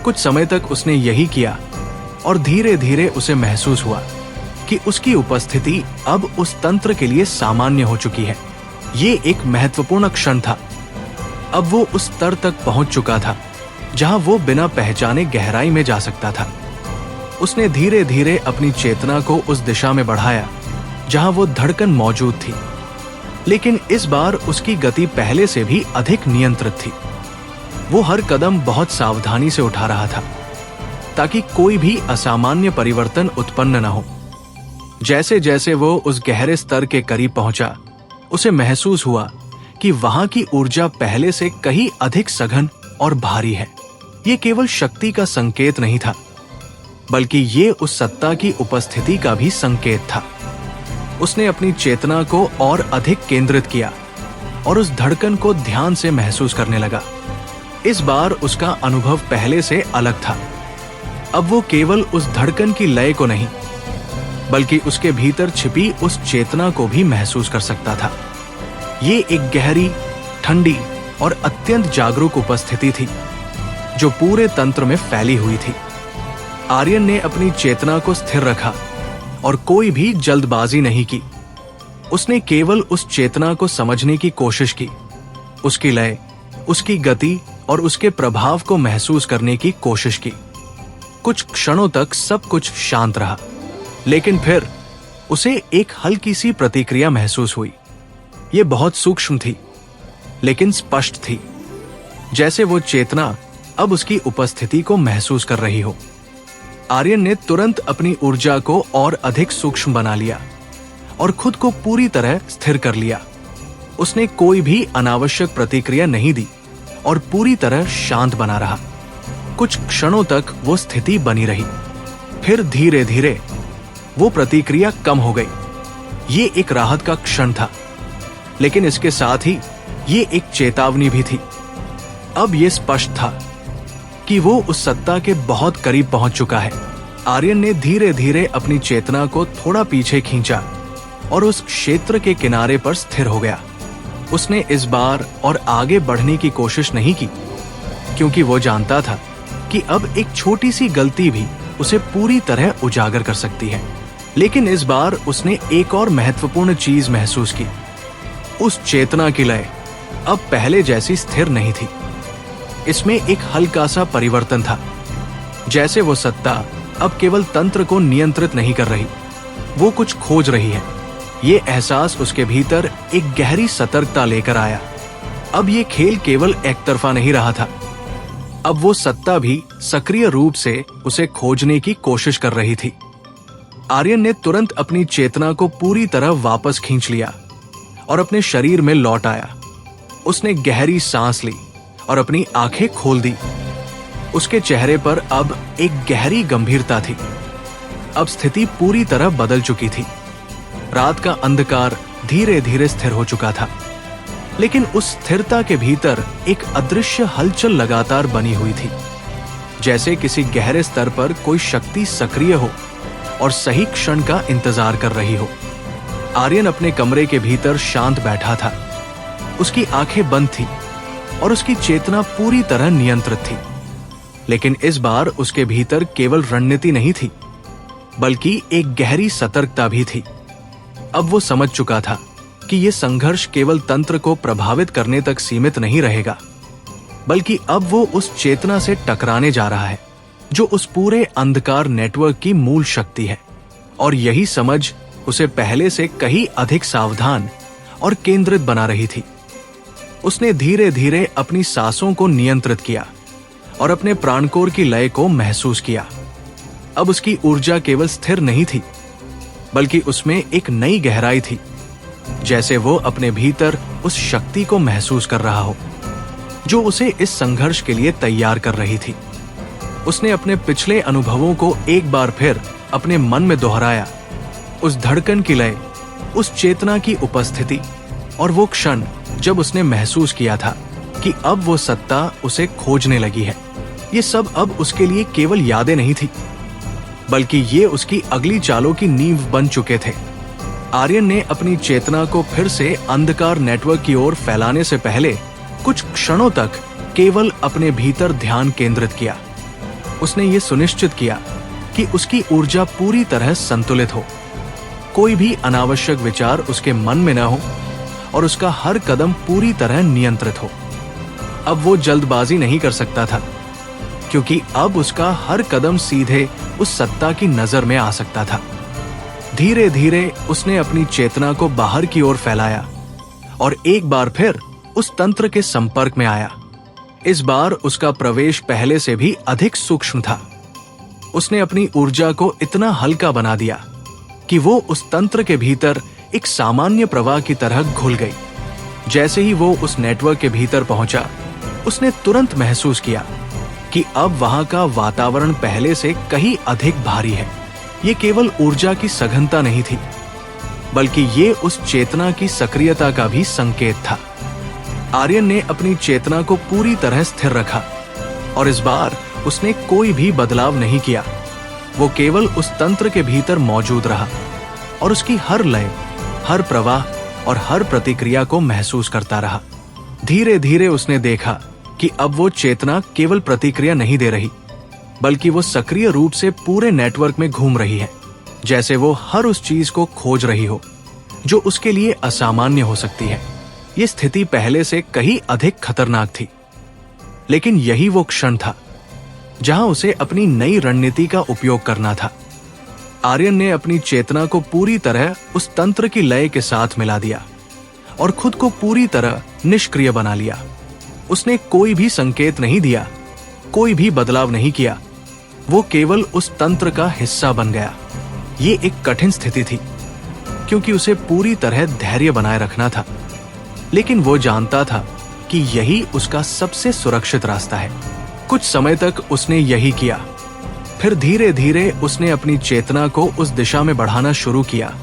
कुछ समय तक उसने यही किया और धीरे धीरे उसे महसूस हुआ कि उसकी उपस्थिति अब उस तंत्र के लिए सामान्य हो चुकी है। ये एक महत्वपूर्ण क्षण था। अब वो उस स्तर तक पहुंच चुका था जहां वो बिना पहचाने गहराई में जा सकता था। उसने धीरे धीरे अपनी चेतना को उस दिशा में बढ़ाया जहां वो धड़कन मौजूद थी, लेकिन इस बार उसकी गति पहले से भी अधिक नियंत्रित थी। वो हर कदम बहुत सावधानी से उठा रहा था ताकि कोई भी असामान्य परिवर्तन उत्पन्न न हो। जैसे जैसे वो उस गहरे स्तर के करीब पहुंचा, उसे महसूस हुआ कि वहां की ऊर्जा पहले से कहीं अधिक सघन और भारी है। ये केवल शक्ति का संकेत नहीं था, बल्कि ये उस सत्ता की उपस्थिति का भी संकेत था। उसने अपनी चेतना को और अधिक केंद्रित किया और उस धड़कन को ध्यान से महसूस करने लगा। इस बार उसका अनुभव पहले से अलग था। अब वो केवल उस धड़कन की लय को नहीं, बल्कि उसके भीतर छिपी उस चेतना को भी महसूस कर सकता था। ये एक गहरी, ठंडी और अत्यंत जागरूक उपस्थिति थी जो पूरे तंत्र में फैली हुई थी। आर्यन ने अपनी चेतना को स्थिर रखा और कोई भी जल्दबाजी नहीं की। उसने केवल उस चेतना को समझने की कोशिश की, उसकी लय, उसकी गति और उसके प्रभाव को महसूस करने की कोशिश की। कुछ क्षणों तक सब कुछ शांत रहा, लेकिन फिर उसे एक हल्की सी प्रतिक्रिया महसूस हुई। ये बहुत सूक्ष्म थी, लेकिन स्पष्ट थी, जैसे वो चेतना अब उसकी उपस्थिति को महसूस कर रही हो। आर्यन ने तुरंत अपनी ऊर्जा को और अधिक सूक्ष्म बना लिया और खुद को पूरी तरह स्थिर कर लिया। उसने कोई भी अनावश्यक प्रतिक्रिया नहीं दी और पूरी तरह शांत बना रहा। कुछ क्षणों तक वो स्थिति बनी रही। फिर धीरे धीरे वो प्रतिक्रिया कम हो गई। ये एक राहत का क्षण था, लेकिन इसके साथ ही ये एक चेतावनी भी थी। अब ये स्पष्ट था कि वो उस सत्ता के बहुत करीब पहुंच चुका है। आर्यन ने धीरे धीरे अपनी चेतना को थोड़ा पीछे खींचा और उस क्षेत्र के किनारे पर स्थिर हो गया। उसने इस बार और आगे बढ़ने की कोशिश नहीं की, क्योंकि वो जानता था कि अब एक छोटी सी गलती भी उसे पूरी तरह उजागर कर सकती है। लेकिन इस बार उसने एक और महत्वपूर्ण चीज महसूस की। उस चेतना की लय अब पहले जैसी स्थिर नहीं थी। इसमें एक हल्का सा परिवर्तन था, जैसे वो सत्ता अब केवल तंत्र को नियंत्रित नहीं कर रही, वो कुछ खोज रही है। ये एहसास उसके भीतर एक गहरी सतर्कता लेकर आया। अब ये खेल केवल एक तरफा नहीं रहा था। अब वो सत्ता भी सक्रिय रूप से उसे खोजने की कोशिश कर रही थी। आर्यन ने तुरंत अपनी चेतना को पूरी तरह वापस खींच लिया और अपने शरीर में लौट आया। उसने गहरी सांस ली और अपनी आंखें खोल दी। उसके चेहरे पर अब एक गहरी गंभीरता थी। अब स्थिति पूरी तरह बदल चुकी थी। रात का अंधकार धीरे धीरे स्थिर हो चुका था, लेकिन उस स्थिरता के भीतर एक अदृश्य हलचल लगातार बनी हुई थी, जैसे किसी गहरे स्तर पर कोई शक्ति सक्रिय हो और सही क्षण का इंतजार कर रही हो। आर्यन अपने कमरे के भीतर शांत बैठा था। उसकी आंखें बंद थी और उसकी चेतना पूरी तरह नियंत्रित थी। लेकिन इस बार उसके भीतर केवल रणनीति नहीं थी, बल्कि एक गहरी सतर्कता भी थी। अब वो समझ चुका था कि यह संघर्ष केवल तंत्र को प्रभावित करने तक सीमित नहीं रहेगा, बल्कि अब वो उस चेतना से टकराने जा रहा है जो उस पूरे अंधकार नेटवर्क की मूल शक्ति है। और यही समझ उसे पहले से कहीं अधिक सावधान और केंद्रित बना रही थी। उसने धीरे धीरे अपनी सांसों को नियंत्रित किया और अपने प्राणकोर की लय को महसूस किया। अब उसकी ऊर्जा केवल स्थिर नहीं थी, बल्कि उसमें एक नई गहराई थी, जैसे वो अपने भीतर उस शक्ति को महसूस कर रहा हो जो उसे इस संघर्ष के लिए तैयार कर रही थी। उसने अपने पिछले अनुभवों को एक बार फिर अपने मन में दोहराया, उस धड़कन की लय, उस चेतना की उपस्थिति और वो क्षण जब उसने महसूस किया था कि अब वो सत्ता उसे खोजने लगी है। ये सब अब उसके लिए केवल यादें नहीं थी, बल्कि ये उसकी अगली चालों की नींव बन चुके थे। आर्यन ने अपनी चेतना को फिर से अंधकार नेटवर्क की ओर फैलाने से पहले कुछ क्षणों तक केवल अपने भीतर ध्यान केंद्रित किया। उसने ये सुनिश्चित किया कि उसकी ऊर्जा पूरी तरह संतुलित हो, कोई भी अनावश्यक विचार उसके मन में न हो और उसका हर कदम पूरी तरह नियंत्रित हो। अब वो जल्दबाजी नहीं कर सकता था, क्योंकि अब उसका हर कदम सीधे उस सत्ता की नजर में आ सकता था। धीरे धीरे उसने अपनी चेतना को बाहर की ओर फैलाया और एक बार फिर उस तंत्र के संपर्क में आया। इस बार उसका प्रवेश पहले से भी अधिक सूक्ष्म था। उसने अपनी ऊर्जा को इतना हल्का बना दिया कि वो उस तंत्र के भीतर एक सामान्य प्रवाह की तरह घुल गई। जैसे ही वो उस नेटवर्क के भीतर पहुंचा, उसने तुरंत महसूस किया कि अब वहां का वातावरण पहले से कहीं अधिक भारी है। ये केवल ऊर्जा की सघनता नहीं थी, बल्कि ये उस चेतना की सक्रियता का भी संकेत था। आर्यन ने अपनी चेतना को पूरी तरह स्थिर रखा और इस बार उसने कोई भी बदलाव नहीं किया। वो केवल उस तंत्र के भीतर मौजूद रहा और उसकी हर लय, हर प्रवाह और हर प्रतिक्रिया को महसूस करता रहा। धीरे धीरे उसने देखा कि अब वो चेतना केवल प्रतिक्रिया नहीं दे रही, बल्कि वो सक्रिय रूप से पूरे नेटवर्क में घूम रही है, जैसे वो हर उस चीज को खोज रही हो जो उसके लिए असामान्य हो सकती है। ये स्थिति पहले से कहीं अधिक खतरनाक थी, लेकिन यही वो क्षण था जहां उसे अपनी नई रणनीति का उपयोग करना था। आर्यन ने अपनी चेतना को पूरी तरह उस तंत्र की लय के साथ मिला दिया और खुद को पूरी तरह निष्क्रिय बना लिया। उसने कोई भी संकेत नहीं दिया, कोई भी बदलाव नहीं किया। वो केवल उस तंत्र का हिस्सा बन गया। ये एक कठिन स्थिति थी, क्योंकि उसे पूरी तरह धैर्य बनाए रखना था, लेकिन वो जानता था कि यही उसका सबसे सुरक्षित रास्ता है। कुछ समय तक उसने यही किया। फिर धीरे धीरे उसने अपनी चेतना को उस दिशा में बढ़ाना शुरू किया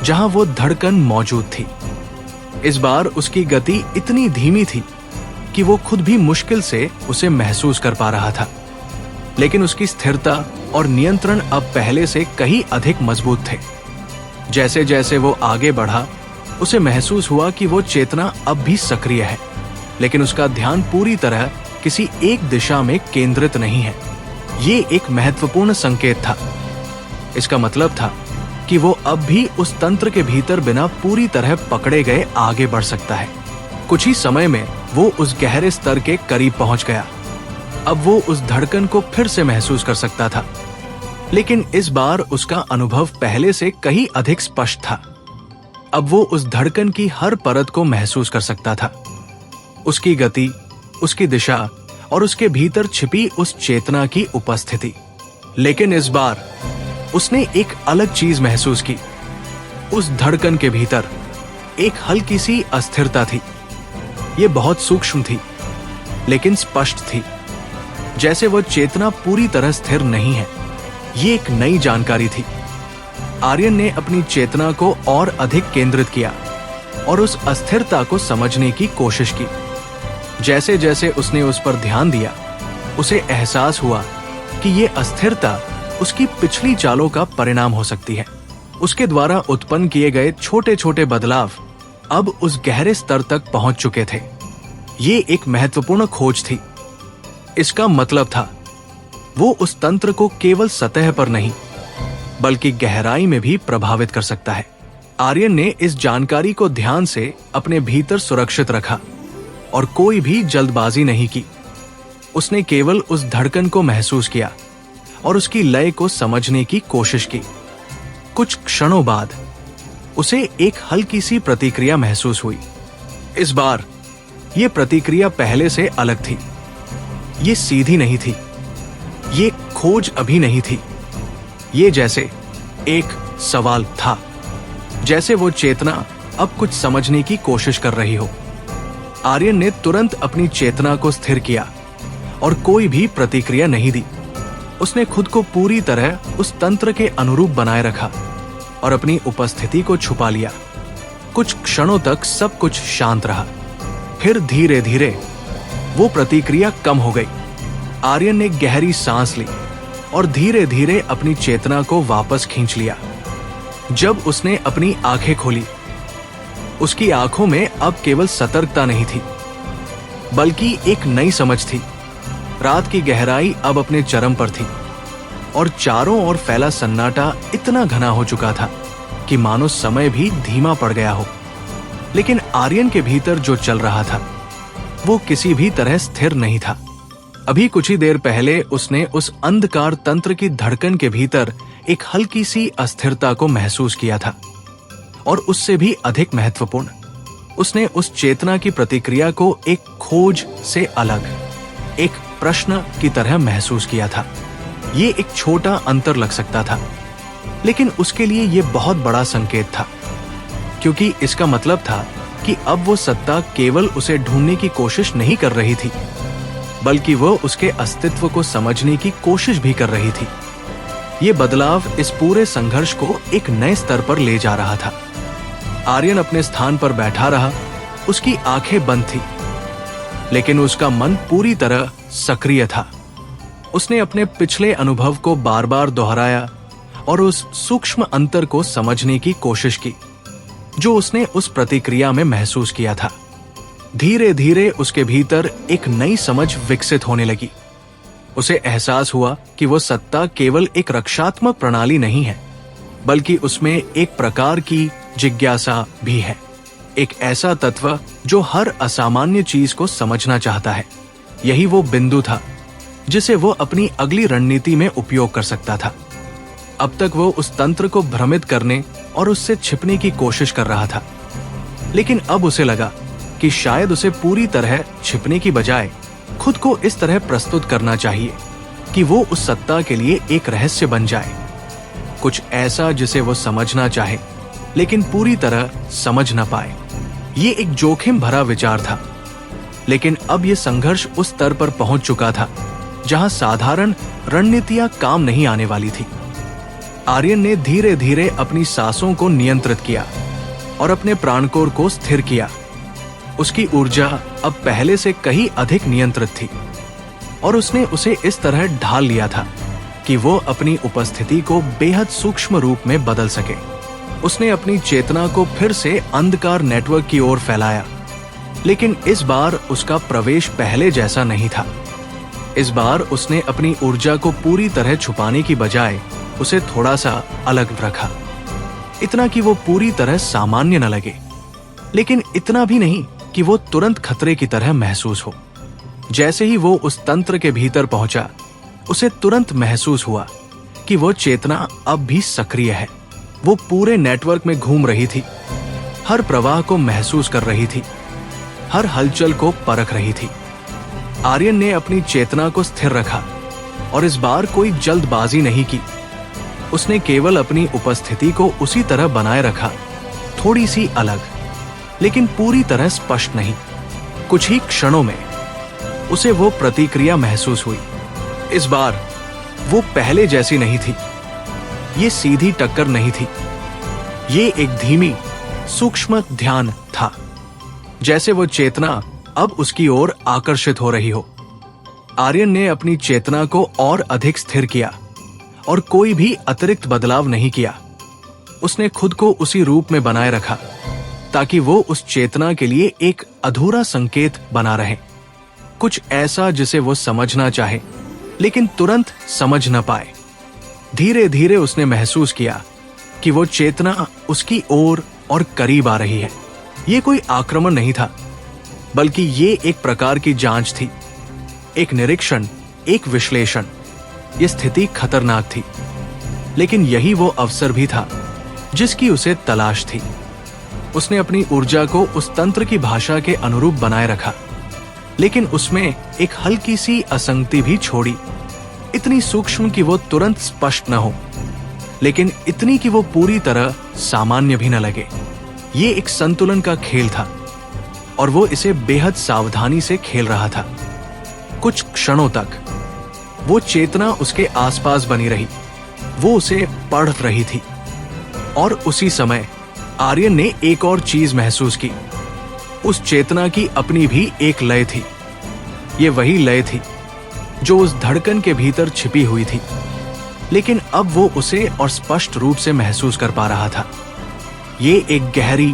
जहां वो धड़कन मौजूद थी। इस बार उसकी गति इतनी धीमी थी कि वो खुद भी मुश्किल से उसे महसूस कर पा रहा था, लेकिन उसकी स्थिरता और नियंत्रण अब पहले से कहीं अधिक मजबूत थे। जैसे जैसे वो आगे बढ़ा, उसे महसूस हुआ कि वो चेतना अब भी सक्रिय है, लेकिन उसका ध्यान पूरी तरह किसी एक दिशा में केंद्रित नहीं है। ये एक महत्वपूर्ण संकेत था। इसका मतलब था कि वो अब भी उस तंत्र के भीतर बिना पूरी तरह पकड़े गए आगे बढ़ सकता है। कुछ ही समय में वो उस गहरे स्तर के करीब पहुंच गया। अब वो उस धड़कन को फिर से महसूस कर सकता था, लेकिन इस बार उसका अनुभव पहले से कहीं अधिक स्पष्ट था। अब वो उस धड़कन की हर परत को महसूस कर सकता था, उसकी गति, उसकी दिशा और उसके भीतर छिपी उस चेतना की उपस्थिति। लेकिन इस बार उसने एक अलग चीज महसूस की। उस धड़कन के भीतर एक हल्की सी अस्थिरता थी। ये बहुत सूक्ष्म थी, लेकिन स्पष्ट थी, जैसे वो चेतना पूरी तरह स्थिर नहीं है। ये एक नई जानकारी थी। आर्यन ने अपनी चेतना को और अधिक केंद्रित किया और उस अस्थिरता को समझने की कोशिश की। जैसे जैसे उसने उस पर ध्यान दिया, उसे एहसास हुआ कि ये अस्थिरता उसकी पिछली चालों का परिणाम हो सकती है। उसके द्वारा उत्पन्न किए गए छोटे छोटे बदलाव अब उस गहरे स्तर तक पहुंच चुके थे। ये एक महत्वपूर्ण खोज थी। इसका मतलब था वो उस तंत्र को केवल सतह पर नहीं बल्कि गहराई में भी प्रभावित कर सकता है। आर्यन ने इस जानकारी को ध्यान से अपने भीतर सुरक्षित रखा और कोई भी जल्दबाजी नहीं की। उसने केवल उस धड़कन को महसूस किया और उसकी लय को समझने की कोशिश की। कुछ क्षणों बाद उसे एक हल्की सी प्रतिक्रिया महसूस हुई। इस बार यह प्रतिक्रिया पहले से अलग थी। ये सीधी नहीं थी, ये खोज अभी नहीं थी। ये जैसे एक सवाल था, जैसे वो चेतना अब कुछ समझने की कोशिश कर रही हो। आर्यन ने तुरंत अपनी चेतना को स्थिर किया और कोई भी प्रतिक्रिया नहीं दी। उसने खुद को पूरी तरह उस तंत्र के अनुरूप बनाए रखा और अपनी उपस्थिति को छुपा लिया। कुछ क्षणों तक सब कुछ शांत रहा। फिर धीरे धीरे वो प्रतिक्रिया कम हो गई। आर्यन ने गहरी सांस ली और धीरे धीरे अपनी चेतना को वापस खींच लिया। जब उसने अपनी आंखें खोली, उसकी आंखों में अब केवल सतर्कता नहीं थी बल्कि एक नई समझ थी। रात की गहराई अब अपने चरम पर थी और चारों ओर फैला सन्नाटा इतना घना हो चुका था कि मानो समय भी धीमा पड़ गया हो। लेकिन आर्यन के भीतर जो चल रहा था वो किसी भी तरह स्थिर नहीं था। अभी कुछ ही देर पहले उसने उस अंधकार तंत्र की धड़कन के भीतर एक हल्की सी अस्थिरता को महसूस किया था और उससे भी अधिक महत्वपूर्ण, उसने उस चेतना की प्रतिक्रिया को एक खोज से अलग, एक प्रश्न की तरह महसूस किया था। ये एक छोटा अंतर लग सकता था, लेकिन उसके लिए यह बहुत बड़ा संकेत था, क्योंकि इसका मतलब था कि अब वो सत्ता केवल उसे ढूंढने की कोशिश नहीं कर रही थी बल्कि वो उसके अस्तित्व को समझने की कोशिश भी कर रही थी। ये बदलाव इस पूरे संघर्ष को एक नए स्तर पर ले जा रहा था। आर्यन अपने स्थान पर बैठा रहा। उसकी आंखें बंद थी, लेकिन उसका मन पूरी तरह सक्रिय था। उसने अपने पिछले अनुभव को बार बार दोहराया और उस सूक्ष्म अंतर को समझने की कोशिश की जो उसने उस प्रतिक्रिया में महसूस किया था। धीरे धीरे उसके भीतर एक नई समझ विकसित होने लगी। उसे एहसास हुआ कि वो सत्ता केवल एक रक्षात्मक प्रणाली नहीं है बल्कि उसमें एक प्रकार की जिज्ञासा भी है, एक ऐसा तत्व जो हर असामान्य चीज को समझना चाहता है। यही वो बिंदु था जिसे वो अपनी अगली रणनीति में उपयोग कर सकता था। अब तक वो उस तंत्र को भ्रमित करने और उससे छिपने की कोशिश कर रहा था, लेकिन अब उसे लगा कि शायद उसे पूरी तरह छिपने की बजाय खुद को इस तरह प्रस्तुत करना चाहिए कि वो उस सत्ता के लिए एक रहस्य बन जाए, कुछ ऐसा जिसे वो समझना चाहे लेकिन पूरी तरह समझ न पाए। ये एक जोखिम भरा विचार था, लेकिन अब ये संघर्ष उस स्तर पर पहुंच चुका था जहां साधारण रणनीतियां काम नहीं आने वाली थी। आर्यन ने धीरे धीरे अपनी सांसों को नियंत्रित किया और अपने प्राणकोर को स्थिर किया। उसकी ऊर्जा अब पहले से कहीं अधिक नियंत्रित थी और उसने उसे इस तरह ढाल लिया था कि वो अपनी उपस्थिति को बेहद सूक्ष्म रूप में बदल सके। उसने अपनी चेतना को फिर से अंधकार नेटवर्क की ओर फैलाया, लेकिन इस बार उसका प्रवेश पहले जैसा नहीं था। इस बार उसने अपनी ऊर्जा को पूरी तरह छुपाने की बजाय उसे थोड़ा सा अलग रखा, इतना कि वो पूरी तरह सामान्य न लगे, लेकिन इतना भी नहीं कि वो तुरंत खतरे की तरह महसूस हो। जैसे ही वो उस तंत्र के भीतर पहुंचा, उसे तुरंत महसूस हुआ कि वो चेतना अब भी सक्रिय है। वो पूरे नेटवर्क में घूम रही थी, हर प्रवाह को महसूस कर रही थी, हर हलचल को परख रही थी। आर्यन ने अपनी चेतना को स्थिर रखा और इस बार कोई जल्दबाजी नहीं की। उसने केवल अपनी उपस्थिति को उसी तरह बनाए रखा, थोड़ी सी अलग, लेकिन पूरी तरह स्पष्ट नहीं। कुछ ही क्षणों में उसे वो प्रतिक्रिया महसूस हुई। इस बार वो पहले जैसी नहीं थी। ये सीधी टक्कर नहीं थी, ये एक धीमी सूक्ष्म ध्यान था, जैसे वो चेतना अब उसकी ओर आकर्षित हो रही हो। आर्यन ने अपनी चेतना को और अधिक स्थिर किया और कोई भी अतिरिक्त बदलाव नहीं किया। उसने खुद को उसी रूप में बनाए रखा ताकि वो उस चेतना के लिए एक अधूरा संकेत बना रहे, कुछ ऐसा जिसे वो समझना चाहे लेकिन तुरंत समझ न पाए। धीरे धीरे उसने महसूस किया कि वो चेतना उसकी ओर और करीब आ रही है। ये कोई आक्रमण नहीं था, बल्कि ये एक प्रकार की जांच थी, एक निरीक्षण, एक विश्लेषण। ये स्थिति खतरनाक थी, लेकिन यही वो अवसर भी था जिसकी उसे तलाश थी। उसने अपनी ऊर्जा को उस तंत्र की भाषा के अनुरूप बनाए रखा, लेकिन उसमें एक हल्की सी असंगति भी छोड़ी, इतनी सूक्ष्म कि वो तुरंत स्पष्ट न हो, लेकिन इतनी कि वो पूरी तरह सामान्य भी न लगे। ये एक संतुलन का खेल था और वो इसे बेहद सावधानी से खेल रहा था। कुछ क्षणों तक वो चेतना उसके आसपास बनी रही, वो उसे पढ़ रही थी। और उसी समय आर्यन ने एक और चीज महसूस की। उस चेतना की अपनी भी एक लय थी। ये वही लय थी जो उस धड़कन के भीतर छिपी हुई थी, लेकिन अब वो उसे और स्पष्ट रूप से महसूस कर पा रहा था। ये एक गहरी,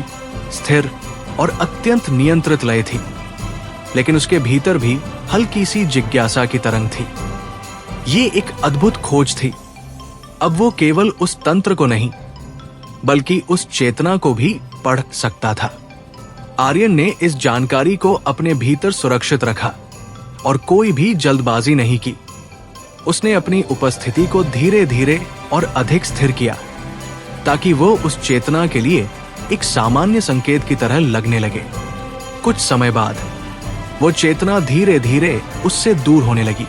स्थिर और अत्यंत नियंत्रित लय थी, लेकिन उसके भीतर भी हल्की सी जिज्ञासा की तरंग थी। ये एक अद्भुत खोज थी। अब वो केवल उस तंत्र को नहीं, बल्कि उस चेतना को भी पढ़ सकता था। आर्यन ने इस जानकारी को अपने भीतर सुरक्षित रखा और कोई भी जल्दबाजी नहीं की। उसने अपनी उपस्थिति को धीरे धीरे और अधिक स्थिर किया ताकि वो उस चेतना के लिए एक सामान्य संकेत की तरह लगने लगे। कुछ समय बाद वो चेतना धीरे धीरे उससे दूर होने लगी।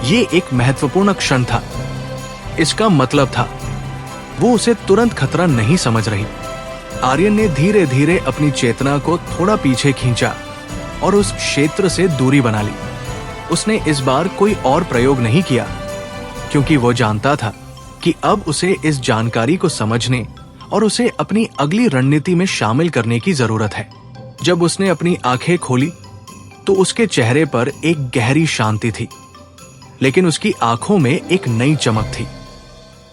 ये एक महत्वपूर्ण क्षण था। इसका मतलब था वो उसे तुरंत खतरा नहीं समझ रही। आर्यन ने धीरे धीरे अपनी चेतना को थोड़ा पीछे खींचा और उस क्षेत्र से दूरी बना ली। उसने इस बार कोई और प्रयोग नहीं किया, क्योंकि वो जानता था कि अब उसे इस जानकारी को समझने और उसे अपनी अगली रणनीति में शामिल करने की जरूरत है। जब उसने अपनी आंखें खोली तो उसके चेहरे पर एक गहरी शांति थी, लेकिन उसकी आंखों में एक नई चमक थी।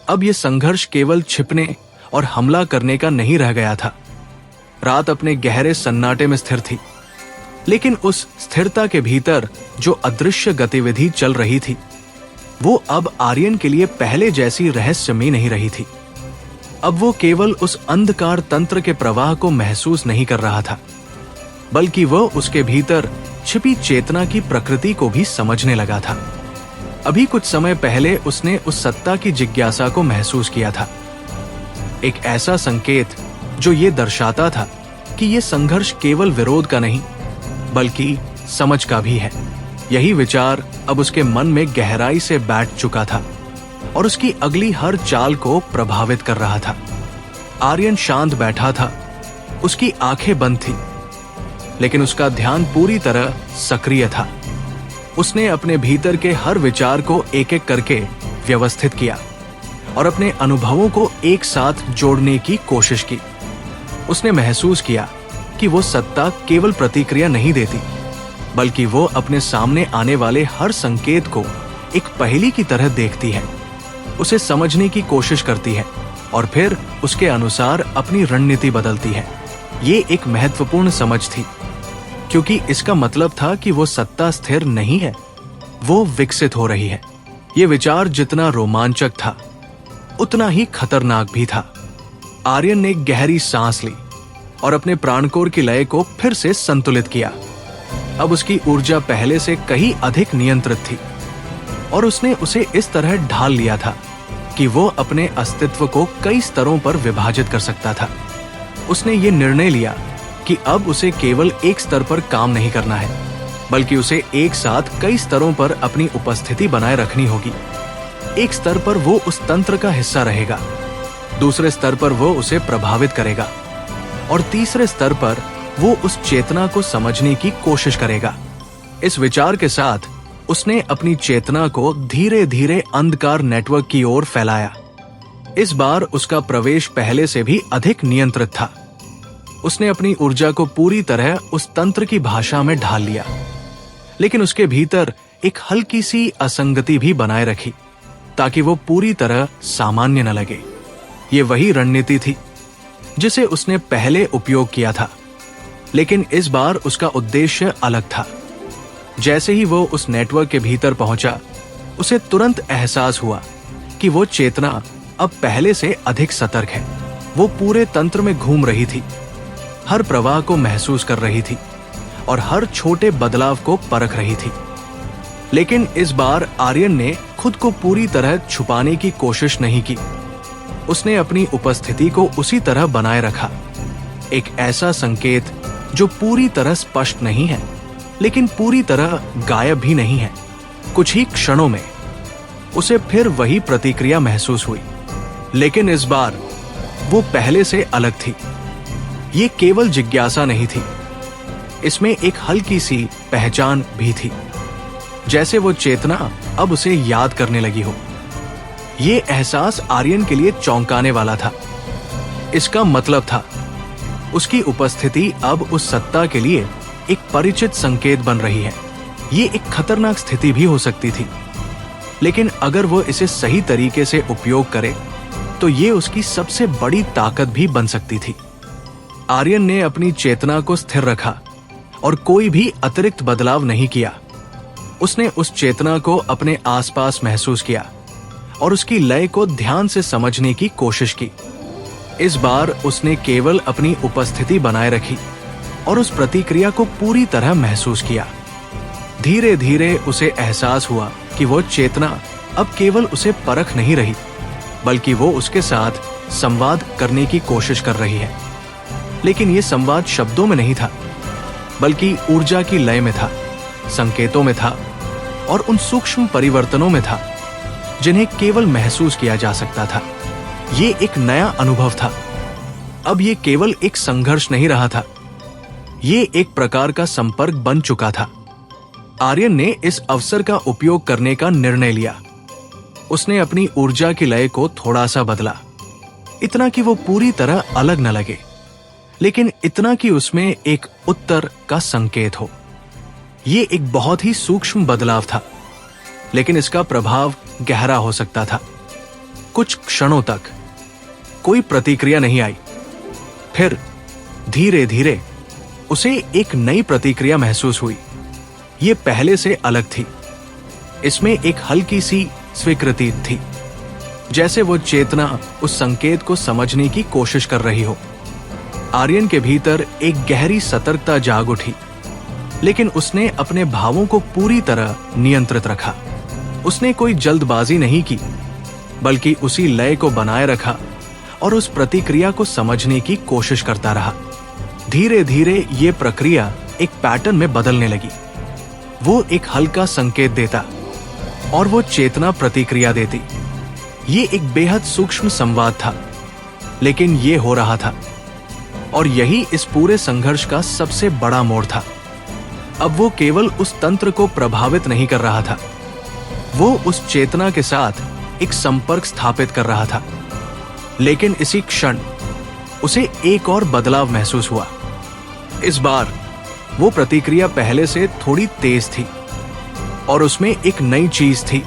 अब यह संघर्ष केवल छिपने और हमला करने का नहीं रह गया था। रात अपने गहरे सन्नाटे में स्थिर थी, लेकिन उस स्थिरता के भीतर जो अदृश्य गतिविधि चल रही थी, वो अब आर्यन के लिए पहले जैसी रहस्यमयी नहीं रही थी। अब वो केवल उस अंधकार तंत्र के प्रवाह को महसूस नहीं कर रहा था, बल्कि वो उसके भीतर छिपी चेतना की प्रकृति को भी समझने लगा था। अभी कुछ समय पहले उसने उस सत्ता की जिज्ञासा को महसूस किया था, एक ऐसा संकेत जो ये दर्शाता था कि ये संघर्ष केवल विरोध का नहीं, बल्कि समझ का भी है। यही विचार अब उसके मन में गहराई से बैठ चुका था और उसकी अगली हर चाल को प्रभावित कर रहा था। आर्यन शांत बैठा था, उसकी आंखें बंद थी, लेकिन उसका ध्यान पूरी तरह सक्रिय था। उसने अपने भीतर के हर विचार को एक एक करके व्यवस्थित किया और अपने अनुभवों को एक साथ जोड़ने की कोशिश की। उसने महसूस किया कि वो सत्ता केवल प्रतिक्रिया नहीं देती, बल्कि वो अपने सामने आने वाले हर संकेत को एक पहेली की तरह देखती है, उसे समझने की कोशिश करती है और फिर उसके अनुसार अपनी रणनीति बदलती है। ये एक महत्वपूर्ण समझ थी, क्योंकि इसका मतलब था कि वो सत्ता स्थिर नहीं है, वो विकसित हो रही है। ये विचार जितना रोमांचक था, उतना ही खतरनाक भी था। आर्यन ने गहरी सांस ली और अपने प्राणकोर की लय को फिर से संतुलित किया। अब उसकी ऊर्जा पहले से कहीं अधिक नियंत्रित थी और उसने उसे इस तरह ढाल लिया था कि वो अपने अस्तित्व को कई स्तरों पर विभाजित कर सकता था। उसने ये निर्णय लिया कि अब उसे केवल एक स्तर पर काम नहीं करना है, बल्कि उसे एक साथ कई स्तरों पर अपनी उपस्थिति बनाए रखनी होगी। एक स्तर पर वो उस तंत्र का हिस्सा रहेगा, दूसरे स्तर पर वो उसे प्रभावित करेगा और तीसरे स्तर पर वो उस चेतना को समझने की कोशिश करेगा। इस विचार के साथ उसने अपनी चेतना को धीरे धीरे अंधकार नेटवर्क की ओर फैलाया। इस बार उसका प्रवेश पहले से भी अधिक नियंत्रित था। उसने अपनी ऊर्जा को पूरी तरह उस तंत्र की भाषा में ढाल लिया, लेकिन उसके भीतर एक हल्की सी असंगति भी बनाए रखी। ताकि वो पूरी तरह सामान्य न लगे। ये वही रणनीति थी जिसे उसने पहले उपयोग किया था, लेकिन इस बार उसका उद्देश्य अलग था। जैसे ही वो उस नेटवर्क के भीतर पहुंचा, उसे तुरंत एहसास हुआ कि वो चेतना अब पहले से अधिक सतर्क है। वो पूरे तंत्र में घूम रही थी, हर प्रवाह को महसूस कर रही थी और हर छोटे बदलाव को परख रही थी। लेकिन इस बार आर्यन ने खुद को पूरी तरह छुपाने की कोशिश नहीं की। उसने अपनी उपस्थिति को उसी तरह बनाए रखा, एक ऐसा संकेत जो पूरी तरह स्पष्ट नहीं है, लेकिन पूरी तरह गायब भी नहीं है। कुछ ही क्षणों में उसे फिर वही प्रतिक्रिया महसूस हुई, लेकिन इस बार वो पहले से अलग थी। ये केवल जिज्ञासा नहीं थी, इसमें एक हल्की सी पहचान भी थी, जैसे वो चेतना अब उसे याद करने लगी हो। ये एहसास आर्यन के लिए चौंकाने वाला था। इसका मतलब था उसकी उपस्थिति अब उस सत्ता के लिए एक परिचित संकेत बन रही है। ये एक खतरनाक स्थिति भी हो सकती थी, लेकिन अगर वो इसे सही तरीके से उपयोग करे तो ये उसकी सबसे बड़ी ताकत भी बन सकती थी। आर्यन ने अपनी चेतना को स्थिर रखा और कोई भी अतिरिक्त बदलाव नहीं किया। उसने उस चेतना को अपने आसपास महसूस किया और उसकी लय को ध्यान से समझने की कोशिश की। इस बार उसने केवल अपनी उपस्थिति बनाए रखी और उस प्रतिक्रिया को पूरी तरह महसूस किया। धीरे धीरे उसे एहसास हुआ कि वो चेतना अब केवल उसे परख नहीं रही, बल्कि वो उसके साथ संवाद करने की कोशिश कर रही है। लेकिन ये संवाद शब्दों में नहीं था, बल्कि ऊर्जा की लय में था, संकेतों में था और उन सूक्ष्म परिवर्तनों में था जिन्हें केवल महसूस किया जा सकता था। ये एक नया अनुभव था। अब ये केवल एक संघर्ष नहीं रहा था, ये एक प्रकार का संपर्क बन चुका था। आर्यन ने इस अवसर का उपयोग करने का निर्णय लिया। उसने अपनी ऊर्जा की लय को थोड़ा सा बदला, इतना कि वो पूरी तरह अलग न लगे, लेकिन इतना कि उसमें एक उत्तर का संकेत हो। ये एक बहुत ही सूक्ष्म बदलाव था, लेकिन इसका प्रभाव गहरा हो सकता था। कुछ क्षणों तक कोई प्रतिक्रिया नहीं आई। फिर धीरे धीरे उसे एक नई प्रतिक्रिया महसूस हुई। ये पहले से अलग थी। इसमें एक हल्की सी स्वीकृति थी, जैसे वो चेतना उस संकेत को समझने की कोशिश कर रही हो। आर्यन के भीतर एक गहरी सतर्कता जाग उठी, लेकिन उसने अपने भावों को पूरी तरह नियंत्रित रखा। उसने कोई जल्दबाजी नहीं की, बल्कि उसी लय को बनाए रखा और उस प्रतिक्रिया को समझने की कोशिश करता रहा। धीरे धीरे ये प्रक्रिया एक पैटर्न में बदलने लगी। वो एक हल्का संकेत देता और वो चेतना प्रतिक्रिया देती। ये एक बेहद सूक्ष्म संवाद था, लेकिन ये हो रहा था, और यही इस पूरे संघर्ष का सबसे बड़ा मोड़ था। अब वो केवल उस तंत्र को प्रभावित नहीं कर रहा था, वो उस चेतना के साथ एक संपर्क स्थापित कर रहा था। लेकिन इसी क्षण उसे एक और बदलाव महसूस हुआ। इस बार वो प्रतिक्रिया पहले से थोड़ी तेज थी और उसमें एक नई चीज थी,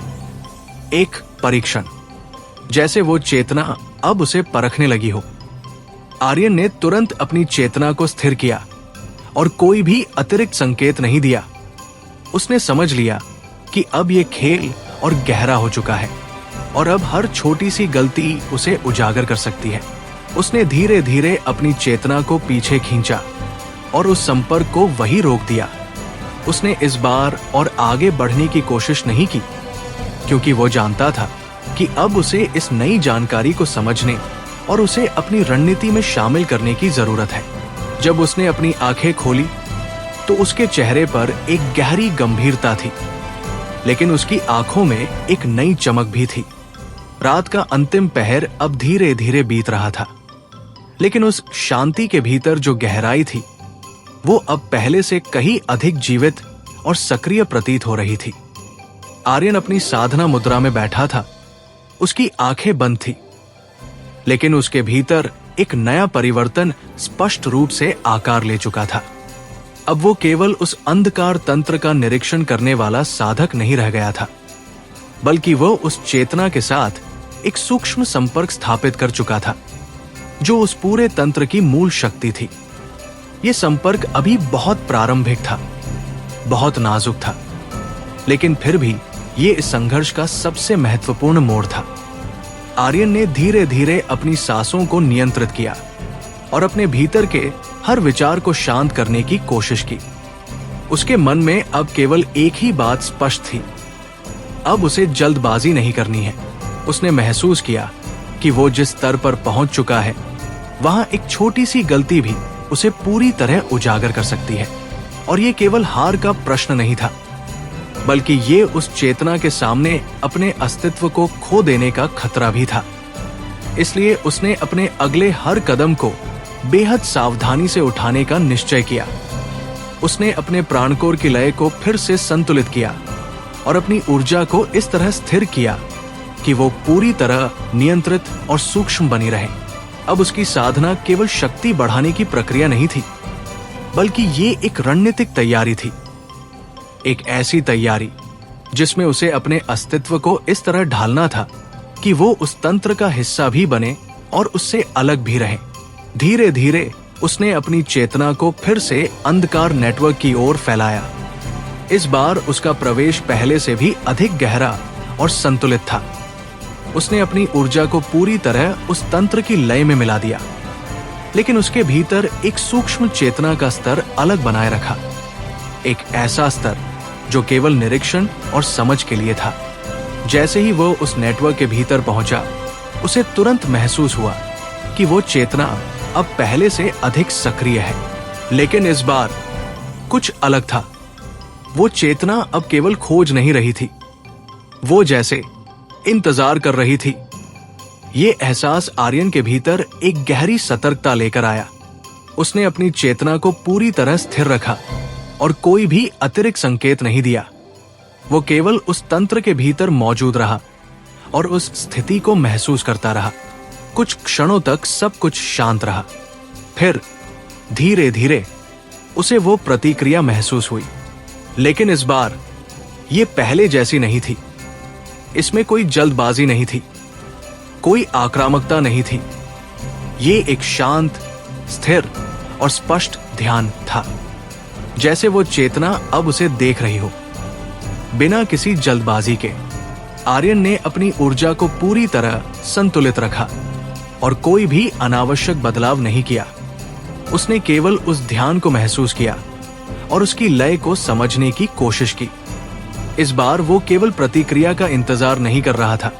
एक परीक्षण, जैसे वो चेतना अब उसे परखने लगी हो। आर्यन ने तुरंत अपनी चेतना को स्थिर किया और कोई भी अतिरिक्त संकेत नहीं दिया। उसने समझ लिया कि अब ये खेल और गहरा हो चुका है और अब हर छोटी सी गलती उसे उजागर कर सकती है। उसने धीरे धीरे अपनी चेतना को पीछे खींचा और उस संपर्क को वहीं रोक दिया। उसने इस बार और आगे बढ़ने की कोशिश नहीं की, क्योंकि वो जानता था कि अब उसे इस नई जानकारी को समझने और उसे अपनी रणनीति में शामिल करने की जरूरत है। जब उसने अपनी आंखें खोली तो उसके चेहरे पर एक गहरी गंभीरता थी, लेकिन उसकी आंखों में एक नई चमक भी थी। रात का अंतिम पहर अब धीरे धीरे बीत रहा था, लेकिन उस शांति के भीतर जो गहराई थी वो अब पहले से कहीं अधिक जीवित और सक्रिय प्रतीत हो रही थी। आर्यन अपनी साधना मुद्रा में बैठा था। उसकी आंखें बंद थी, लेकिन उसके भीतर एक नया परिवर्तन स्पष्ट रूप से आकार ले चुका था। अब वो केवल उस अंधकार तंत्र का निरीक्षण करने वाला साधक नहीं रह गया था, बल्कि वो उस चेतना के साथ एक सूक्ष्म संपर्क स्थापित कर चुका था, जो उस पूरे तंत्र की मूल शक्ति थी। ये संपर्क अभी बहुत प्रारंभिक था, बहुत नाजुक था, लेकिन फिर भी ये इस संघर्ष का सबसे महत्वपूर्ण मोड़ था। आर्यन ने धीरे धीरे अपनी सांसों को नियंत्रित किया और अपने भीतर के हर विचार को शांत करने की कोशिश की। उसके मन में अब केवल एक ही बात स्पष्ट थी, अब उसे जल्दबाजी नहीं करनी है। उसने महसूस किया कि वो जिस स्तर पर पहुंच चुका है, वहां एक छोटी सी गलती भी उसे पूरी तरह उजागर कर सकती है। और ये केवल हार का प्रश्न नहीं था, बल्कि ये उस चेतना के सामने अपने अस्तित्व को खो देने का खतरा भी था। इसलिए उसने अपने अगले हर कदम को बेहद सावधानी से उठाने का निश्चय किया। उसने अपने प्राणकोर की लय को फिर से संतुलित किया और अपनी ऊर्जा को इस तरह स्थिर किया कि वो पूरी तरह नियंत्रित और सूक्ष्म बनी रहे। अब उसकी साधना केवल शक्ति बढ़ाने की प्रक्रिया नहीं थी, बल्कि ये एक रणनीतिक तैयारी थी। एक ऐसी तैयारी जिसमें उसे अपने अस्तित्व को इस तरह ढालना था कि वो उस तंत्र का हिस्सा भी बने और उससे अलग भी रहे। धीरे धीरे उसने अपनी चेतना को फिर से अंधकार नेटवर्क की ओर फैलाया। इस बार उसका प्रवेश पहले से भी अधिक गहरा और संतुलित था। उसने अपनी ऊर्जा को पूरी तरह उस तंत्र की लय में मिला दिया, लेकिन उसके भीतर एक सूक्ष्म चेतना का स्तर अलग बनाए रखा। एक ऐसा स्तर जो केवल निरीक्षण और समझ के लिए था। जैसे ही वो उस नेटवर्क के भीतर पहुंचा, उसे तुरंत महसूस हुआ कि वो चेतना अब पहले से अधिक सक्रिय है। लेकिन इस बार कुछ अलग था। वो चेतना अब केवल खोज नहीं रही थी, वो जैसे इंतजार कर रही थी। ये एहसास आर्यन के भीतर एक गहरी सतर्कता लेकर आया। उसने अपनी चेतना को पूरी तरह स्थिर रखा और कोई भी अतिरिक्त संकेत नहीं दिया। वो केवल उस तंत्र के भीतर मौजूद रहा और उस स्थिति को महसूस करता रहा। कुछ क्षणों तक सब कुछ शांत रहा। फिर धीरे धीरे उसे वो प्रतिक्रिया महसूस हुई, लेकिन इस बार ये पहले जैसी नहीं थी। इसमें कोई जल्दबाजी नहीं थी, कोई आक्रामकता नहीं थी। ये एक शांत, स्थिर और स्पष्ट ध्यान था, जैसे वो चेतना अब उसे देख रही हो। बिना किसी जल्दबाजी के आर्यन ने अपनी ऊर्जा को पूरी तरह संतुलित रखा और कोई भी अनावश्यक बदलाव नहीं किया। उसने केवल उस ध्यान को महसूस किया और उसकी लय को समझने की कोशिश की। इस बार वो केवल प्रतिक्रिया का इंतजार नहीं कर रहा था,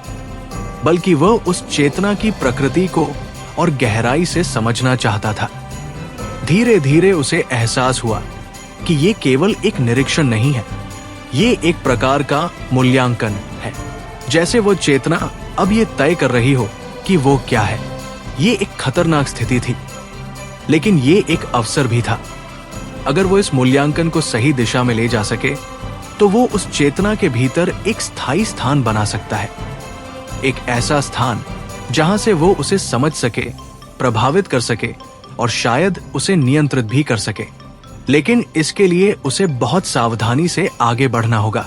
बल्कि वह उस चेतना की प्रकृति को और गहराई से समझना चाहता था। धीरे धीरे उसे एहसास हुआ कि ये केवल एक निरीक्षण नहीं है, ये एक प्रकार का मूल्यांकन है। जैसे वो चेतना अब ये तय कर रही हो कि वो क्या है। ये एक खतरनाक स्थिति थी, लेकिन ये एक अवसर भी था। अगर वो इस मूल्यांकन को सही दिशा में ले जा सके, तो वो उस चेतना के भीतर एक स्थायी स्थान बना सकता है। एक ऐसा स्थान जहां से वो उसे समझ सके, प्रभावित कर सके और शायद उसे नियंत्रित भी कर सके। लेकिन इसके लिए उसे बहुत सावधानी से आगे बढ़ना होगा।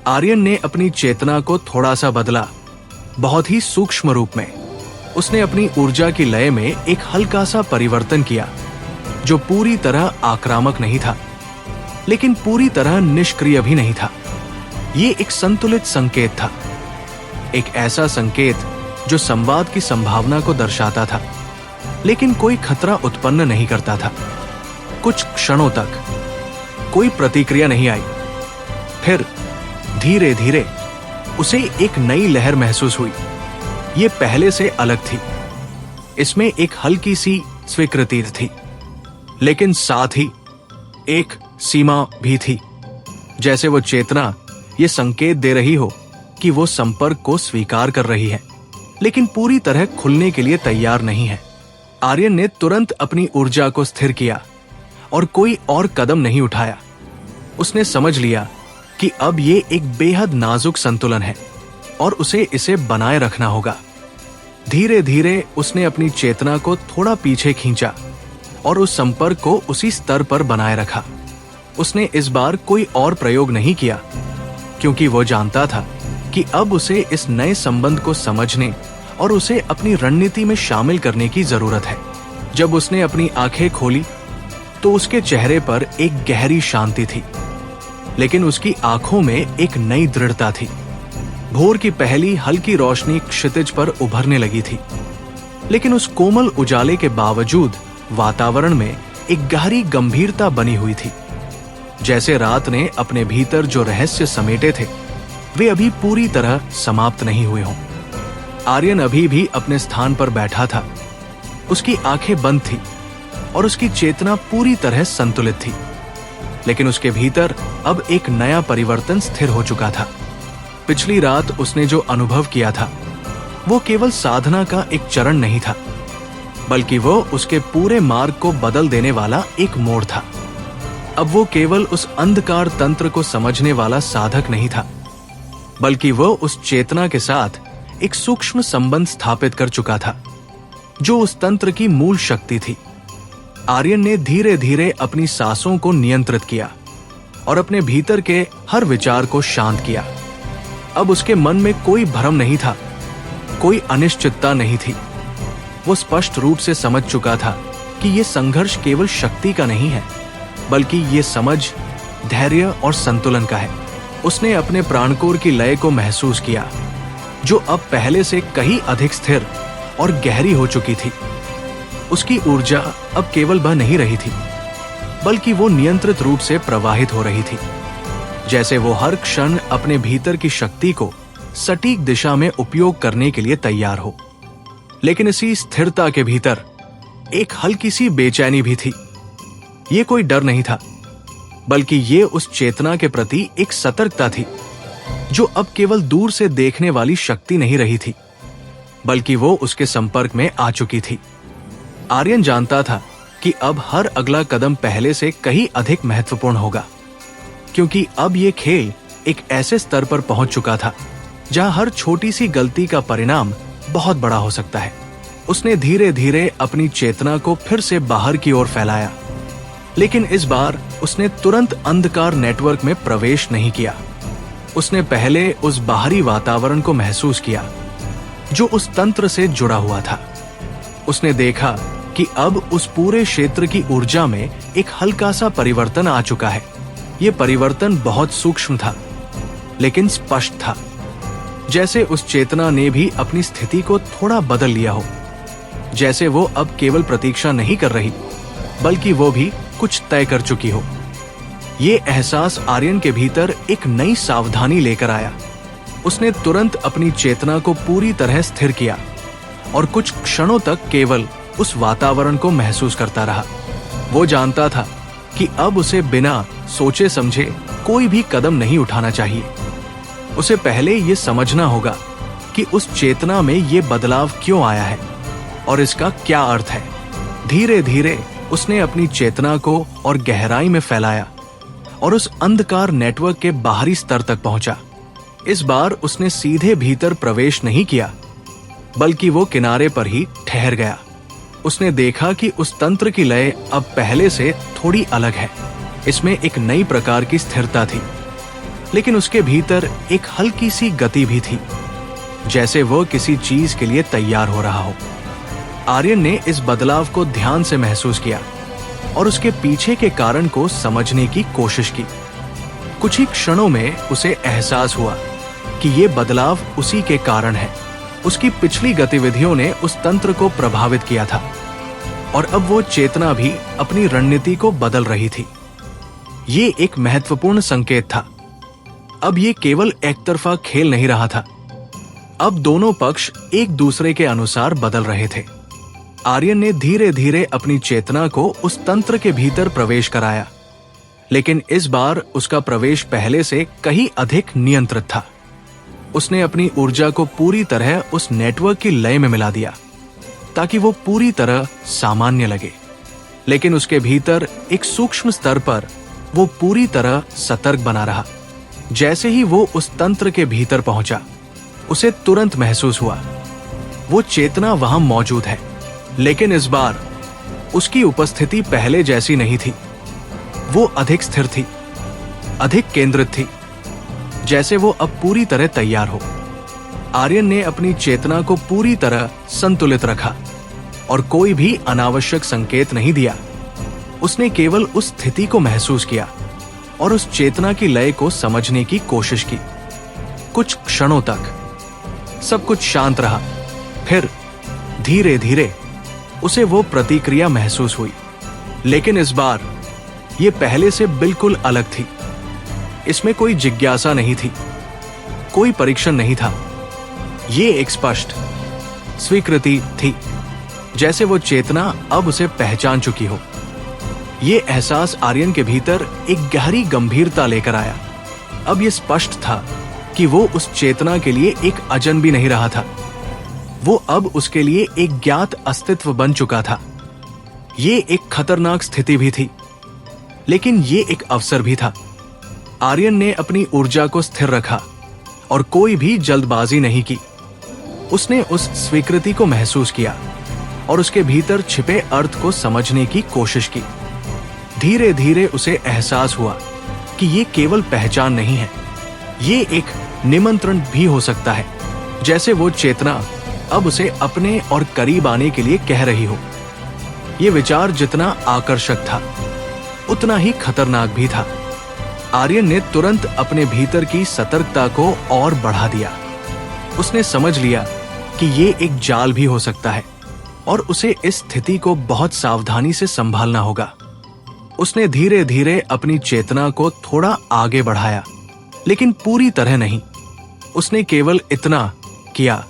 आर्यन ने अपनी चेतना को थोड़ा सा बदला, बहुत ही सूक्ष्म रूप में। उसने अपनी ऊर्जा की लय में एक हल्का सा परिवर्तन किया, जो पूरी तरह आक्रामक नहीं था, लेकिन पूरी तरह निष्क्रिय भी नहीं था। ये एक संतुलित संकेत था, एक ऐसा संकेत जो संवाद की संभावना को दर्शाता था, लेकिन कोई खतरा उत्पन्न नहीं करता था। कुछ क्षणों तक कोई प्रतिक्रिया नहीं आई। फिर धीरे धीरे उसे एक नई लहर महसूस हुई। ये पहले से अलग थी। इसमें एक हल्की सी स्वीकृति थी, लेकिन साथ ही एक सीमा भी थी। जैसे वो चेतना ये संकेत दे रही हो कि वो संपर्क को स्वीकार कर रही है, लेकिन पूरी तरह खुलने के लिए तैयार नहीं है। आर्यन ने तुरंत अपनी ऊर्जा को स्थिर किया और कोई और कदम नहीं उठाया। उसने समझ लिया कि अब ये एक बेहद नाजुक संतुलन है और उसे इसे बनाए रखना होगा। धीरे धीरे उसने अपनी चेतना को थोड़ा पीछे खींचा और उस संपर्क को उसी स्तर पर बनाए रखा। उसने इस बार कोई और प्रयोग नहीं किया, क्योंकि वो जानता था कि अब उसे इस नए संबंध को समझने और उसे अपनी रणनीति में शामिल करने की जरूरत है। जब उसने अपनी आंखें खोली तो उसके चेहरे पर एक गहरी शांति थी, लेकिन उसकी आंखों में एक नई दृढ़ता थी। भोर की पहली हल्की रोशनी क्षितिज पर उभरने लगी थी, लेकिन उस कोमल उजाले के बावजूद वातावरण में एक गहरी गंभीरता बनी हुई थी, जैसे रात ने अपने भीतर जो रहस्य समेटे थे वे अभी पूरी तरह समाप्त नहीं हुए हों। आर्यन अभी भी अपने स्थान पर बैठा था। उसकी आंखें बंद थी और उसकी चेतना पूरी तरह संतुलित थी, लेकिन उसके भीतर अब एक नया परिवर्तन स्थिर हो चुका था। पिछली रात उसने जो अनुभव किया था वो केवल साधना का एक चरण नहीं था, बल्कि वो उसके पूरे मार्ग को बदल देने वाला एक मोड़ था। अब वो केवल उस अंधकार तंत्र को समझने वाला साधक नहीं था, बल्कि वो उस चेतना के साथ एक सूक्ष्म संबंध स्थापित कर चुका था जो उस तंत्र की मूल शक्ति थी। आर्यन ने धीरे धीरे अपनी सांसों को नियंत्रित किया और अपने भीतर के हर विचार को शांत किया। अब उसके मन में कोई भ्रम नहीं था, कोई अनिश्चितता नहीं थी। वो स्पष्ट रूप से समझ चुका था कि यह संघर्ष केवल शक्ति का नहीं है, बल्कि ये समझ, धैर्य और संतुलन का है। उसने अपने प्राणकोर की लय को महसूस किया, जो अब पहले से कहीं अधिक स्थिर और गहरी हो चुकी थी। उसकी ऊर्जा अब केवल बह नहीं रही थी, बल्कि वो नियंत्रित रूप से प्रवाहित हो रही थी, जैसे वो हर क्षण अपने भीतर की शक्ति को सटीक दिशा में उपयोग करने के लिए तैयार हो। लेकिन इसी स्थिरता के भीतर एक हल्की सी बेचैनी भी थी। ये कोई डर नहीं था, बल्कि ये उस चेतना के प्रति एक सतर्कता थी जो अब केवल दूर से देखने वाली शक्ति नहीं रही थी, बल्कि वो उसके संपर्क में आ चुकी थी। आर्यन जानता था कि अब हर अगला कदम पहले से कहीं अधिक महत्वपूर्ण होगा, क्योंकि अब ये खेल एक ऐसे स्तर पर पहुंच चुका था जहां हर छोटी सी गलती का परिणाम बहुत बड़ा हो सकता है। उसने धीरे धीरे अपनी चेतना को फिर से बाहर की ओर फैलाया, लेकिन इस बार उसने तुरंत अंधकार नेटवर्क में प्रवेश नहीं किया। उसने पहले उस बाहरी वातावरण को महसूस किया जो उस तंत्र से जुड़ा हुआ था। उसने देखा कि अब उस पूरे क्षेत्र की ऊर्जा में एक हल्का सा परिवर्तन आ चुका है। यह परिवर्तन बहुत सूक्ष्म था, लेकिन स्पष्ट था, जैसे उस चेतना ने भी अपनी स्थिति को थोड़ा बदल लिया हो, जैसे वो अब केवल प्रतीक्षा नहीं कर रही, बल्कि वो भी कुछ तय कर चुकी हो। ये एहसास आर्यन के भीतर एक नई सावधानी लेकर आया। उसने तुरंत अपनी चेतना को पूरी तरह स्थिर किया और कुछ क्षणों तक केवल उस वातावरण को महसूस करता रहा। वो जानता था कि अब उसे बिना सोचे समझे कोई भी कदम नहीं उठाना चाहिए। उसे पहले ये समझना होगा कि उस चेतना में ये बदलाव क्यों आया है और इसका क्या अर्थ है। धीरे धीरे उसने अपनी चेतना को और गहराई में फैलाया और उस अंधकार नेटवर्क के बाहरी स्तर तक पहुंचा। इस बार उसने सीधे भीतर प्रवेश नहीं किया, बल्कि वो किनारे पर ही ठहर गया। उसने देखा कि उस तंत्र की लय अब पहले से थोड़ी अलग है। इसमें एक नई प्रकार की स्थिरता थी, लेकिन उसके भीतर एक हल्की सी गति भी थी, जैसे वो किसी चीज के लिए तैयार हो रहा हो। आर्यन ने इस बदलाव को ध्यान से महसूस किया और उसके पीछे के कारण को समझने की कोशिश की। कुछ ही क्षणों में उसे एहसास हुआ कि ये बदलाव उसी के कारण है। उसकी पिछली गतिविधियों ने उस तंत्र को प्रभावित किया था और अब वो चेतना भी अपनी रणनीति को बदल रही थी। ये एक महत्वपूर्ण संकेत था। अब ये केवल एकतरफा खेल नहीं रहा था। अब दोनों पक्ष एक दूसरे के अनुसार बदल रहे थे। आर्यन ने धीरे धीरे अपनी चेतना को उस तंत्र के भीतर प्रवेश कराया, लेकिन इस बार उसका प्रवेश पहले से कहीं अधिक नियंत्रित था। उसने अपनी ऊर्जा को पूरी तरह उस नेटवर्क की लय में मिला दिया ताकि वो पूरी तरह सामान्य लगे, लेकिन उसके भीतर एक सूक्ष्म स्तर पर वो पूरी तरह सतर्क बना रहा। जैसे ही वो उस तंत्र के भीतर पहुंचा, उसे तुरंत महसूस हुआ वो चेतना वहां मौजूद है, लेकिन इस बार उसकी उपस्थिति पहले जैसी नहीं थी। वो अधिक स्थिर थी, अधिक केंद्रित थी, जैसे वो अब पूरी तरह तैयार हो। आर्यन ने अपनी चेतना को पूरी तरह संतुलित रखा और कोई भी अनावश्यक संकेत नहीं दिया। उसने केवल उस स्थिति को महसूस किया और उस चेतना की लय को समझने की कोशिश की। कुछ क्षणों तक सब कुछ शांत रहा। फिर धीरे धीरे उसे वो प्रतिक्रिया महसूस हुई, लेकिन इस बार ये पहले से बिल्कुल अलग थी। इसमें कोई जिज्ञासा नहीं थी, कोई परीक्षण नहीं था। ये एक स्पष्ट स्वीकृति थी, जैसे वो चेतना अब उसे पहचान चुकी हो। ये एहसास आर्यन के भीतर एक गहरी गंभीरता लेकर आया। अब ये स्पष्ट था कि वो उस चेतना के लिए एक अजनबी नहीं रहा था। वो अब उसके लिए एक ज्ञात अस्तित्व बन चुका था। ये एक खतरनाक स्थिति भी थी, लेकिन ये एक अवसर भी था। आर्यन ने अपनी ऊर्जा को स्थिर रखा और कोई भी जल्दबाजी नहीं की। उसने उस स्वीकृति को महसूस किया और उसके भीतर छिपे अर्थ को समझने की कोशिश की। धीरे धीरे उसे एहसास हुआ कि ये केवल पहचान नहीं है, ये एक निमंत्रण भी हो सकता है, जैसे वो चेतना अब उसे अपने और करीब आने के लिए कह रही हो। ये विचार जितना आकर्षक था, उतना ही खतरनाक भी था। आर्यन ने तुरंत अपने भीतर की सतर्कता को और बढ़ा दिया। उसने समझ लिया कि ये एक जाल भी हो सकता है और उसे इस स्थिति को बहुत सावधानी से संभालना होगा। उसने धीरे धीरे अपनी चेतना को थोड़ा आगे बढ़ाया, लेकिन पूरी तरह नहीं। उसने केवल इतना किया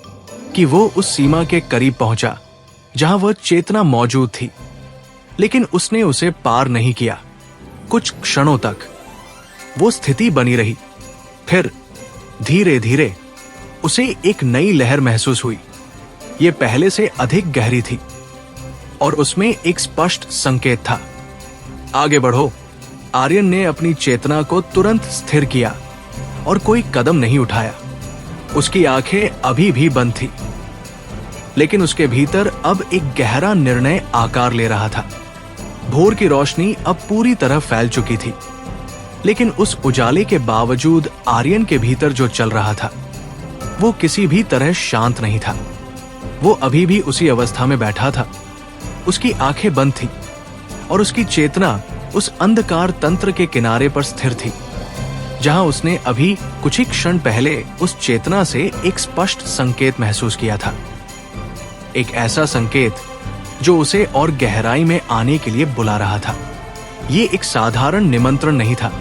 कि वो उस सीमा के करीब पहुंचा जहां वह चेतना मौजूद थी, लेकिन उसने उसे पार नहीं किया। कुछ क्षणों तक वो स्थिति बनी रही। फिर धीरे धीरे उसे एक नई लहर महसूस हुई। ये पहले से अधिक गहरी थी और उसमें एक स्पष्ट संकेत था। आगे बढ़ो। आर्यन ने अपनी चेतना को तुरंत स्थिर किया और कोई कदम नहीं उठाया। उसकी आंखें अभी भी बंद थी, लेकिन उसके भीतर अब एक गहरा निर्णय आकार ले रहा था। भोर की रोशनी अब पूरी तरह फैल चुकी थी, लेकिन उस उजाले के बावजूद आर्यन के भीतर जो चल रहा था वो किसी भी तरह शांत नहीं था। वो अभी भी उसी अवस्था में बैठा था। उसकी आंखें बंद थी और उसकी चेतना उस अंधकार तंत्र के किनारे पर स्थिर थी, जहां उसने अभी कुछ ही क्षण पहले उस चेतना से एक स्पष्ट संकेत महसूस किया था। एक ऐसा संकेत जो उसे और गहराई में आने के लिए बुला रहा था। ये एक साधारण निमंत्रण नहीं था,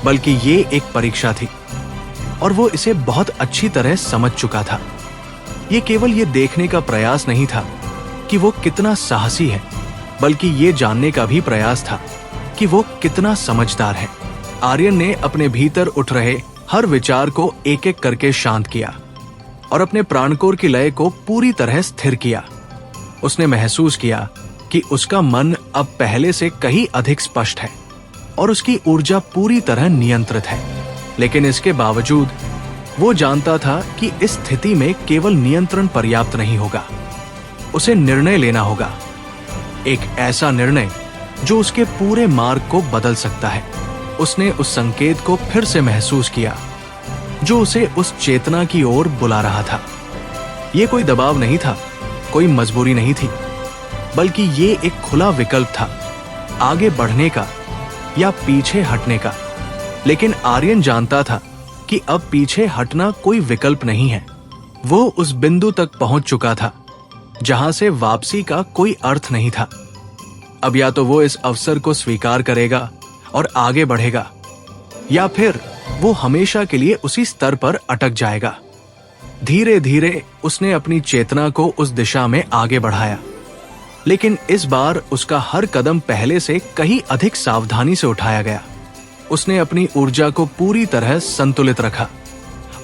बल्कि ये एक परीक्षा थी और वो इसे बहुत अच्छी तरह समझ चुका था। ये केवल ये देखने का प्रयास नहीं था कि वो कितना साहसी है, बल्कि ये जानने का भी प्रयास था कि वो कितना समझदार है। आर्यन ने अपने भीतर उठ रहे हर विचार को एक एक करके शांत किया और अपने प्राणकोर की लय को पूरी तरह स्थिर किया। उसने महसूस किया कि उसका मन अब पहले से कहीं अधिक स्पष्ट है और उसकी ऊर्जा पूरी तरह नियंत्रित है। लेकिन इसके बावजूद वो जानता था कि इस स्थिति में केवल नियंत्रण पर्याप्त नहीं होगा। उसे निर्णय लेना होगा, एक ऐसा निर्णय जो उसके पूरे मार्ग को बदल सकता है। उसने उस संकेत को फिर से महसूस किया जो उसे उस चेतना की ओर बुला रहा था। ये कोई दबाव नहीं था, कोई मजबूरी नहीं थी, बल्कि ये एक खुला विकल्प था, आगे बढ़ने का या पीछे हटने का। लेकिन आर्यन जानता था कि अब पीछे हटना कोई विकल्प नहीं है। वो उस बिंदु तक पहुंच चुका था जहां से वापसी का कोई अर्थ नहीं था। अब या तो वो इस अवसर को स्वीकार करेगा और आगे बढ़ेगा, या फिर वो हमेशा के लिए उसी स्तर पर अटक जाएगा। धीरे धीरे उसने अपनी चेतना को उस दिशा में आगे बढ़ाया, लेकिन इस बार उसका हर कदम पहले से कहीं अधिक सावधानी से उठाया गया। उसने अपनी ऊर्जा को पूरी तरह संतुलित रखा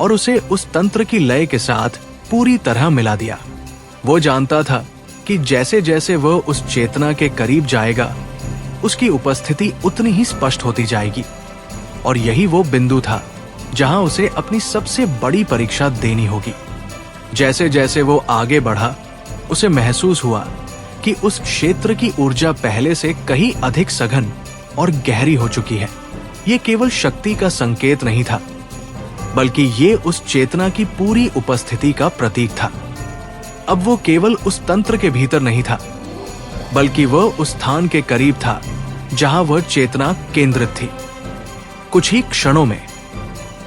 और उसे उस तंत्र की लय के साथ पूरी तरह मिला दिया। वो जानता था कि जैसे जैसे वह उस चेतना के करीब जाएगा, उसकी उपस्थिति उतनी ही स्पष्ट होती जाएगी। और यही वो बिंदु था जहां उसे अपनी सबसे बड़ी परीक्षा देनी होगी। जैसे जैसे वो आगे बढ़ा, उसे महसूस हुआ कि उस क्षेत्र की ऊर्जा पहले से कहीं अधिक सघन और गहरी हो चुकी है। ये केवल शक्ति का संकेत नहीं था, बल्कि ये उस चेतना की पूरी उपस्थिति का प्रतीक था। अब वो केवल उस तंत्र के भीतर नहीं था, बल्कि वह उस स्थान के करीब था जहां वह चेतना केंद्रित थी। कुछ ही क्षणों में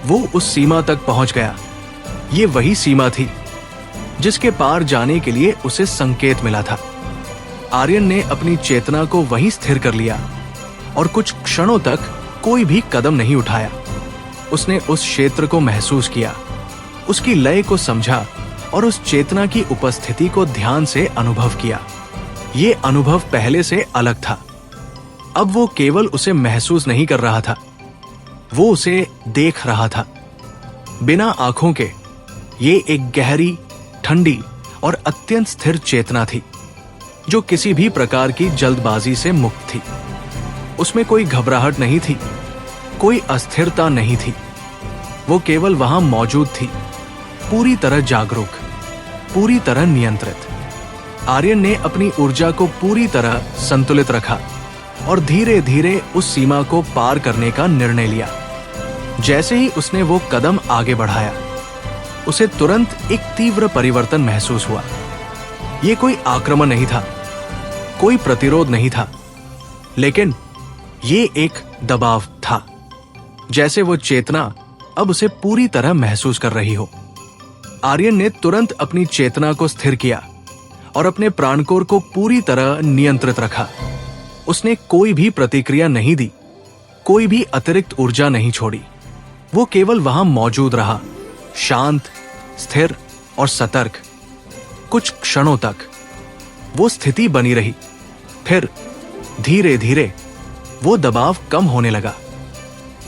वो उस सीमा तक पहुंच गया। ये वही सीमा थी जिसके पार जाने के लिए उसे संकेत मिला था। आर्यन ने अपनी चेतना को वहीं स्थिर कर लिया और कुछ क्षणों तक कोई भी कदम नहीं उठाया। उसने उस क्षेत्र को महसूस किया, उसकी लय को समझा और उस चेतना की उपस्थिति को ध्यान से अनुभव किया। ये अनुभव पहले से अलग था। अब वो केवल उसे महसूस नहीं कर रहा था, वो उसे देख रहा था। बिना आंखों के ये एक गहरी, ठंडी और अत्यंत स्थिर चेतना थी जो किसी भी प्रकार की जल्दबाजी से मुक्त थी। उसमें कोई घबराहट नहीं थी, कोई अस्थिरता नहीं थी। वो केवल वहां मौजूद थी, पूरी तरह जागरूक, पूरी तरह नियंत्रित। आर्यन ने अपनी ऊर्जा को पूरी तरह संतुलित रखा और धीरे धीरे उस सीमा को पार करने का निर्णय लिया। जैसे ही उसने वो कदम आगे बढ़ाया, उसे तुरंत एक तीव्र परिवर्तन महसूस हुआ। ये कोई आक्रमण नहीं था, कोई प्रतिरोध नहीं था, लेकिन ये एक दबाव था, जैसे वो चेतना अब उसे पूरी तरह महसूस कर रही हो। आर्यन ने तुरंत अपनी चेतना को स्थिर किया और अपने प्राणकोर को पूरी तरह नियंत्रित रखा। उसने कोई भी प्रतिक्रिया नहीं दी, कोई भी अतिरिक्त ऊर्जा नहीं छोड़ी। वो केवल वहां मौजूद रहा, शांत, स्थिर और सतर्क। कुछ क्षणों तक वो स्थिति बनी रही। फिर धीरे धीरे वो दबाव कम होने लगा।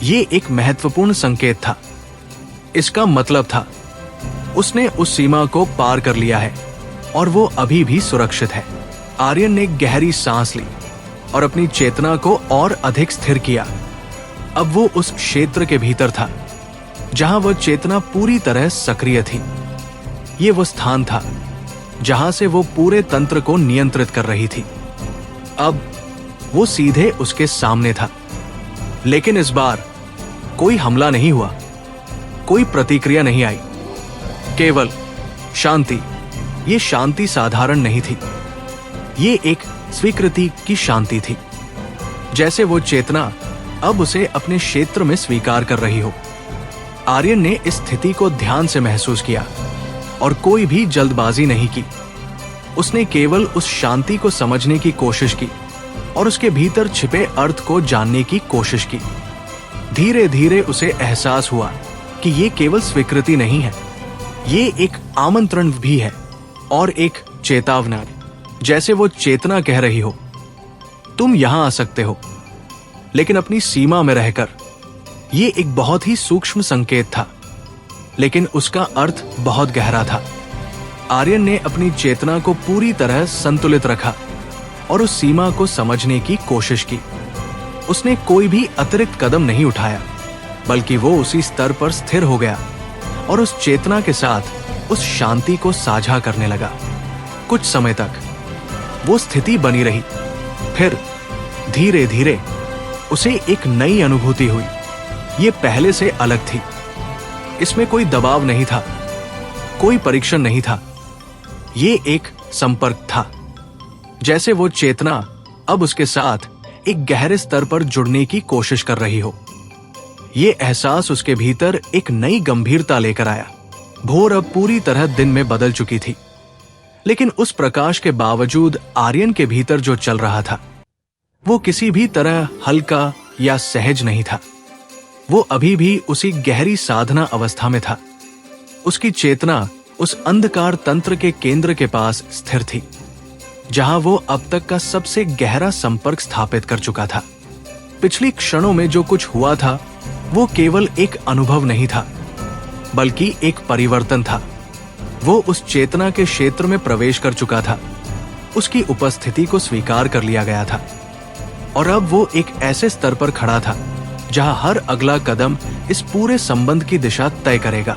ये एक महत्वपूर्ण संकेत था। इसका मतलब था उसने उस सीमा को पार कर लिया है और वो अभी भी सुरक्षित है। आर्यन ने गहरी सांस ली और अपनी चेतना को और अधिक स्थिर किया। अब वो उस क्षेत्र के भीतर था जहां वह चेतना पूरी तरह सक्रिय थी। ये वो स्थान था जहां से वो पूरे तंत्र को नियंत्रित कर रही थी। अब वो सीधे उसके सामने था, लेकिन इस बार कोई हमला नहीं हुआ, कोई प्रतिक्रिया नहीं आई, केवल शांति। ये शांति साधारण नहीं थी, ये एक स्वीकृति की शांति थी, जैसे वो चेतना अब उसे अपने क्षेत्र में स्वीकार कर रही हो। आर्यन ने इस स्थिति को ध्यान से महसूस किया और कोई भी जल्दबाजी नहीं की। उसने केवल उस शांति को समझने की कोशिश की और उसके भीतर छिपे अर्थ को जानने की कोशिश की। धीरे धीरे उसे एहसास हुआ कि ये केवल स्वीकृति नहीं है, ये एक आमंत्रण भी है और एक चेतावनी, जैसे वो चेतना कह रही हो, तुम यहां आ सकते हो, लेकिन अपनी सीमा में रहकर। ये एक बहुत ही सूक्ष्म संकेत था, लेकिन उसका अर्थ बहुत गहरा था। आर्यन ने अपनी चेतना को पूरी तरह संतुलित रखा और उस सीमा को समझने की कोशिश की। उसने कोई भी अतिरिक्त कदम नहीं उठाया, बल्कि वो उसी स्तर पर स्थिर हो गया और उस चेतना के साथ उस शांति को साझा करने लगा। कुछ समय तक वो स्थिति बनी रही। फिर धीरे धीरे उसे एक नई अनुभूति हुई। ये पहले से अलग थी। इसमें कोई दबाव नहीं था, कोई परीक्षण नहीं था। ये एक संपर्क था, जैसे वो चेतना अब उसके साथ एक गहरे स्तर पर जुड़ने की कोशिश कर रही हो। ये एहसास उसके भीतर एक नई गंभीरता लेकर आया। भोर अब पूरी तरह दिन में बदल चुकी थी, लेकिन उस प्रकाश के बावजूद आर्यन के भीतर जो चल रहा था वो किसी भी तरह हल्का या सहज नहीं था। वो अभी भी उसी गहरी साधना अवस्था में था। उसकी चेतना उस अंधकार तंत्र के केंद्र के पास स्थिर थी, जहां वो अब तक का सबसे गहरा संपर्क स्थापित कर चुका था। पिछली क्षणों में जो कुछ हुआ था वो केवल एक अनुभव नहीं था, बल्कि एक परिवर्तन था। वो उस चेतना के क्षेत्र में प्रवेश कर चुका था, उसकी उपस्थिति को स्वीकार कर लिया गया था और अब वो एक ऐसे स्तर पर खड़ा था जहां हर अगला कदम इस पूरे संबंध की दिशा तय करेगा।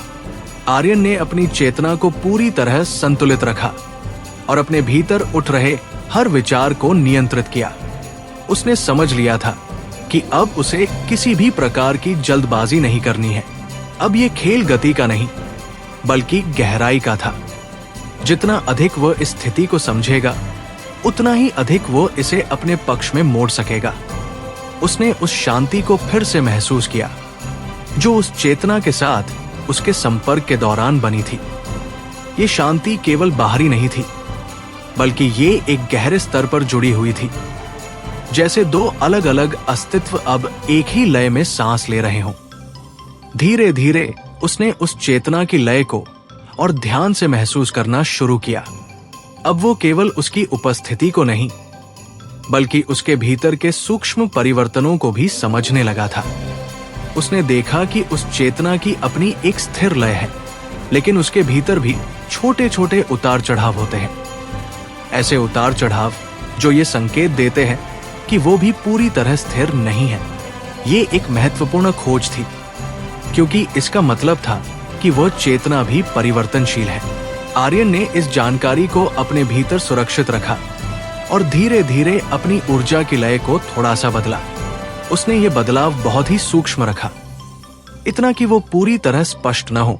आर्यन ने अपनी चेतना को पूरी तरह संतुलित रखा और अपने भीतर उठ रहे हर विचार को नियंत्रित किया। उसने समझ लिया था कि अब उसे किसी भी प्रकार की जल्दबाजी नहीं करनी है। अब ये खेल गति का नहीं बल्कि गहराई का था। जितना अधिक वह इस स्थिति को समझेगा उतना ही अधिक वो इसे अपने पक्ष में मोड़ सकेगा। उसने उस शांति को फिर से महसूस किया जो उस चेतना के साथ उसके संपर्क के दौरान बनी थी। ये शांति केवल बाहरी नहीं थी बल्कि ये एक गहरे स्तर पर जुड़ी हुई थी, जैसे दो अलग अलग अस्तित्व अब एक ही लय में सांस ले रहे हों। धीरे धीरे उसने उस चेतना की लय को और ध्यान से महसूस करना शुरू किया। अब वो केवल उसकी उपस्थिति को नहीं बल्कि उसके भीतर के सूक्ष्म परिवर्तनों को भी समझने लगा था। उसने देखा कि उस चेतना की अपनी एक स्थिर लय है, लेकिन उसके भीतर भी छोटे छोटे उतार चढ़ाव होते हैं। ऐसे उतार चढ़ाव जो ये संकेत देते हैं कि वो भी पूरी तरह स्थिर नहीं है। ये एक महत्वपूर्ण खोज थी, क्योंकि इसका मतलब था कि वह चेतना भी परिवर्तनशील है। आर्यन ने इस जानकारी को अपने भीतर सुरक्षित रखा और धीरे धीरे अपनी ऊर्जा की लय को थोड़ा सा बदला। उसने ये बदलाव बहुत ही सूक्ष्म रखा, इतना कि वो पूरी तरह स्पष्ट न हो,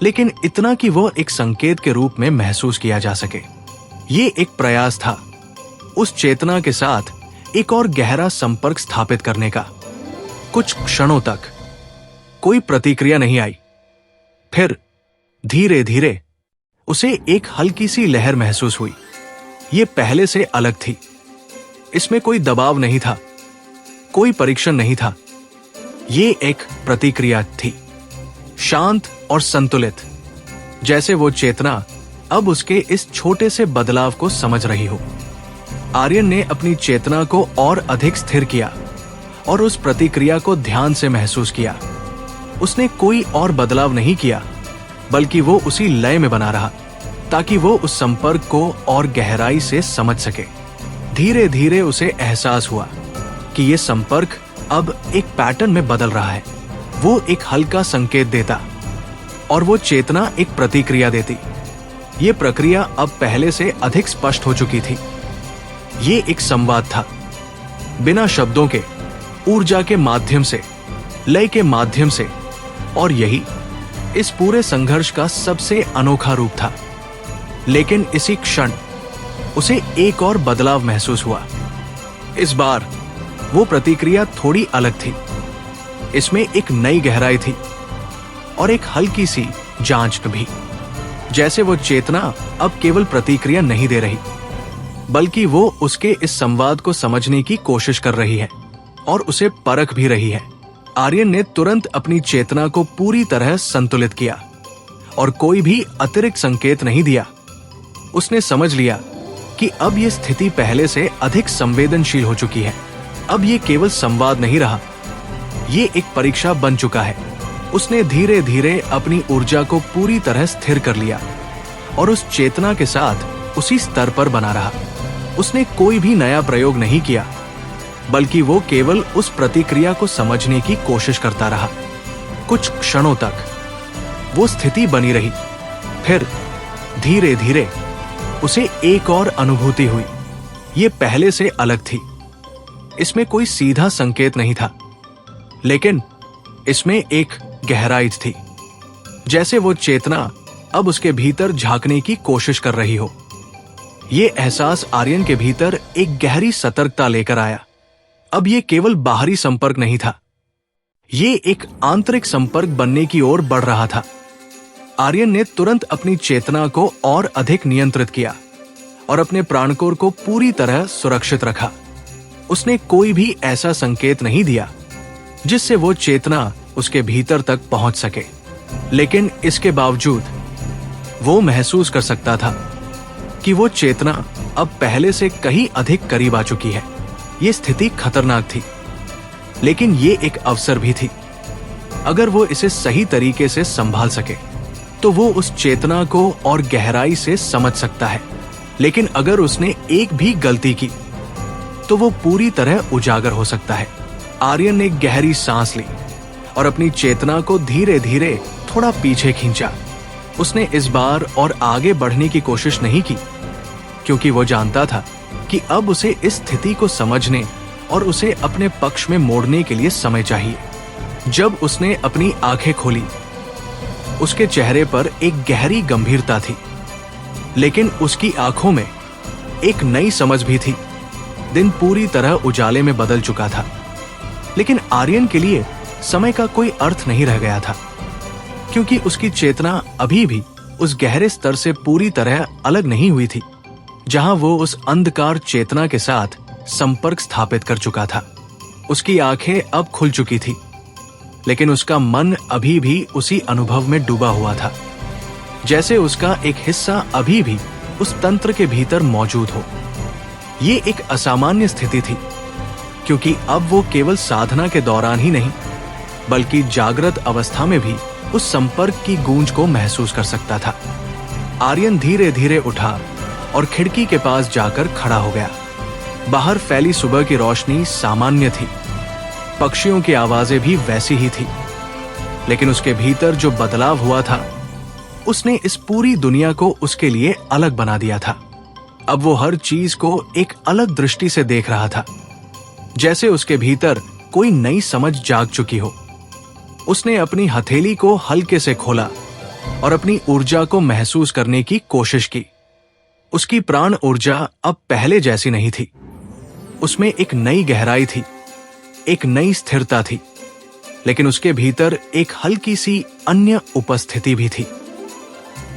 लेकिन इतना कि वो एक संकेत के रूप में महसूस किया जा सके। ये एक प्रयास था उस चेतना के साथ एक और गहरा संपर्क स्थापित करने का। कुछ क्षणों तक कोई प्रतिक्रिया नहीं आई। फिर धीरे धीरे उसे एक हल्की सी लहर महसूस हुई। ये पहले से अलग थी। इसमें कोई दबाव नहीं था, कोई परीक्षण नहीं था। ये एक प्रतिक्रिया थी, शांत और संतुलित, जैसे वो चेतना अब उसके इस छोटे से बदलाव को समझ रही हो। आर्यन ने अपनी चेतना को और अधिक स्थिर किया और उस प्रतिक्रिया को ध्यान से महसूस किया। उसने कोई और बदलाव नहीं किया, बल्कि वो उसी लय में बना रहा ताकि वो उस संपर्क को और गहराई से समझ सके। धीरे धीरे उसे एहसास हुआ कि ये संपर्क अब एक पैटर्न में बदल रहा है। वो एक हल्का संकेत देता और वो चेतना एक प्रतिक्रिया देती। ये प्रक्रिया अब पहले से अधिक स्पष्ट हो चुकी थी। ये एक संवाद था, बिना शब्दों के, ऊर्जा के माध्यम से, लय के माध्यम से, और यही इस पूरे संघर्ष का सबसे अनोखा रूप था। लेकिन इसी क्षण उसे एक और बदलाव महसूस हुआ। इस बार वो प्रतिक्रिया थोड़ी अलग थी। इसमें एक नई गहराई थी और एक हल्की सी जांच भी, जैसे वो चेतना अब केवल प्रतिक्रिया नहीं दे रही, बल्कि वो उसके इस संवाद को समझने की कोशिश कर रही है और उसे परख भी रही है। आर्यन ने तुरंत अपनी चेतना को पूरी तरह संतुलित किया और कोई भी अतिरिक्त संकेत नहीं दिया। उसने समझ लिया कि अब ये स्थिति पहले से अधिक संवेदनशील हो चुकी है। अब ये केवल संवाद नहीं रहा, ये एक परीक्षा बन चुका है। उसने धीरे धीरे अपनी ऊर्जा को पूरी तरह स्थिर कर लिया और उस चेतना के साथ उसी स्तर पर बना रहा। उसने कोई भी नया प्रयोग नहीं किया, बल्कि वो केवल उस प्रतिक्रिया को समझने की कोशिश करता रहा। कुछ क्षणों तक वो स्थिति बनी रही। फिर धीरे धीरे उसे एक और अनुभूति हुई। ये पहले से अलग थी। इसमें कोई सीधा संकेत नहीं था, लेकिन इसमें एक गहराई थी, जैसे वो चेतना अब उसके भीतर झांकने की कोशिश कर रही हो। ये एहसास आर्यन के भीतर एक गहरी सतर्कता लेकर आया। अब ये केवल बाहरी संपर्क नहीं था, ये एक आंतरिक संपर्क बनने की ओर बढ़ रहा था। आर्यन ने तुरंत अपनी चेतना को और अधिक नियंत्रित किया और अपने प्राणकोर को पूरी तरह सुरक्षित रखा। उसने कोई भी ऐसा संकेत नहीं दिया जिससे वो चेतना उसके भीतर तक पहुंच सके, लेकिन इसके बावजूद वो महसूस कर सकता था कि वो चेतना अब पहले से कहीं अधिक करीब आ चुकी है। ये स्थिति खतरनाक थी, लेकिन ये एक अवसर भी थी। अगर वो इसे सही तरीके से संभाल सके तो वो उस चेतना को और गहराई से समझ सकता है, लेकिन अगर उसने एक भी गलती की तो वो पूरी तरह उजागर हो सकता है। आर्यन ने गहरी सांस ली और अपनी चेतना को धीरे धीरे थोड़ा पीछे खींचा। उसने इस बार और आगे बढ़ने की कोशिश नहीं की, क्योंकि वो जानता था कि अब उसे इस स्थिति को समझने और उसे अपने पक्ष में मोड़ने के लिए समय चाहिए। जब उसने अपनी आंखें खोली, उसके चेहरे पर एक गहरी गंभीरता थी, लेकिन उसकी आंखों में एक नई समझ भी थी। दिन पूरी तरह उजाले में बदल चुका था, लेकिन आर्यन के लिए समय का कोई अर्थ नहीं रह गया था, क्योंकि उसकी चेतना अभी भी उस गहरे स्तर से पूरी तरह अलग नहीं हुई थी, जहां वो उस अंधकार चेतना के साथ संपर्क स्थापित कर चुका था। उसकी आंखें अब खुल चुकी थी, लेकिन उसका मन अभी भी उसी अनुभव में डूबा हुआ था, जैसे उसका एक हिस्सा अभी भी उस तंत्र के भीतर मौजूद हो। ये एक असामान्य स्थिति थी, क्योंकि अब वो केवल साधना के दौरान ही नहीं, बल्कि जागृत अवस्था में भी उस संपर्क की गूंज को महसूस कर सकता था। आर्यन धीरे धीरे उठा और खिड़की के पास जाकर खड़ा हो गया। बाहर फैली सुबह की रोशनी सामान्य थी, पक्षियों की आवाजें भी वैसी ही थी, लेकिन उसके भीतर जो बदलाव हुआ था, उसने इस पूरी दुनिया को उसके लिए अलग बना दिया था। अब वो हर चीज को एक अलग दृष्टि से देख रहा था, जैसे उसके भीतर कोई नई समझ जाग चुकी हो। उसने अपनी हथेली को हल्के से खोला और अपनी ऊर्जा को महसूस करने की कोशिश की। उसकी प्राण ऊर्जा अब पहले जैसी नहीं थी। उसमें एक नई गहराई थी, एक नई स्थिरता थी, लेकिन उसके भीतर एक हल्की सी अन्य उपस्थिति भी थी,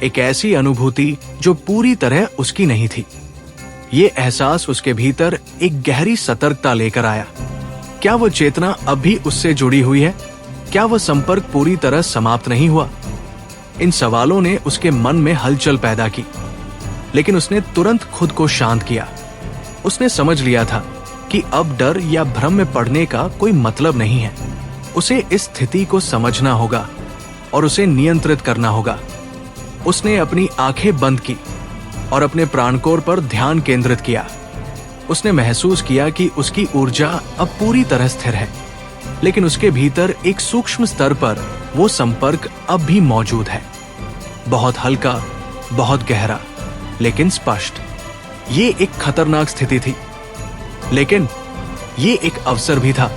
एक ऐसी अनुभूति जो पूरी तरह उसकी नहीं थी। ये एहसास उसके भीतर एक गहरी सतर्कता लेकर आया। क्या वो चेतना अब भी उससे जुड़ी हुई है? क्या वह संपर्क पूरी तरह समाप्त नहीं हुआ? इन सवालों ने उसके मन में हलचल पैदा की, लेकिन उसने तुरंत खुद को शांत किया। उसने समझ लिया था कि अब डर या भ्रम में पड़ने का कोई मतलब नहीं है। उसे इस स्थिति को समझना होगा और उसे नियंत्रित करना होगा। उसने अपनी आंखें बंद की और अपने प्राणकोर पर ध्यान केंद्रित किया। उसने महसूस किया कि उसकी ऊर्जा अब पूरी तरह स्थिर है, लेकिन उसके भीतर एक सूक्ष्म स्तर पर वो संपर्क अब भी मौजूद है। बहुत हल्का, बहुत गहरा, लेकिन स्पष्ट। ये एक खतरनाक स्थिति थी, लेकिन ये एक अवसर भी था।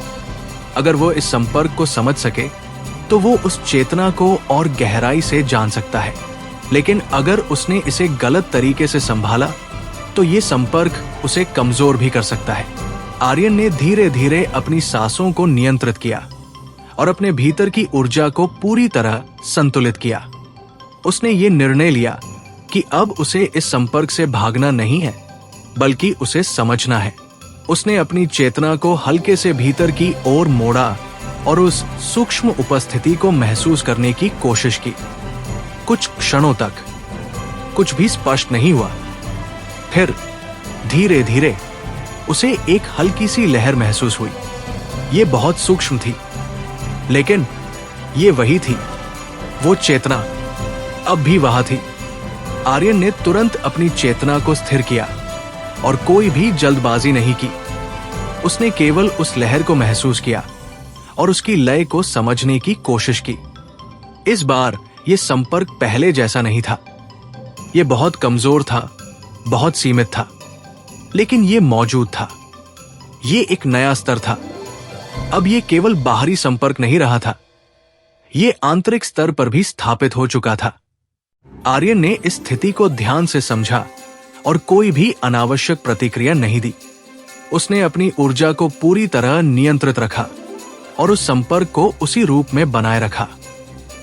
अगर वो इस संपर्क को समझ सके, तो वो उस चेतना को और गहराई से जान सकता है। लेकिन अगर उसने इसे गलत तरीके से संभाला, तो ये संपर्क उसे कमजोर भी कर सकता है। आर्यन ने धीरे धीरे अपनी सांसों को नियंत्रित किया और अपने भीतर की ऊर्जा को पूरी तरह संतुलित किया। उसने ये निर्णय लिया कि अब उसे इस संपर्क से भागना नहीं है, बल्कि उसे समझना है। उसने अपनी चेतना को हल्के से भीतर की ओर मोड़ा और उस सूक्ष्म उपस्थिति को महसूस करने की कोशिश की। कुछ क्षणों तक कुछ भी स्पष्ट नहीं हुआ। फिर धीरे धीरे उसे एक हल्की सी लहर महसूस हुई। ये बहुत सूक्ष्म थी, लेकिन ये वही थी, वो चेतना अब भी वहां थी। आर्यन ने तुरंत अपनी चेतना को स्थिर किया और कोई भी जल्दबाजी नहीं की। उसने केवल उस लहर को महसूस किया और उसकी लय को समझने की कोशिश की। इस बार ये संपर्क पहले जैसा नहीं था। ये बहुत कमजोर था, बहुत सीमित था, लेकिन ये मौजूद था। ये एक नया स्तर था। अब ये केवल बाहरी संपर्क नहीं रहा था, ये आंतरिक स्तर पर भी स्थापित हो चुका था। आर्यन ने इस स्थिति को ध्यान से समझा और कोई भी अनावश्यक प्रतिक्रिया नहीं दी। उसने अपनी ऊर्जा को पूरी तरह नियंत्रित रखा और उस संपर्क को उसी रूप में बनाए रखा।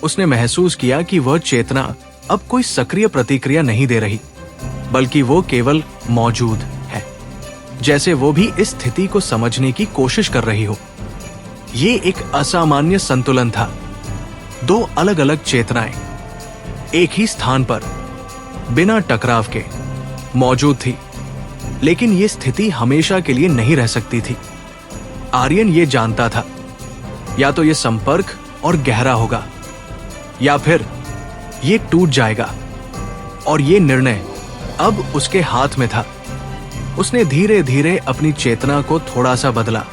उसने महसूस किया कि वह चेतना अब कोई सक्रिय प्रतिक्रिया नहीं दे रही, बल्कि वो केवल मौजूद है, जैसे वो भी इस स्थिति को समझने की कोशिश कर रही हो। ये एक असामान्य संतुलन था। दो अलग अलग चेतनाएं एक ही स्थान पर बिना टकराव के मौजूद थी, लेकिन ये स्थिति हमेशा के लिए नहीं रह सकती थी। आर्यन ये जानता था, या तो ये संपर्क और गहरा होगा, या फिर ये टूट जाएगा। और ये निर्णय अब उसके हाथ में था। उसने धीरे धीरे अपनी चेतना को थोड़ा सा बदला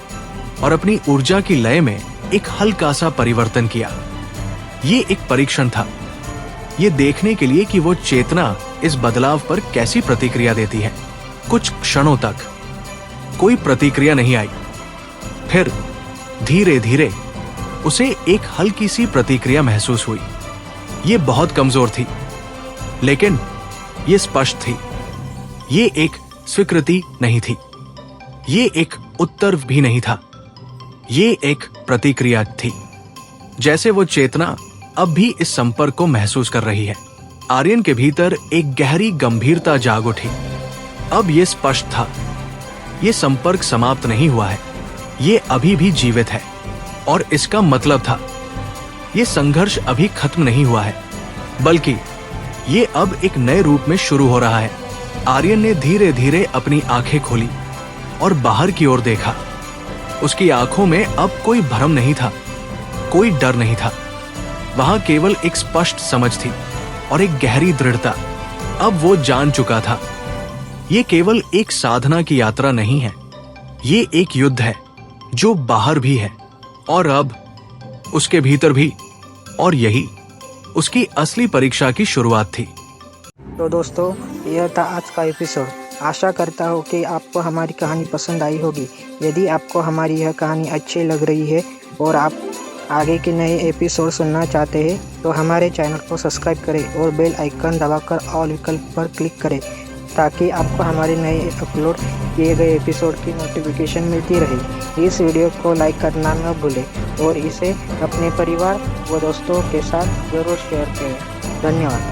और अपनी ऊर्जा की लय में एक हल्का सा परिवर्तन किया। ये एक परीक्षण था, ये देखने के लिए कि वो चेतना इस बदलाव पर कैसी प्रतिक्रिया देती है। कुछ क्षणों तक कोई प्रतिक्रिया नहीं आई। फिर धीरे धीरे उसे एक हल्की सी प्रतिक्रिया महसूस हुई। ये बहुत कमजोर थी, लेकिन ये स्पष्ट थी। ये एक स्वीकृति नहीं थी, ये एक उत्तर भी नहीं था, ये एक प्रतिक्रिया थी। जैसे वो चेतना अब भी इस संपर्क को महसूस कर रही है। आर्यन के भीतर एक गहरी गंभीरता जाग उठी। अब ये स्पष्ट था, ये संपर्क समाप्त नहीं हुआ है, ये अभी भी जीवित है। और इसका मतलब था, ये संघर्ष अभी खत्म नहीं हुआ है, बल्कि ये अब एक नए रूप में शुरू हो रहा है। आर्यन ने धीरे धीरे अपनी आंखें खोली और बाहर की ओर देखा। उसकी आंखों में अब कोई भ्रम नहीं था, कोई डर नहीं था। वहां केवल एक स्पष्ट समझ थी और एक गहरी दृढ़ता। अब वो जान चुका था, ये केवल एक साधना की यात्रा नहीं है, ये एक युद्ध है जो बाहर भी है और अब उसके भीतर भी। और यही उसकी असली परीक्षा की शुरुआत थी। तो दोस्तों, यह था आज का एपिसोड। आशा करता हूँ कि आपको हमारी कहानी पसंद आई होगी। यदि आपको हमारी यह कहानी अच्छी लग रही है और आप आगे के नए एपिसोड सुनना चाहते हैं, तो हमारे चैनल को सब्सक्राइब करें और बेल आइकन दबाकर ऑल विकल्प पर क्लिक करें, ताकि आपको हमारे नए अपलोड किए गए एपिसोड की नोटिफिकेशन मिलती रहे। इस वीडियो को लाइक करना न भूलें और इसे अपने परिवार व दोस्तों के साथ ज़रूर शेयर करें। धन्यवाद।